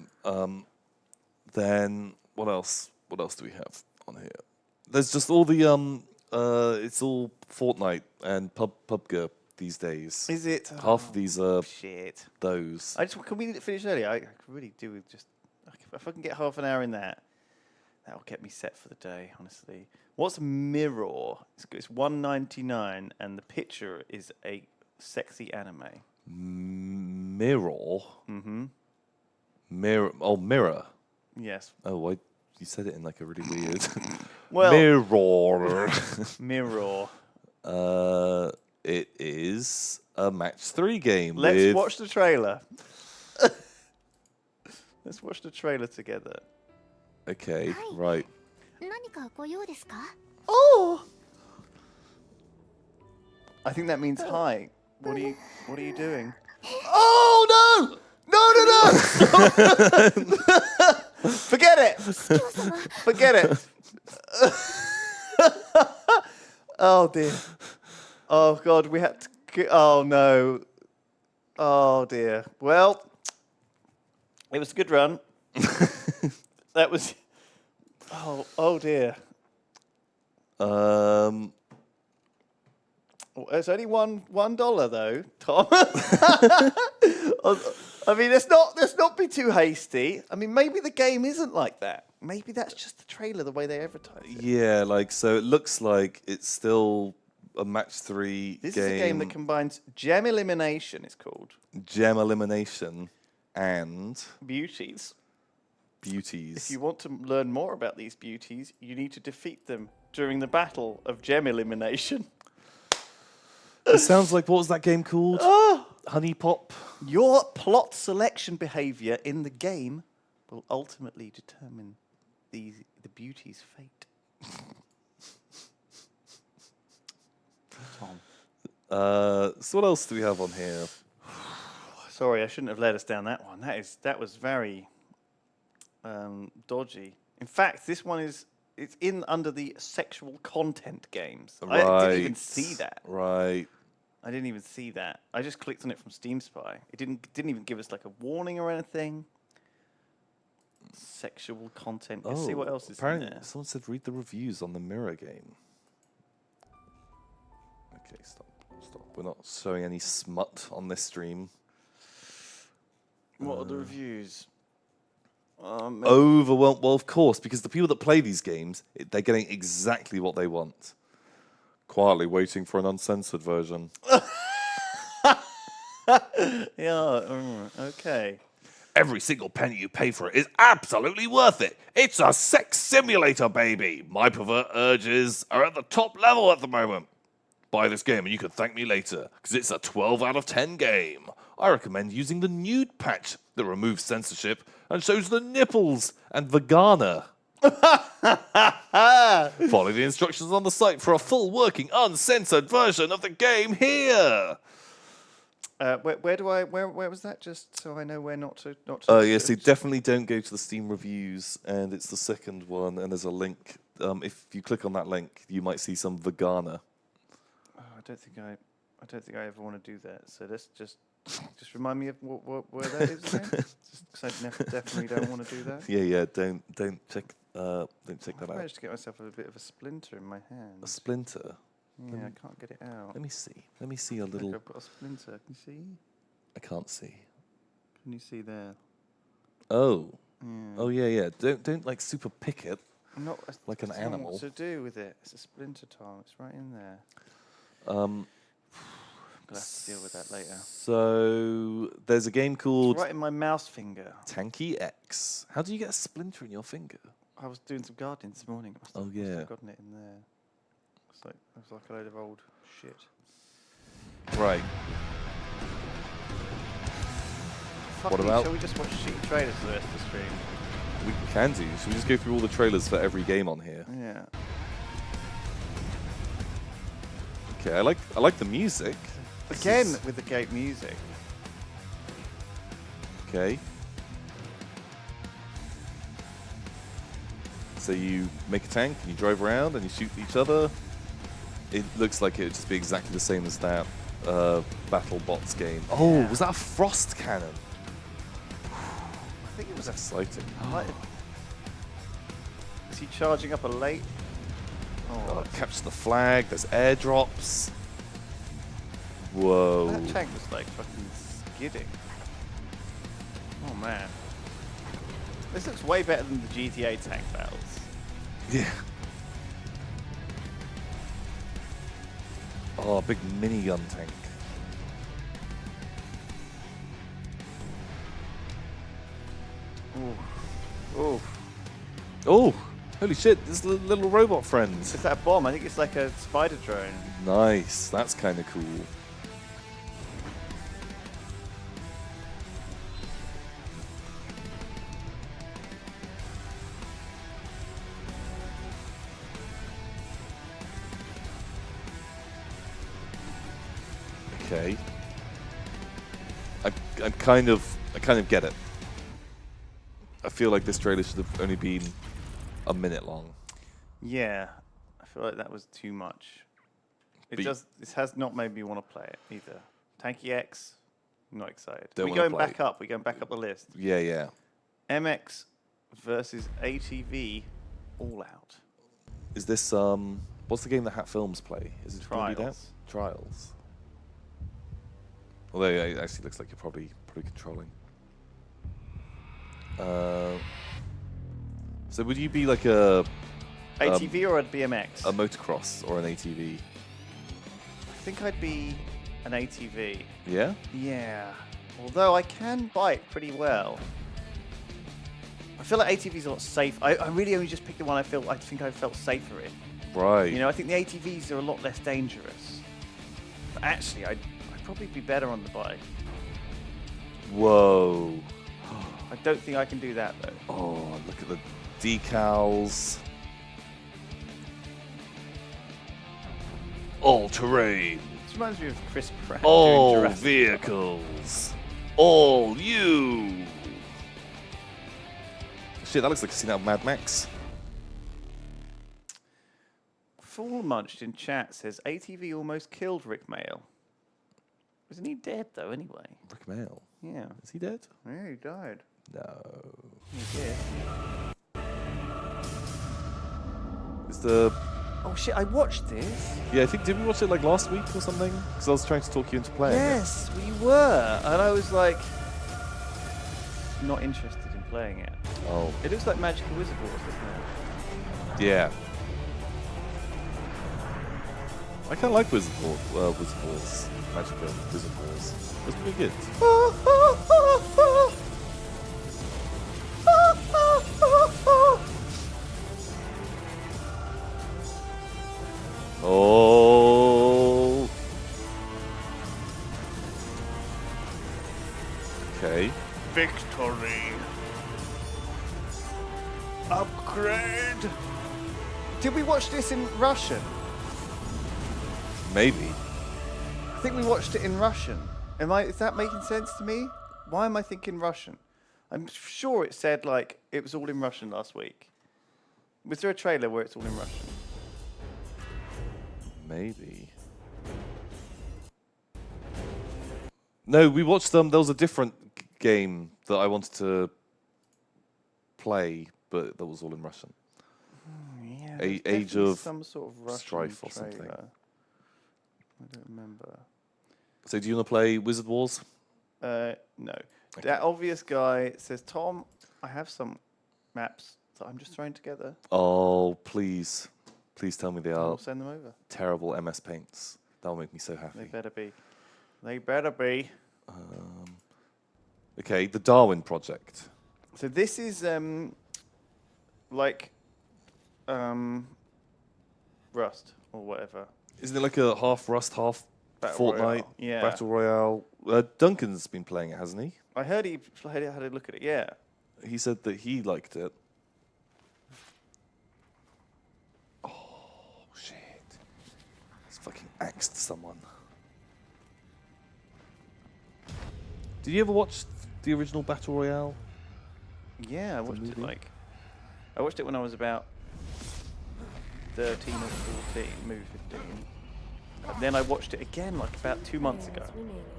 then what else? What else do we have on here? There's just all the it's all Fortnite and PUBG these days. Is it? Half of these are Shit. those. Can we finish early? I really do with just if I can get half an hour in that will get me set for the day, honestly. What's Mirror? It's $1.99 and the picture is a sexy anime. Mirror. Mm-hmm. Mirror. Yes. Oh, why you said it in like a really weird. Well, Mirror. Mirror. It is a match 3 game. Let's watch the trailer. Let's watch the trailer together. Okay, right. Oh! I think that means hi. What are you doing? Oh no! No! Forget it. Forget it. Oh dear. Oh god, we had to. Oh no. Oh dear. Well, it was a good run. That was. Oh dear. It's only $1 though, Tom. I mean, let's not be too hasty. I mean, maybe the game isn't like that. Maybe that's just the trailer, the way they advertise it. Yeah, like so it looks like it's still a match 3 This game. is a game that combines gem elimination. It's called Gem elimination and beauties. beauties. If you want to learn more about these beauties, you need to defeat them during the battle of gem elimination. It sounds like, what was that game called? Honey Pop. Your plot selection behavior in the game will ultimately determine the beauty's fate. Tom. So what else do we have on here? Sorry, I shouldn't have led us down that one. That was very dodgy. In fact, this one it's in under the sexual content games. Right. I didn't even see that. Right. I didn't even see that. I just clicked on it from Steam Spy. It didn't even give us like a warning or anything. Sexual content. Let's see what else is in apparently there. someone said read the reviews on the Mirror game. Okay, stop. We're not showing any smut on this stream. What are the reviews? Overwhelmed. Well, of course, because the people that play these games, they're getting exactly what they want. Quietly waiting for an uncensored version. Yeah, okay. Every single penny you pay for it is absolutely worth it. It's a sex simulator, baby. My pervert urges are at the top level at the moment. Buy this game and you can thank me later, because it's a 12 out of 10 game. I recommend using the nude patch that removes censorship and shows the nipples and vagina. Follow the instructions on the site for a full working uncensored version of the game here. Where was that? Just so I know where not to. Yes, so definitely don't go to the Steam reviews, and it's the second one, and there's a link. If you click on that link, you might see some vagina. Oh, I don't think I ever want to do that. So let's just remind me of where that is again. Because I definitely don't want to do that. Yeah. Don't check that I out. managed to get myself a bit of a splinter in my hand. A splinter. Yeah, I can't get it out. Let me see a little. I've got a splinter. Can you see? I can't see. Can you see there? Oh. Yeah. Oh yeah. Don't like super pick it. I'm not like an I don't know animal. what to do with it? It's a splinter, Tom. It's right in there. Um. Gonna have to deal with that later. So there's a game called It's right in my mouse finger. Tanky X. How do you get a splinter in your finger? I was doing some gardening this morning. I must have gotten it in there. It was like a load of old shit. Right. Fuck you, shall we just watch shitty trailers for the rest of the stream? We can do. Should we just go through all the trailers for every game on here? Yeah. Okay, I like the music. Again with the gate music. Okay. So you make a tank and you drive around and you shoot each other. It looks like it would just be exactly the same as that BattleBots game. Oh, was that a frost cannon? I think it was exciting. Is he charging up a late? Oh, capture the flag. There's airdrops. Whoa. That tank was like fucking skidding. Oh man. This looks way better than the GTA tank battles. Yeah. Oh, big minigun tank. Ooh. Oh, holy shit, this little robot friend. Is that a bomb? I think it's like a spider drone. Nice, that's kind of cool. Okay. I kind of get it. I feel like this trailer should have only been a minute long. Yeah, I feel like that was too much. This has not made me want to play it either. Tanky X, not excited. We're going back up. We're going back up the list. Yeah. MX versus ATV, All Out. Is this what's the game that Hat Films play? Is it gonna be that? Trials. Although it actually looks like you're probably controlling. So would you be like a ATV or a BMX? A motocross or an ATV? I think I'd be an ATV. Yeah? Yeah. Although I can bike pretty well. I feel like ATV's a lot safe. I really only just picked the one I think I felt safer in. Right. You know, I think the ATVs are a lot less dangerous. But actually, I'd probably be better on the bike. Whoa. I don't think I can do that though. Oh, look at the decals. All terrain. This reminds me of Chris Pratt. All doing Jurassic vehicles. All you. Shit, that looks like a scene out of Mad Max. Fool Munched in chat says ATV almost killed Rick Mail. Isn't he dead though anyway? Rick Mail? Yeah. Is he dead? Yeah, he died. No. He did. Is the Oh shit! I watched this. Yeah, I think did we watch it like last week or something? Because I was trying to talk you into playing. Yes, we were, and I was like, not interested in playing it. Oh. It looks like Magical Wizard Wars, doesn't it? Yeah. I kind of like Wizard Wars, Magical Wizard Wars. It's pretty good. Oh. Okay. Victory. Upgrade. Did we watch this in Russian? Maybe. I think we watched it in Russian. Is that making sense to me? Why am I thinking Russian? I'm sure it said like it was all in Russian last week. Was there a trailer where it's all in Russian? Maybe. No, we watched them. There was a different game that I wanted to play, but that was all in Russian. Yeah. Age of some sort of Russian Strife or trailer. something. I don't remember. So, do you want to play Wizard Wars? No. That obvious guy says, Tom, I have some maps that I'm just throwing together. Oh, please. Please tell me they are I'll send them over. terrible MS Paints. That'll make me so happy. They better be. They better be. Okay, the Darwin Project. So this is like Rust or whatever. Isn't it like a half Rust, half Battle Fortnite Royale, yeah. Battle Royale? Duncan's been playing it, hasn't he? I heard he had a look at it, yeah. He said that he liked it. Oh, shit. He's fucking axed someone. Did you ever watch the original Battle Royale? Yeah, I watched it movie? I watched it when I was about 13 or 14, maybe 15. And then I watched it again like about 2 months ago.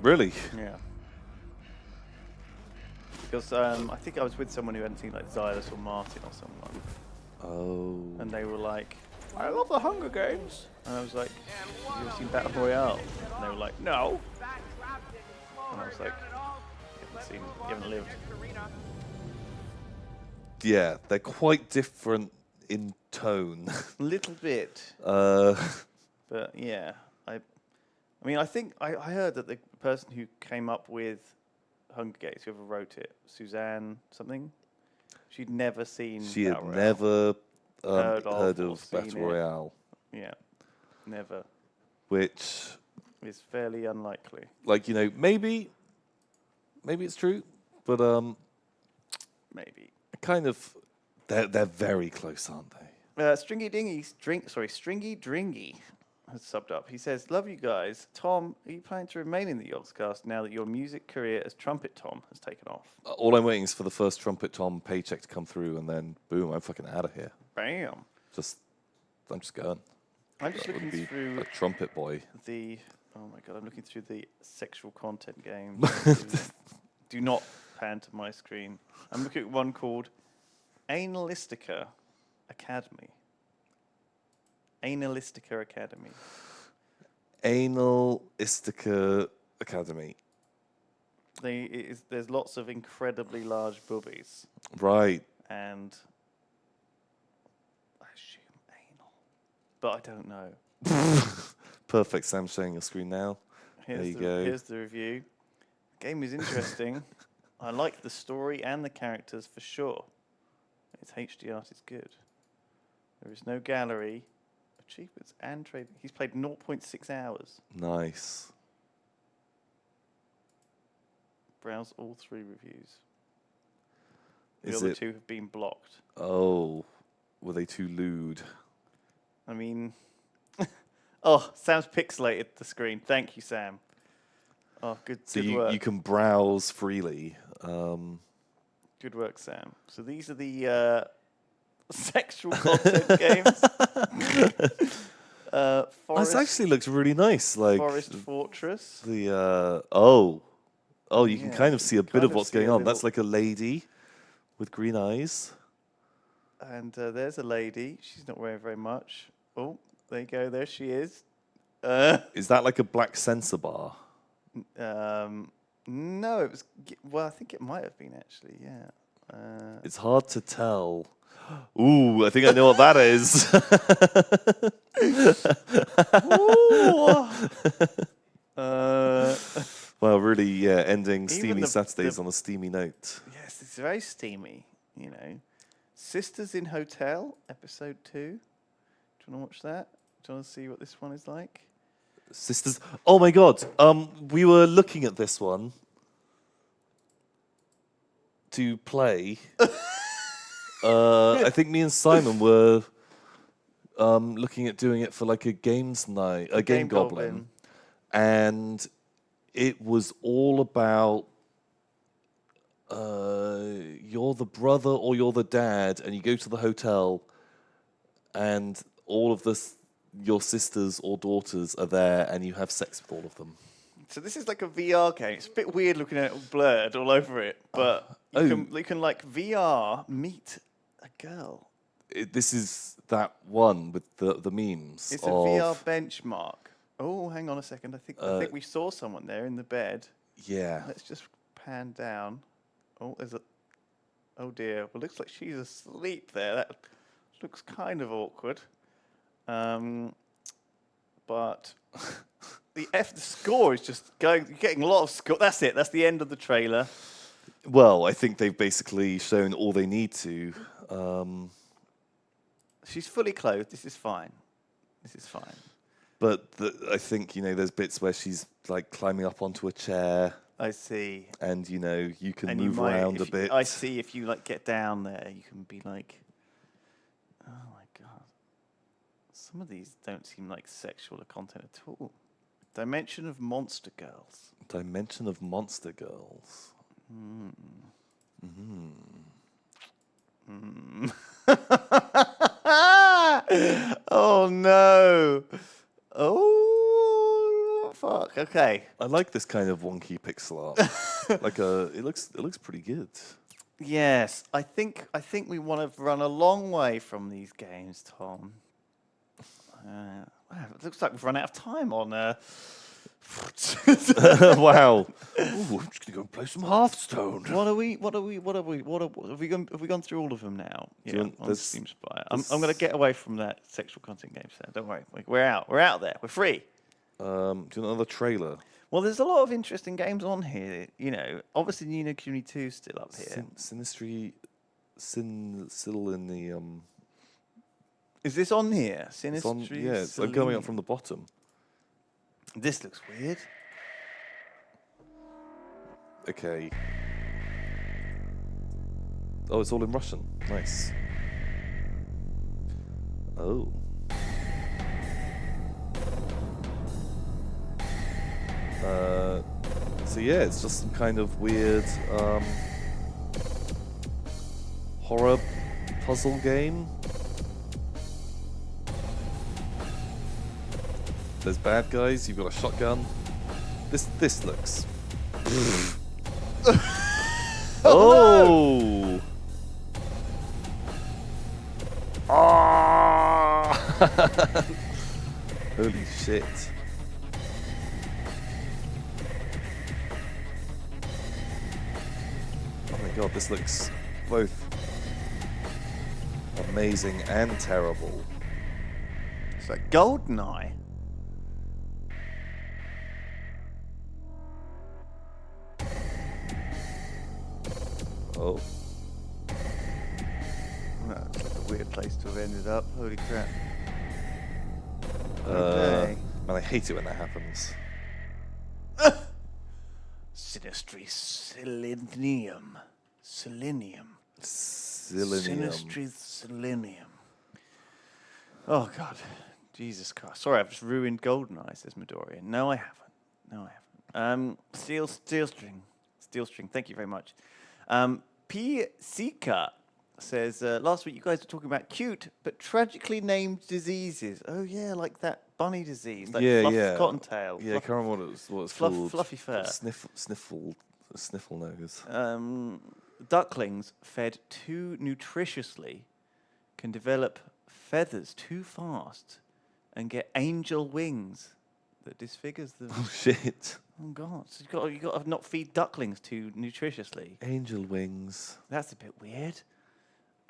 Really? Yeah. Because I think I was with someone who hadn't seen like Xylus or Martin or someone. Oh. And they were like, I love the Hunger Games. And I was like, have you ever seen Battle Royale? And they were like, no. And I was like, you haven't lived. Yeah, they're quite different in tone. A little bit. But yeah, I mean, I think I heard that the person who came up with Hunger Games, whoever wrote it, Suzanne something, she'd never seen. She had Battle Royale. never Heard heard of or of seen Battle it. Royale, Yeah, never. which, It's fairly unlikely. like, you know, maybe it's true, but Maybe. kind of, they're very close, aren't they? Stringy Dringy has subbed up. He says, love you guys. Tom, are you planning to remain in the Yogscast now that your music career as Trumpet Tom has taken off? All I'm waiting is for the first Trumpet Tom paycheck to come through, and then boom, I'm fucking out of here. Bam. I'm just going. I'm just That would looking be through a trumpet boy. oh my god, I'm looking through the sexual content games. Do not pan to my screen. I'm looking at one called Analistica Academy. Analistica Academy. Anal Istica Academy. There's lots of incredibly large boobies, Right. and I assume anal, but I don't know. Perfect. Sam's showing your screen now. Here's you go. Here's the review. Game is interesting. I like the story and the characters for sure. Its HD art is good. There is no gallery, achievements, and trade. He's played 0.6 hours. Nice. Browse all 3 reviews. The Is other it? 2 have been blocked. Oh, were they too lewd? I mean, oh, Sam's pixelated the screen. Thank you, Sam. Oh, good, So good work. you can browse freely. Good work, Sam. So these are the sexual content games. Forest, This actually looks really nice. Like Forest Fortress. the you can Yeah, kind of see a bit kind of of what's see going a on. That's little- like a lady with green eyes. And there's a lady. She's not wearing very much. Oh, There you go. There she is. Is that like a black sensor bar? No, it was. Well, I think it might have been actually. Yeah. It's hard to tell. Ooh, I think I know what that is. Well, really, yeah, ending Steamy Saturdays on a steamy note. Yes, it's very steamy, you know. Sisters in Hotel, episode 2. Do you want to watch that? Do you want to see what this one is like? Sisters. Oh my God. We were looking at this one to play. I think me and Simon were looking at doing it for like a games night, a game goblin, and it was all about you're the brother or you're the dad, and you go to the hotel, and all of your sisters or daughters are there, and you have sex with all of them. So this is like a VR game. It's a bit weird looking at it all blurred all over it, but you can like VR meet a girl. This is that one with the memes. It's a VR benchmark. Oh, hang on a second. I think we saw someone there in the bed. Yeah. Let's just pan down. Oh, there's a. Oh dear. Well, looks like she's asleep there. That looks kind of awkward. But the score is just going. You're getting a lot of score. That's it. That's the end of the trailer. Well, I think they've basically shown all they need to. She's fully clothed. This is fine. This is fine. But I think, there's bits where she's like climbing up onto a chair. I see. And, you can move around a bit. I see. If you like get down there, you can be like, oh my God. Some of these don't seem like sexual content at all. Dimension of Monster Girls. Dimension of Monster Girls. Oh no. Oh fuck. Okay. I like this kind of wonky pixel art. It looks pretty good. Yes, I think we want to run a long way from these games, Tom. Wow, it looks like we've run out of time on. Wow. Ooh, I'm just gonna go and play some Hearthstone. Have we gone through all of them now? Yeah, on Steam Spy. I'm going to get away from that sexual content game set. Don't worry, we're out. We're out there. We're free. Do you want another trailer? Well, there's a lot of interesting games on here. Obviously, Ni no Kuni 2 is still up here. Sinilinium. Is this on here? Sinistry. Yeah, it's like going up from the bottom. This looks weird. Okay. Oh, it's all in Russian. Nice. Oh. So yeah, it's just some kind of weird horror puzzle game. There's bad guys. You've got a shotgun. This looks. Oh! Ah! Holy shit! Oh my God! This looks both amazing and terrible. It's like GoldenEye. Oh. That's like a weird place to have ended up. Holy crap. Man, I hate it when that happens. Sinistry Selenium. Selenium. Sinistry Selenium. Oh, God. Jesus Christ. Sorry, I've just ruined GoldenEye, says Midoriya. No, I haven't. Steel String. Thank you very much. P. Sika says, last week you guys were talking about cute but tragically named diseases. Oh, yeah, like that bunny disease. Like cottontail. Yeah, I can't remember what it's called. Fluffy fur. Sniffle nose. Ducklings fed too nutritiously can develop feathers too fast and get angel wings that disfigures them. Oh shit. Oh god! So you got to not feed ducklings too nutritiously. Angel wings. That's a bit weird.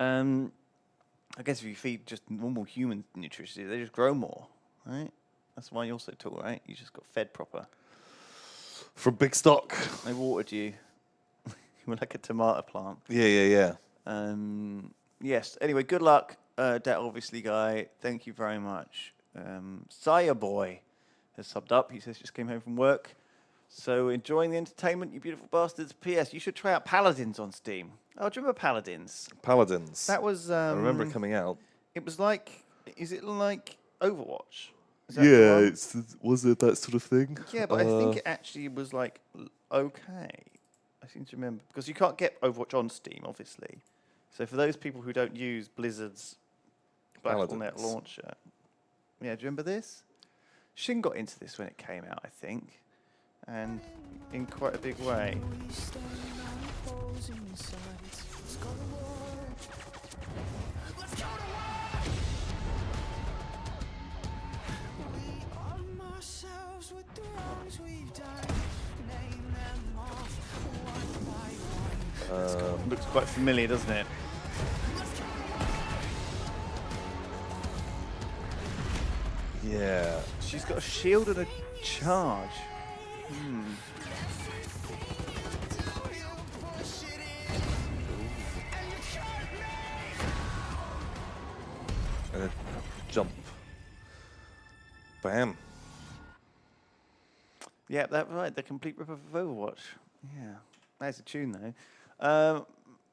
I guess if you feed just normal human nutrition, they just grow more, right? That's why you're so tall, right? You just got fed proper. From big stock. They watered you. You were like a tomato plant. Yeah. Yes. Anyway, good luck, that obviously guy. Thank you very much. Sire Boy has subbed up. He says just came home from work. So enjoying the entertainment, you beautiful bastards. P.S. You should try out Paladins on Steam. Oh, do you remember Paladins? Paladins. That was. I remember it coming out. It was like. Is it like Overwatch? Is that the one? Was it that sort of thing? Yeah, but I think it actually was like okay. I seem to remember because you can't get Overwatch on Steam, obviously. So for those people who don't use Blizzard's Battle.net launcher, yeah, do you remember this? Shin got into this when it came out, I think, and in quite a big way. Looks quite familiar, doesn't it? Yeah. She's got a shield and a charge. And then jump. Bam. Yeah, that's right. The complete rip of Overwatch. Yeah, that's a tune though.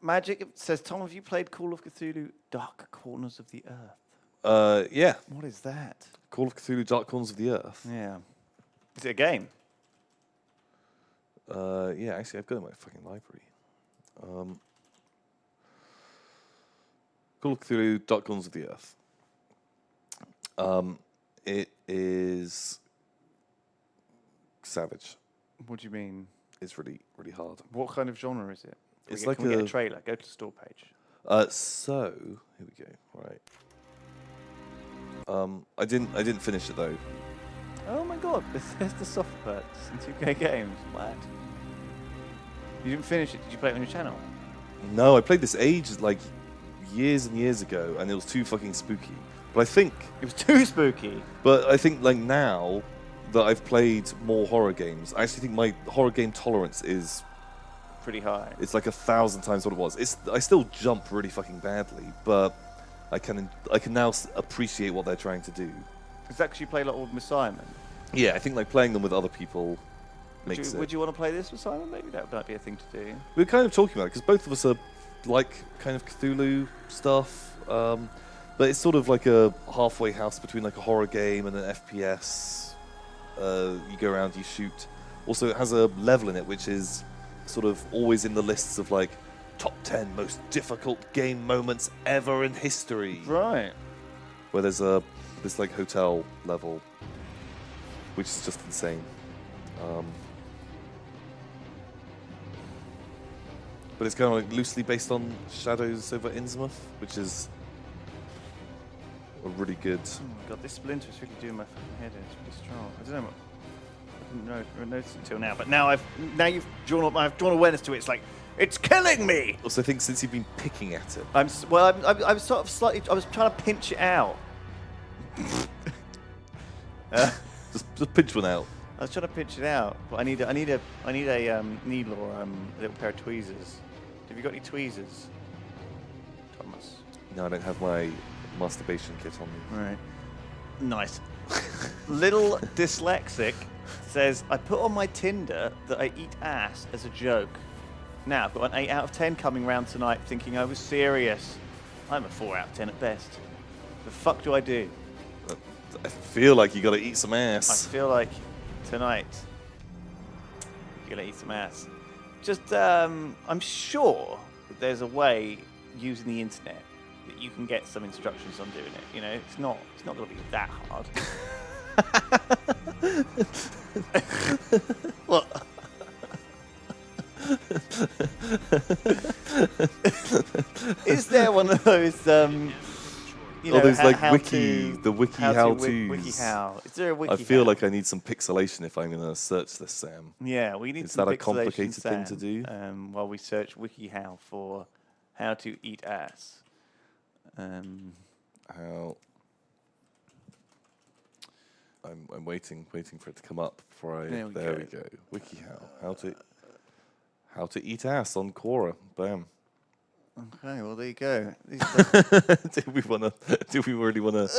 Magic says, Tom, have you played Call of Cthulhu: Dark Corners of the Earth? Yeah. What is that? Call of Cthulhu: Dark Corners of the Earth. Yeah. Is it a game? Yeah, actually, I've got it in my fucking library. Call of Cthulhu: Dark Corners of the Earth. It is savage. What do you mean? It's really, really hard. What kind of genre is it? It's Can we get a trailer. Go to the store page. So here we go. Right. I didn't finish it though. Oh my god, Bethesda Softworks and 2K Games. What? You didn't finish it? Did you play it on your channel? No, I played this years and years ago, and it was too fucking spooky. But I think it was too spooky. But I think like now that I've played more horror games, I actually think my horror game tolerance is pretty high. It's like 1,000 times what it was. I still jump really fucking badly, but I can now appreciate what they're trying to do. Is that because you play a lot with Simon? Yeah, I think like playing them with other people makes it. Would you want to play this with Simon? Maybe that might be a thing to do. We're kind of talking about it because both of us are like kind of Cthulhu stuff, but it's sort of like a halfway house between like a horror game and an FPS. You go around, you shoot. Also, it has a level in it which is sort of always in the lists of like top 10 most difficult game moments ever in history. Right. Where there's this like hotel level, which is just insane. But it's kind of like loosely based on Shadows over Innsmouth, which is a really good. Oh my god, this splinter is really doing my fucking head in. It's really strong. I don't know. I didn't notice until now, but now you've drawn awareness to it. It's like it's killing me. Also, I think since you've been picking at it, I'm sort of slightly. I was trying to pinch it out. just pinch one out. I was trying to pinch it out, but I need a needle or a little pair of tweezers. Have you got any tweezers, Thomas? No, I don't have my masturbation kit on me. Right. Nice. Little dyslexic says, I put on my Tinder that I eat ass as a joke. Now, I've got an 8 out of 10 coming round tonight thinking I was serious. I'm a 4 out of 10 at best. The fuck do I do? I feel like you gotta eat some ass. I feel like tonight you gotta eat some ass. Just, I'm sure that there's a way using the internet that you can get some instructions on doing it. You know, it's not gonna be that hard. What? Is there one of those you know, there's like how wiki, to, the wiki how to how-tos. wiki how. Is there a wiki I feel how? like I need some pixelation if I'm going to search this, Sam. Yeah, we need Is some that a pixelation, complicated thing to Sam, do? While we search WikiHow for how to eat ass. How? I'm waiting for it to come up before I. There we go. WikiHow. How to eat ass on Quora. Bam. Okay, well there you go. Do we really want to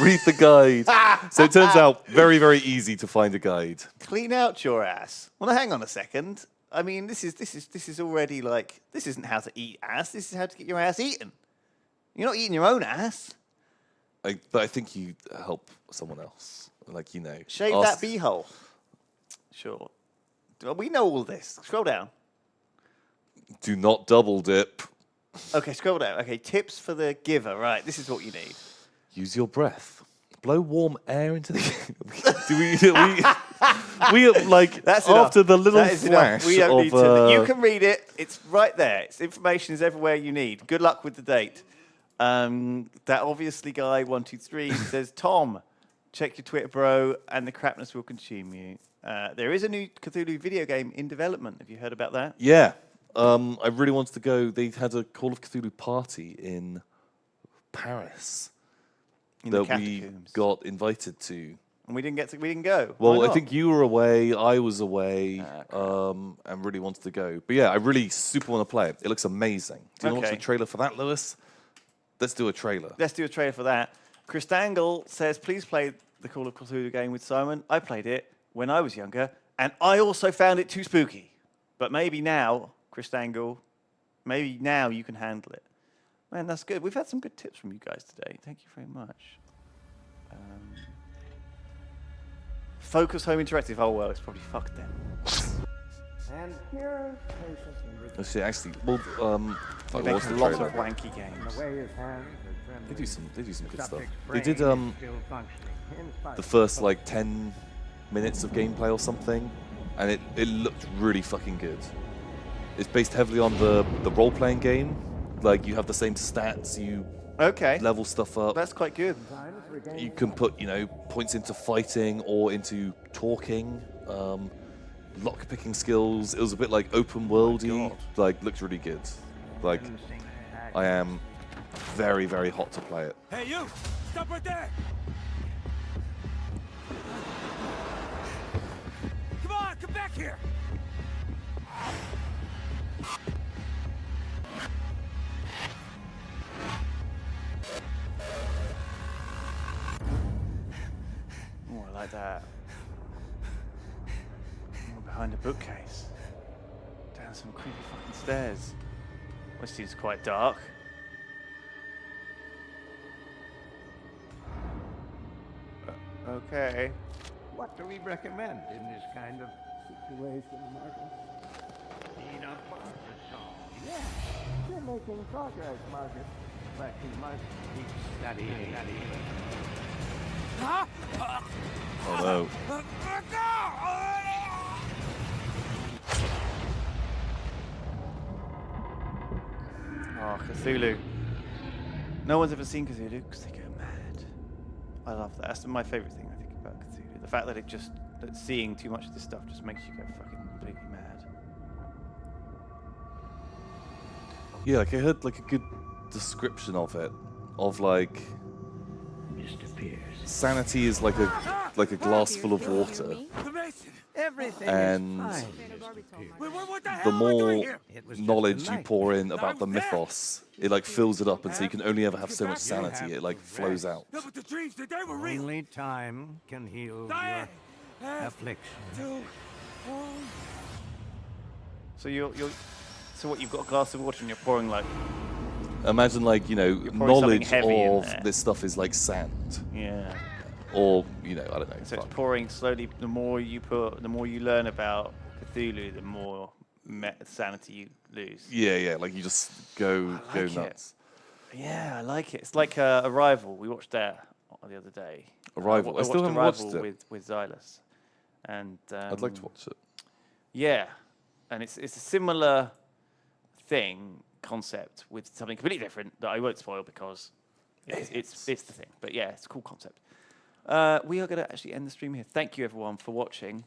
read the guide? So it turns out very, very easy to find a guide. Clean out your ass. Well, now, hang on a second. I mean, this is already like, this isn't how to eat ass. This is how to get your ass eaten. You're not eating your own ass. But I think you help someone else. Like, you know. Shave that beehole. Sure. Well, we know all this. Scroll down. Do not double dip. Okay, scroll down. Okay, tips for the giver. Right, this is what you need. Use your breath. Blow warm air into the. we like That's after enough. the little That is enough. flash We don't of. need to. You can read it. It's right there. Information is everywhere you need. Good luck with the date. That obviously guy 123 says, Tom, check your Twitter, bro, and the crapness will consume you. There is a new Cthulhu video game in development. Have you heard about that? Yeah. I really wanted to go. They had a Call of Cthulhu party in Paris In the that we catacombs. got invited to. And we didn't go. Well, Why I not? think you were away, I was away, crap. and really wanted to go. But yeah, I really super want to play it. It looks amazing. Do you want to watch Okay. the trailer for that, Lewis? Let's do a trailer. Let's do a trailer for that. Chris Dangle says, please play the Call of Cthulhu game with Simon. I played it when I was younger, and I also found it too spooky. But maybe now, Chris Dangle, maybe now you can handle it. Man, that's good. We've had some good tips from you guys today. Thank you very much. Focus Home Interactive. Oh, well, it's probably fucked then. And here, patience and Actually, well, They what's make the a lot trailer? of wanky games. the way his hands are They do some good stuff. subject's They did brain is still functioning, in spite the of first like 10 minutes of gameplay or something, and it looked really fucking good. It's based heavily on the role-playing game. Like, you have the same stats, you Okay. level stuff up. That's quite good. You can put, points into fighting or into talking, lock-picking skills. It was a bit like open worldy, like, looked really good. Like, I am very, very hot to play it. Hey, you! Stop right there! Come on, come back here! Oh, I like that. Oh, behind a bookcase. Down some creepy fucking stairs. This seems quite dark. Okay. What do we recommend in this kind of situation, Martin? Peanut butter song. Yeah, you're making progress, Margaret. But you must keep studying. Oh no. Oh, Cthulhu. No one's ever seen Cthulhu because they go mad. I love that. That's my favorite thing I think about Cthulhu. The fact that that seeing too much of this stuff just makes you go fucking completely mad. Yeah, like I heard like a good description of it, of like Mr. Pierce. sanity is like a glass full of water, Everything and is fine. What the hell the am I doing more here? It was just knowledge a you night. pour in about the mythos, it like fills it up, and so you can only ever have so much sanity. It like flows out. No, but the dreams, they were real. Only time can heal Diane! your affliction. So so what? You've got a glass of water and you're pouring like Imagine like pouring something knowledge heavy in of there. this stuff is like sand, yeah. or I don't know. So it's fuck. pouring slowly. The more you learn about Cthulhu, the more sanity you lose. Yeah, like you just go I like it. nuts. Yeah, I like it. It's like Arrival. We watched that the other day. Arrival. I still watched haven't watched Arrival it. with Xylus, and I'd like to watch it. Yeah, and it's a similar concept with something completely different that I won't spoil because It's the thing. But yeah, it's a cool concept. We are going to actually end the stream here. Thank you, everyone, for watching.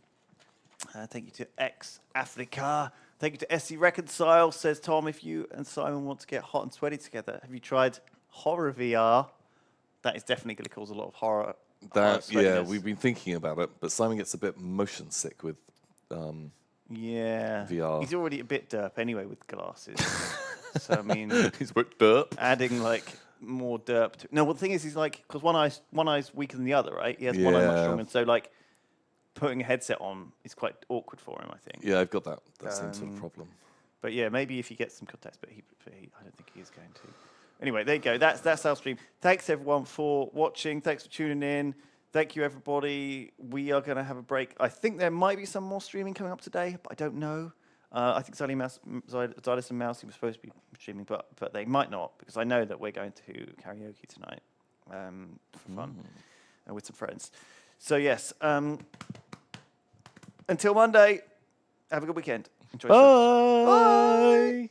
Thank you to X Africa. Thank you to SC Reconcile. Says Tom, if you and Simon want to get hot and sweaty together, have you tried horror VR? That is definitely going to cause a lot of horror. Yeah, we've been thinking about it, but Simon gets a bit motion sick with VR. He's already a bit derp anyway with glasses. So I mean, he's a bit derp. Adding like more derp to. No, well, the thing is, he's like, because one eye's weaker than the other, right? He has one eye much stronger, and so like putting a headset on is quite awkward for him, I think. Yeah, I've got that same sort of problem. But yeah, maybe if he gets some contacts, but I don't think he is going to. Anyway, there you go. That's our stream. Thanks everyone for watching. Thanks for tuning in. Thank you everybody. We are going to have a break. I think there might be some more streaming coming up today, but I don't know. I think Zydus and Mousy were supposed to be streaming, but they might not, because I know that we're going to karaoke tonight for fun with some friends. So yes, until Monday, have a good weekend. Enjoy. Bye.